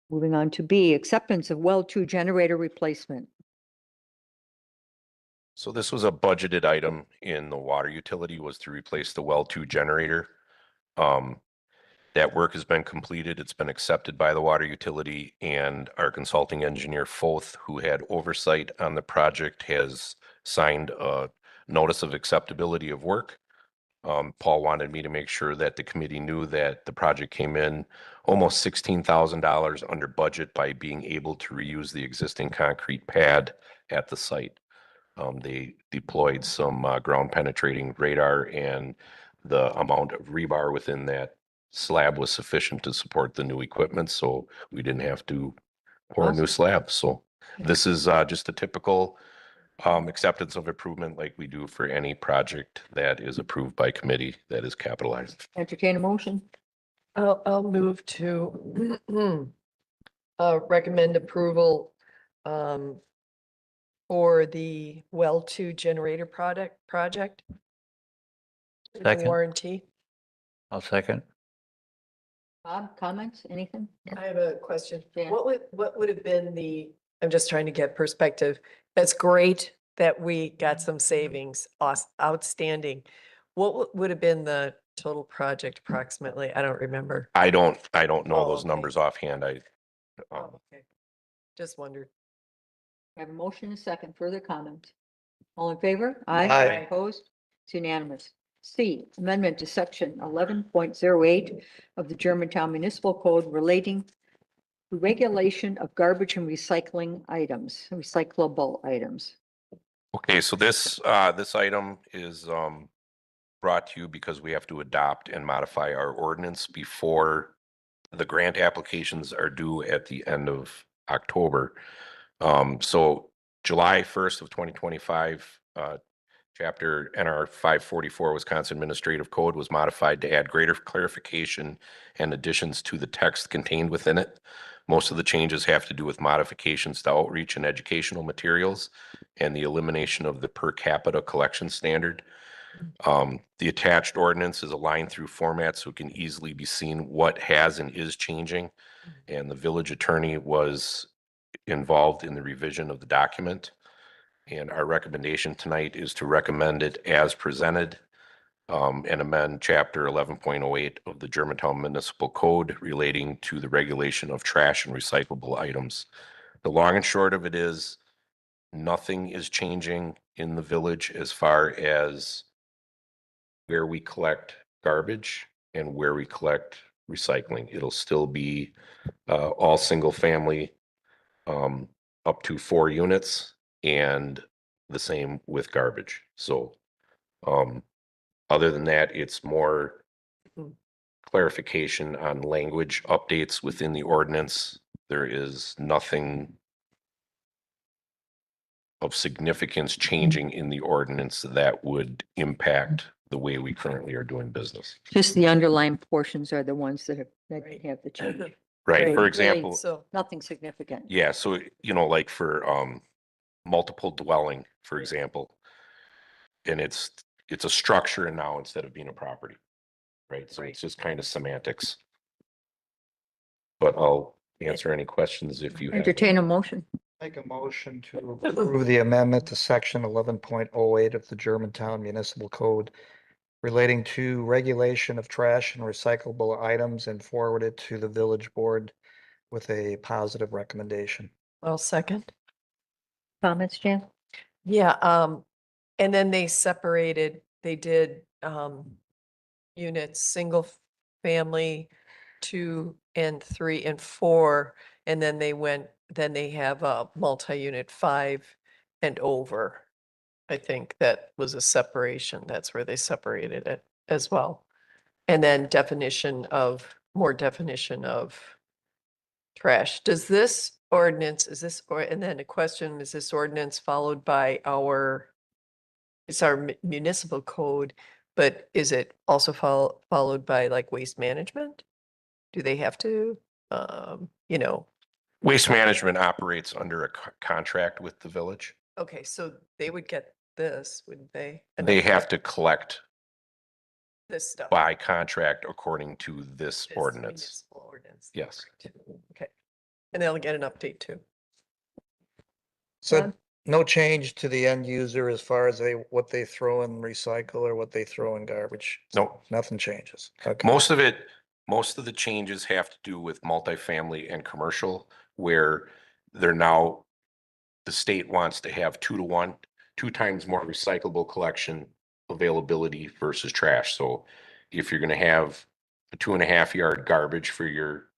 Moving on to B, acceptance of well two generator replacement. So this was a budgeted item in the water utility, was to replace the well two generator. That work has been completed. It's been accepted by the water utility, and our consulting engineer, Foth, who had oversight on the project, has signed a notice of acceptability of work. Paul wanted me to make sure that the committee knew that the project came in almost $16,000 under budget by being able to reuse the existing concrete pad at the site. They deployed some ground penetrating radar, and the amount of rebar within that slab was sufficient to support the new equipment, so we didn't have to pour a new slab. So this is just a typical acceptance of improvement like we do for any project that is approved by committee that is capitalized. Entertain a motion. I'll move to recommend approval for the well two generator project. with the Second. Warranty. I'll second. Bob, comments, anything? I have a question. Yeah. What would have been the, I'm just trying to get perspective. That's great that we got some savings, outstanding. What would have been the total project approximately? I don't remember. I don't know Oh, those okay. numbers offhand. Oh, okay. Just wondered. I have a motion and a second. Further comment? All in favor? Aye. Aye. Opposed? It's unanimous. C, amendment to section 11.08 of the Germantown Municipal Code relating to regulation of garbage and recycling items, recyclable items. Okay, so this item is brought to you because we have to adopt and modify our ordinance before the grant applications are due at the end of October. So July 1st of 2025, Chapter NR 544 Wisconsin Administrative Code was modified to add greater clarification and additions to the text contained within it. Most of the changes have to do with modifications to outreach and educational materials and the elimination of the per capita collection standard. The attached ordinance is aligned through format so it can easily be seen what has and is changing. And the village attorney was involved in the revision of the document. And our recommendation tonight is to recommend it as presented and amend chapter 11.08 of the Germantown Municipal Code relating to the regulation of trash and recyclable items. The long and short of it is nothing is changing in the village as far as where we collect garbage and where we collect recycling. It'll still be all single family up to 4 units, and the same with garbage. So other than that, it's more clarification on language updates within the ordinance. There is nothing of significance changing in the ordinance that would impact the way we currently are doing business. Just the underlying portions are the ones that Right. have the change. Right, for Right, example, So, Nothing significant. yeah, so, like for multiple dwelling, for example, and it's a structure now instead of being a property, right? So Right. it's just kind of semantics. But I'll answer any questions if you have. Entertain a motion. Make a motion to approve the amendment to section 11.08 of the Germantown Municipal Code relating to regulation of trash and recyclable items and forward it to the village board with a positive recommendation. well, second. Comments, Jan? Yeah, and then they separated, they did units, single family, 2 and 3 and 4, and then they have a multi-unit 5 and over. I think that was a separation. That's where they separated it as well. And then more definition of trash. Does this ordinance, and then a question, is this ordinance followed by it's our municipal code, but is it also followed by like waste management? Do they have to, Waste Management operates under a contract with the village. Okay, so they would get this, wouldn't they? And They then have to collect this stuff. by contract according to this This ordinance. municipal ordinance. Yes. Okay. And they'll get an update too. So John? no change to the end user as far as what they throw in recycle or what they throw in garbage? No, Nothing changes. Okay. most of the changes have to do with multifamily and commercial, where they're now, the state wants to have 2 to 1, 2 times more recyclable collection availability versus trash. So if you're gonna have a 2.5 yard garbage for your,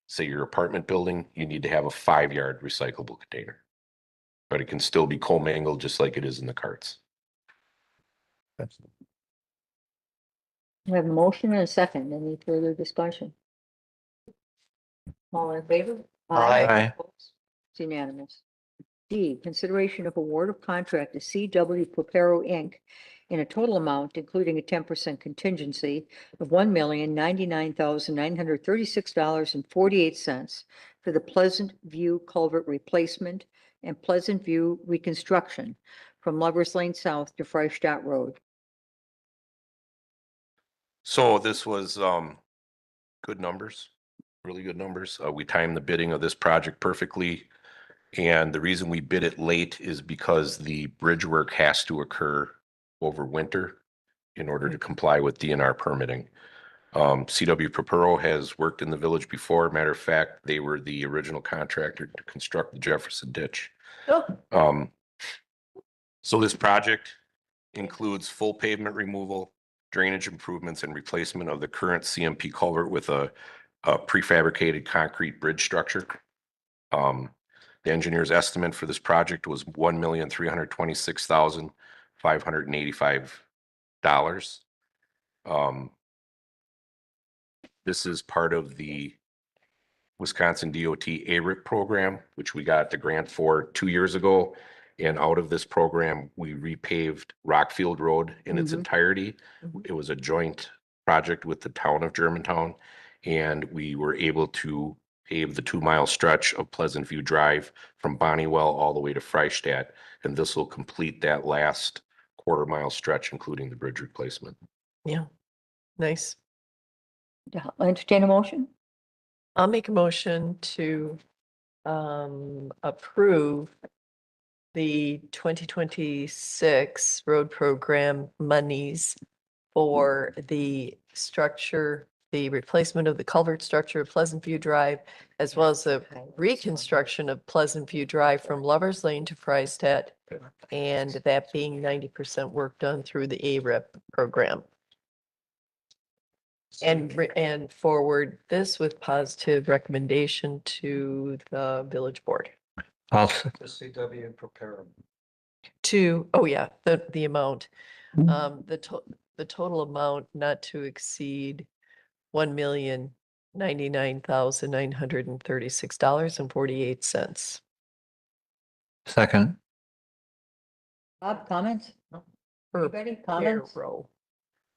say your apartment building, you need to have a 5 yard recyclable container. But it can still be commingled just like it is in the carts. We have a motion and a second. Any further discussion? All in favor? Aye. Opposed? It's unanimous. D, consideration of award of contract to CW Propero Inc. in a total amount, including a 10% contingency of $1,099,936.48 for the Pleasant View Culvert Replacement and Pleasant View Reconstruction from Lovers Lane South to Freistadt Road. So this was good numbers, really good numbers. We timed the bidding of this project perfectly. And the reason we bid it late is because the bridge work has to occur over winter in order to comply with DNR permitting. CW Propero has worked in the village before. Matter of fact, they were the original contractor to construct the Jefferson Ditch. Oh, So this project includes full pavement removal, drainage improvements, and replacement of the current CMP culvert with a prefabricated concrete bridge structure. The engineer's estimate for this project was $1,326,585. This is part of the Wisconsin DOT ARIP program, which we got the grant for 2 years ago. And out of this program, we repaved Rockfield Road in its Mhm. entirety. Mhm. It was a joint project with the town of Germantown. And we were able to pave the 2 mile stretch of Pleasant View Drive from Bonniewell all the way to Freistadt. And this will complete that last 1/4 mile stretch, including the bridge replacement. yeah. Nice. I'll entertain a motion. I'll make a motion to approve the 2026 road program monies for the structure, the replacement of the culvert structure of Pleasant View Drive, as well as the reconstruction of Pleasant View Drive from Lovers Lane to Freistadt, and that being 90% work done through the ARIP program. And forward this with positive recommendation to the village board. I'll, CW Propero. Oh yeah, the amount, the total amount not to exceed $1,099,936.48. second. Bob, comments? Per Anybody, comments? row.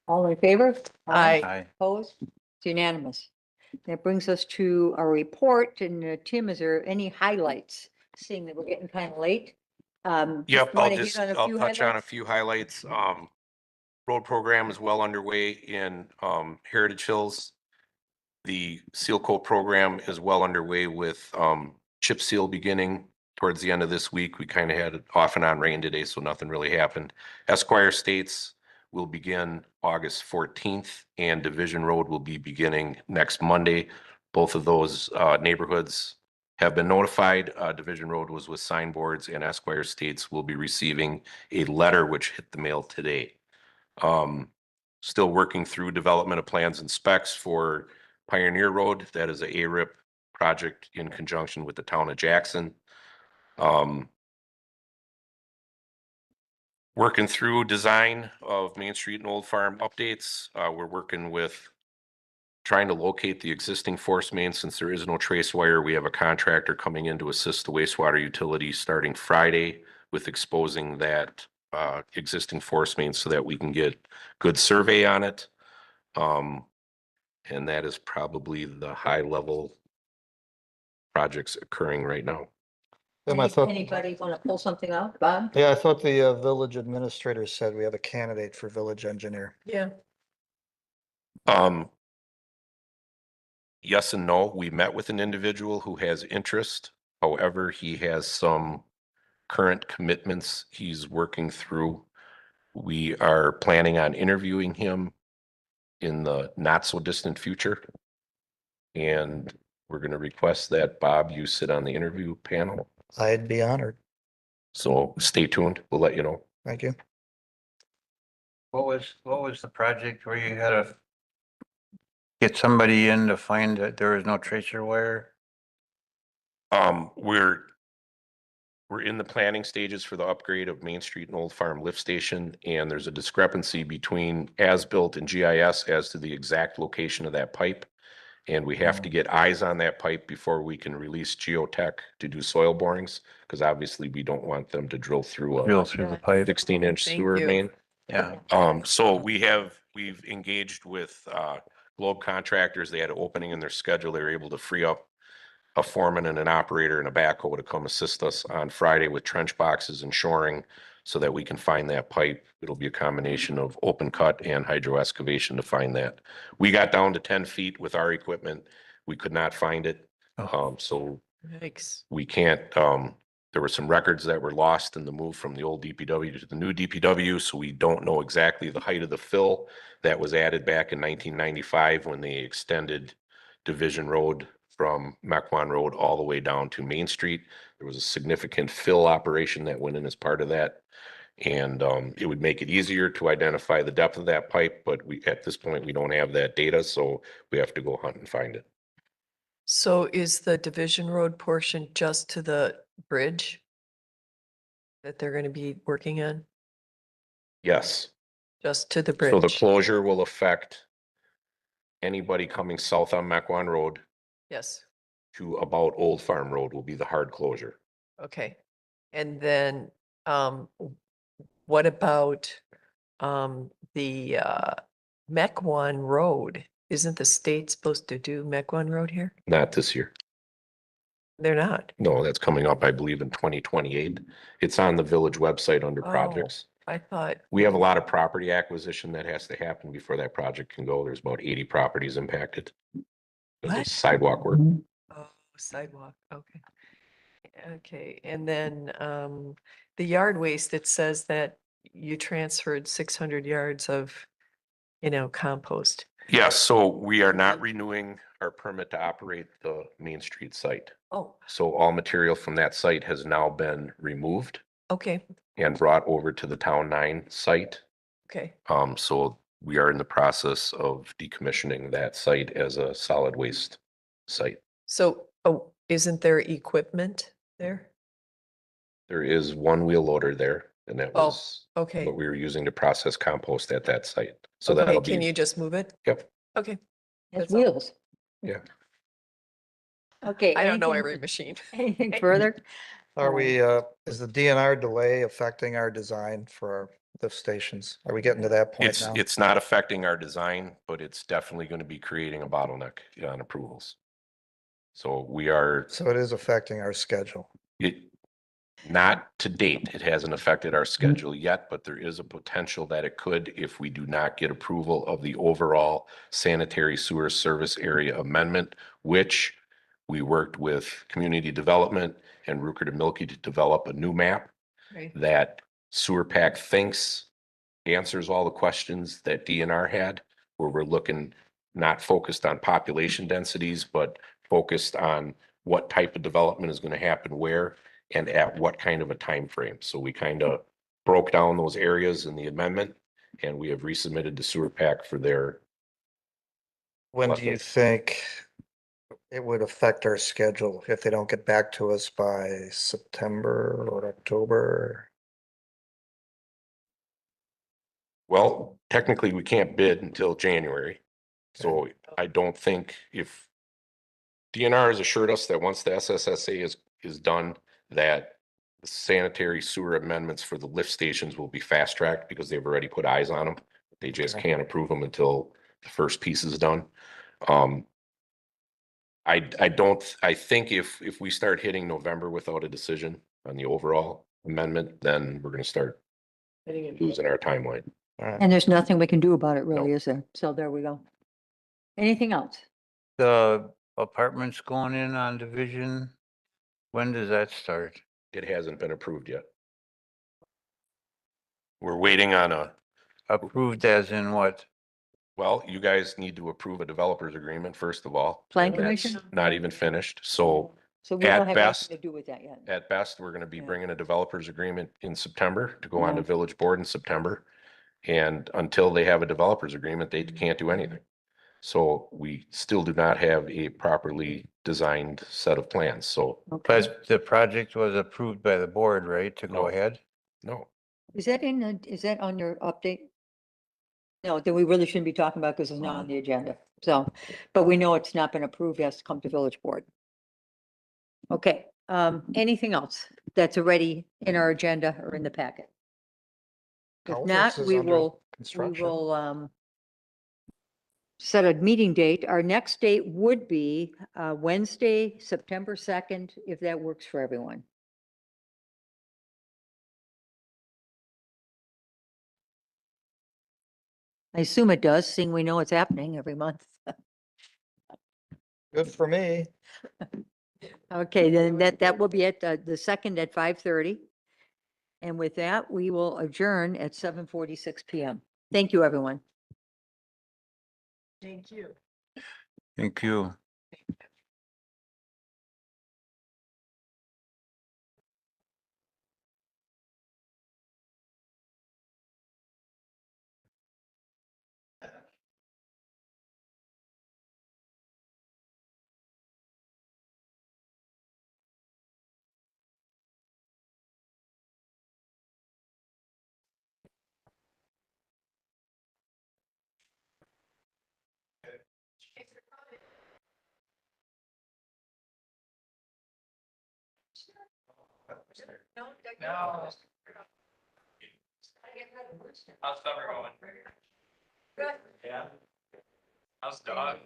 All in favor? Aye. Aye. Opposed? It's unanimous. That brings us to our report. And Tim, is there any highlights? Seeing that we're getting kind of late. Yep, you I'll wanna hit just, on a I'll few touch on a highlights? few highlights. Road program is well underway in Heritage Hills. The seal coat program is well underway with chip seal beginning towards the end of this week. We kind of had it off and on rain today, so nothing really happened. Esquire Estates will begin August 14th and Division Road will be beginning next Monday. Both of those neighborhoods have been notified. Division Road was with signboards and Esquire Estates will be receiving a letter which hit the mail today. Still working through development of plans and specs for Pioneer Road. That is a ARIP project in conjunction with the town of Jackson. Working through design of Main Street and Old Farm updates. We're working with trying to locate the existing force main since there is no trace wire. We have a contractor coming in to assist the wastewater utility starting Friday with exposing that existing force main so that we can get good survey on it. And that is probably the high level projects occurring right now. I thought, Anybody want to pull something out, Bob? yeah, I thought the village administrator said we have a candidate for village engineer. Yeah. Yes and no. We met with an individual who has interest. However, he has some current commitments he's working through. We are planning on interviewing him in the not so distant future. And we're going to request that Bob, you sit on the interview panel. I'd be honored. So stay tuned. We'll let you know. Thank you. What was the project where you had to get somebody in to find that there was no tracer wire? We're in the planning stages for the upgrade of Main Street and Old Farm Lift Station, and there's a discrepancy between as-built and GIS as to the exact location of that pipe. And we have to get eyes on that pipe before we can release geotech to do soil borings, because obviously we don't want them to drill through a Drill through the pipe. 16-inch Thank sewer you. main. Yeah. So we've engaged with Globe Contractors. They had an opening in their schedule. They were able to free up a foreman and an operator and a backhoe to come assist us on Friday with trench boxes and shoring so that we can find that pipe. It'll be a combination of open cut and hydro excavation to find that. We got down to 10 feet with our equipment. We could not find it. So Yikes. we can't, there were some records that were lost in the move from the old DPW to the new DPW, so we don't know exactly the height of the fill that was added back in 1995 when they extended Division Road from Mequon Road all the way down to Main Street. There was a significant fill operation that went in as part of that. And it would make it easier to identify the depth of that pipe, but at this point, we don't have that data, so we have to go hunt and find it. So is the Division Road portion just to the bridge that they're going to be working on? Yes. Just to the So the bridge? closure will affect anybody coming south on Mequon Road Yes. to about Old Farm Road will be the hard closure. Okay. And then, what about, the, Mequon Road? Isn't the state supposed to do Mequon Road here? Not this year. They're not. No, that's coming up, I believe, in 2028. It's on the village website under Oh. projects. I thought, We have a lot of property acquisition that has to happen before that project can go. There's about 80 properties impacted. There's What? sidewalk work. oh, sidewalk, okay. Okay, and then, the yard waste, it says that you transferred 600 yards of, compost. Yes, so we are not renewing our permit to operate the Main Street site. Oh, So all material from that site has now been removed okay, and brought over to the Town 9 site. okay. So we are in the process of decommissioning that site as a solid waste site. So, isn't there equipment there? There is one wheel loader there, and that Oh, was okay. what we were using to process compost at that site. So Okay, that'll can be, you just move it? yep. Okay, Has That's all. wheels. Yeah. Okay. I don't know anything- every machine. Anything further? Are we, is the DNR delay affecting our design for our lift stations? Are we getting to that point now? It's not affecting our design, but it's definitely going to be creating a bottleneck on approvals. So we are, So it is affecting our schedule. not to date, it hasn't affected our schedule yet, but there is a potential that it could if we do not get approval of the overall sanitary sewer service area amendment, which we worked with community development and Rooker to Milky to develop a new map Right. that Sewer Pack thinks answers all the questions that DNR had, where we're looking not focused on population densities, but focused on what type of development is going to happen where and at what kind of a time frame. So we kind of broke down those areas in the amendment, and we have resubmitted to Sewer Pack for their, When do you think it would affect our schedule if they don't get back to us by September or October? well, technically, we can't bid until January. So I don't think if DNR has assured us that once the SSSA is done, that the sanitary sewer amendments for the lift stations will be fast tracked because they've already put eyes on them. They just Okay. can't approve them until the first piece is done. I don't, I think if we start hitting November without a decision on the overall amendment, then we're gonna start losing our timeline. All right. And there's nothing we can do about it really, No. is there? So there we go. Anything else? The apartments going in on Division, when does that start? It hasn't been approved yet. We're waiting on a, Approved as in what? well, you guys need to approve a developers agreement first of all. Plan and that's commission? Not even finished, so So we At don't have best- anything to do with that yet. at best, we're gonna be Yeah. bringing a developers agreement in September to go on to Yeah. village board in September. And until they have a developers agreement, they can't do anything. So we still do not have a properly designed set of plans, so Okay. But the project was approved by the board, right, to go No. ahead? no. Is that is that on your update? No, that we really shouldn't be talking about because it's not on the agenda. So, but we know it's not been approved, it has to come to village board. Okay, anything else that's already in our agenda or in the packet? If Culver's not, is we under will, construction. set a meeting date. Our next date would be, Wednesday, September 2nd, if that works for everyone. I assume it does, seeing we know it's happening every month. Good for me. Okay, then that will be at the second at 5:30. And with that, we will adjourn at 7:46 PM. Thank you, everyone. Thank you. Thank you. How's summer going? Good. Yeah. How's dog?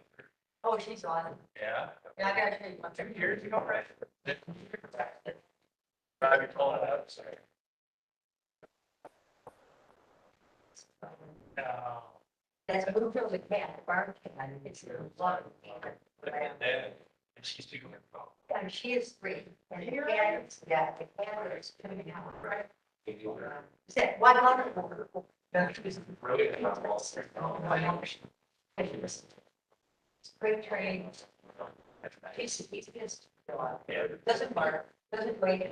Oh, she's on. Yeah. Yeah, I gotta tell you one 2 years ago, right? Probably told it out, sorry. No. That's Bluefield the cat, the barn cat, it's a lot. Look at that. And she's doing it wrong. And she is free. And the cat is, yeah, the cat is coming out, right? Is that 100? Really? Great training. He's just, Yeah. doesn't bark, doesn't wait.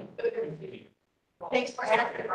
Thanks for asking.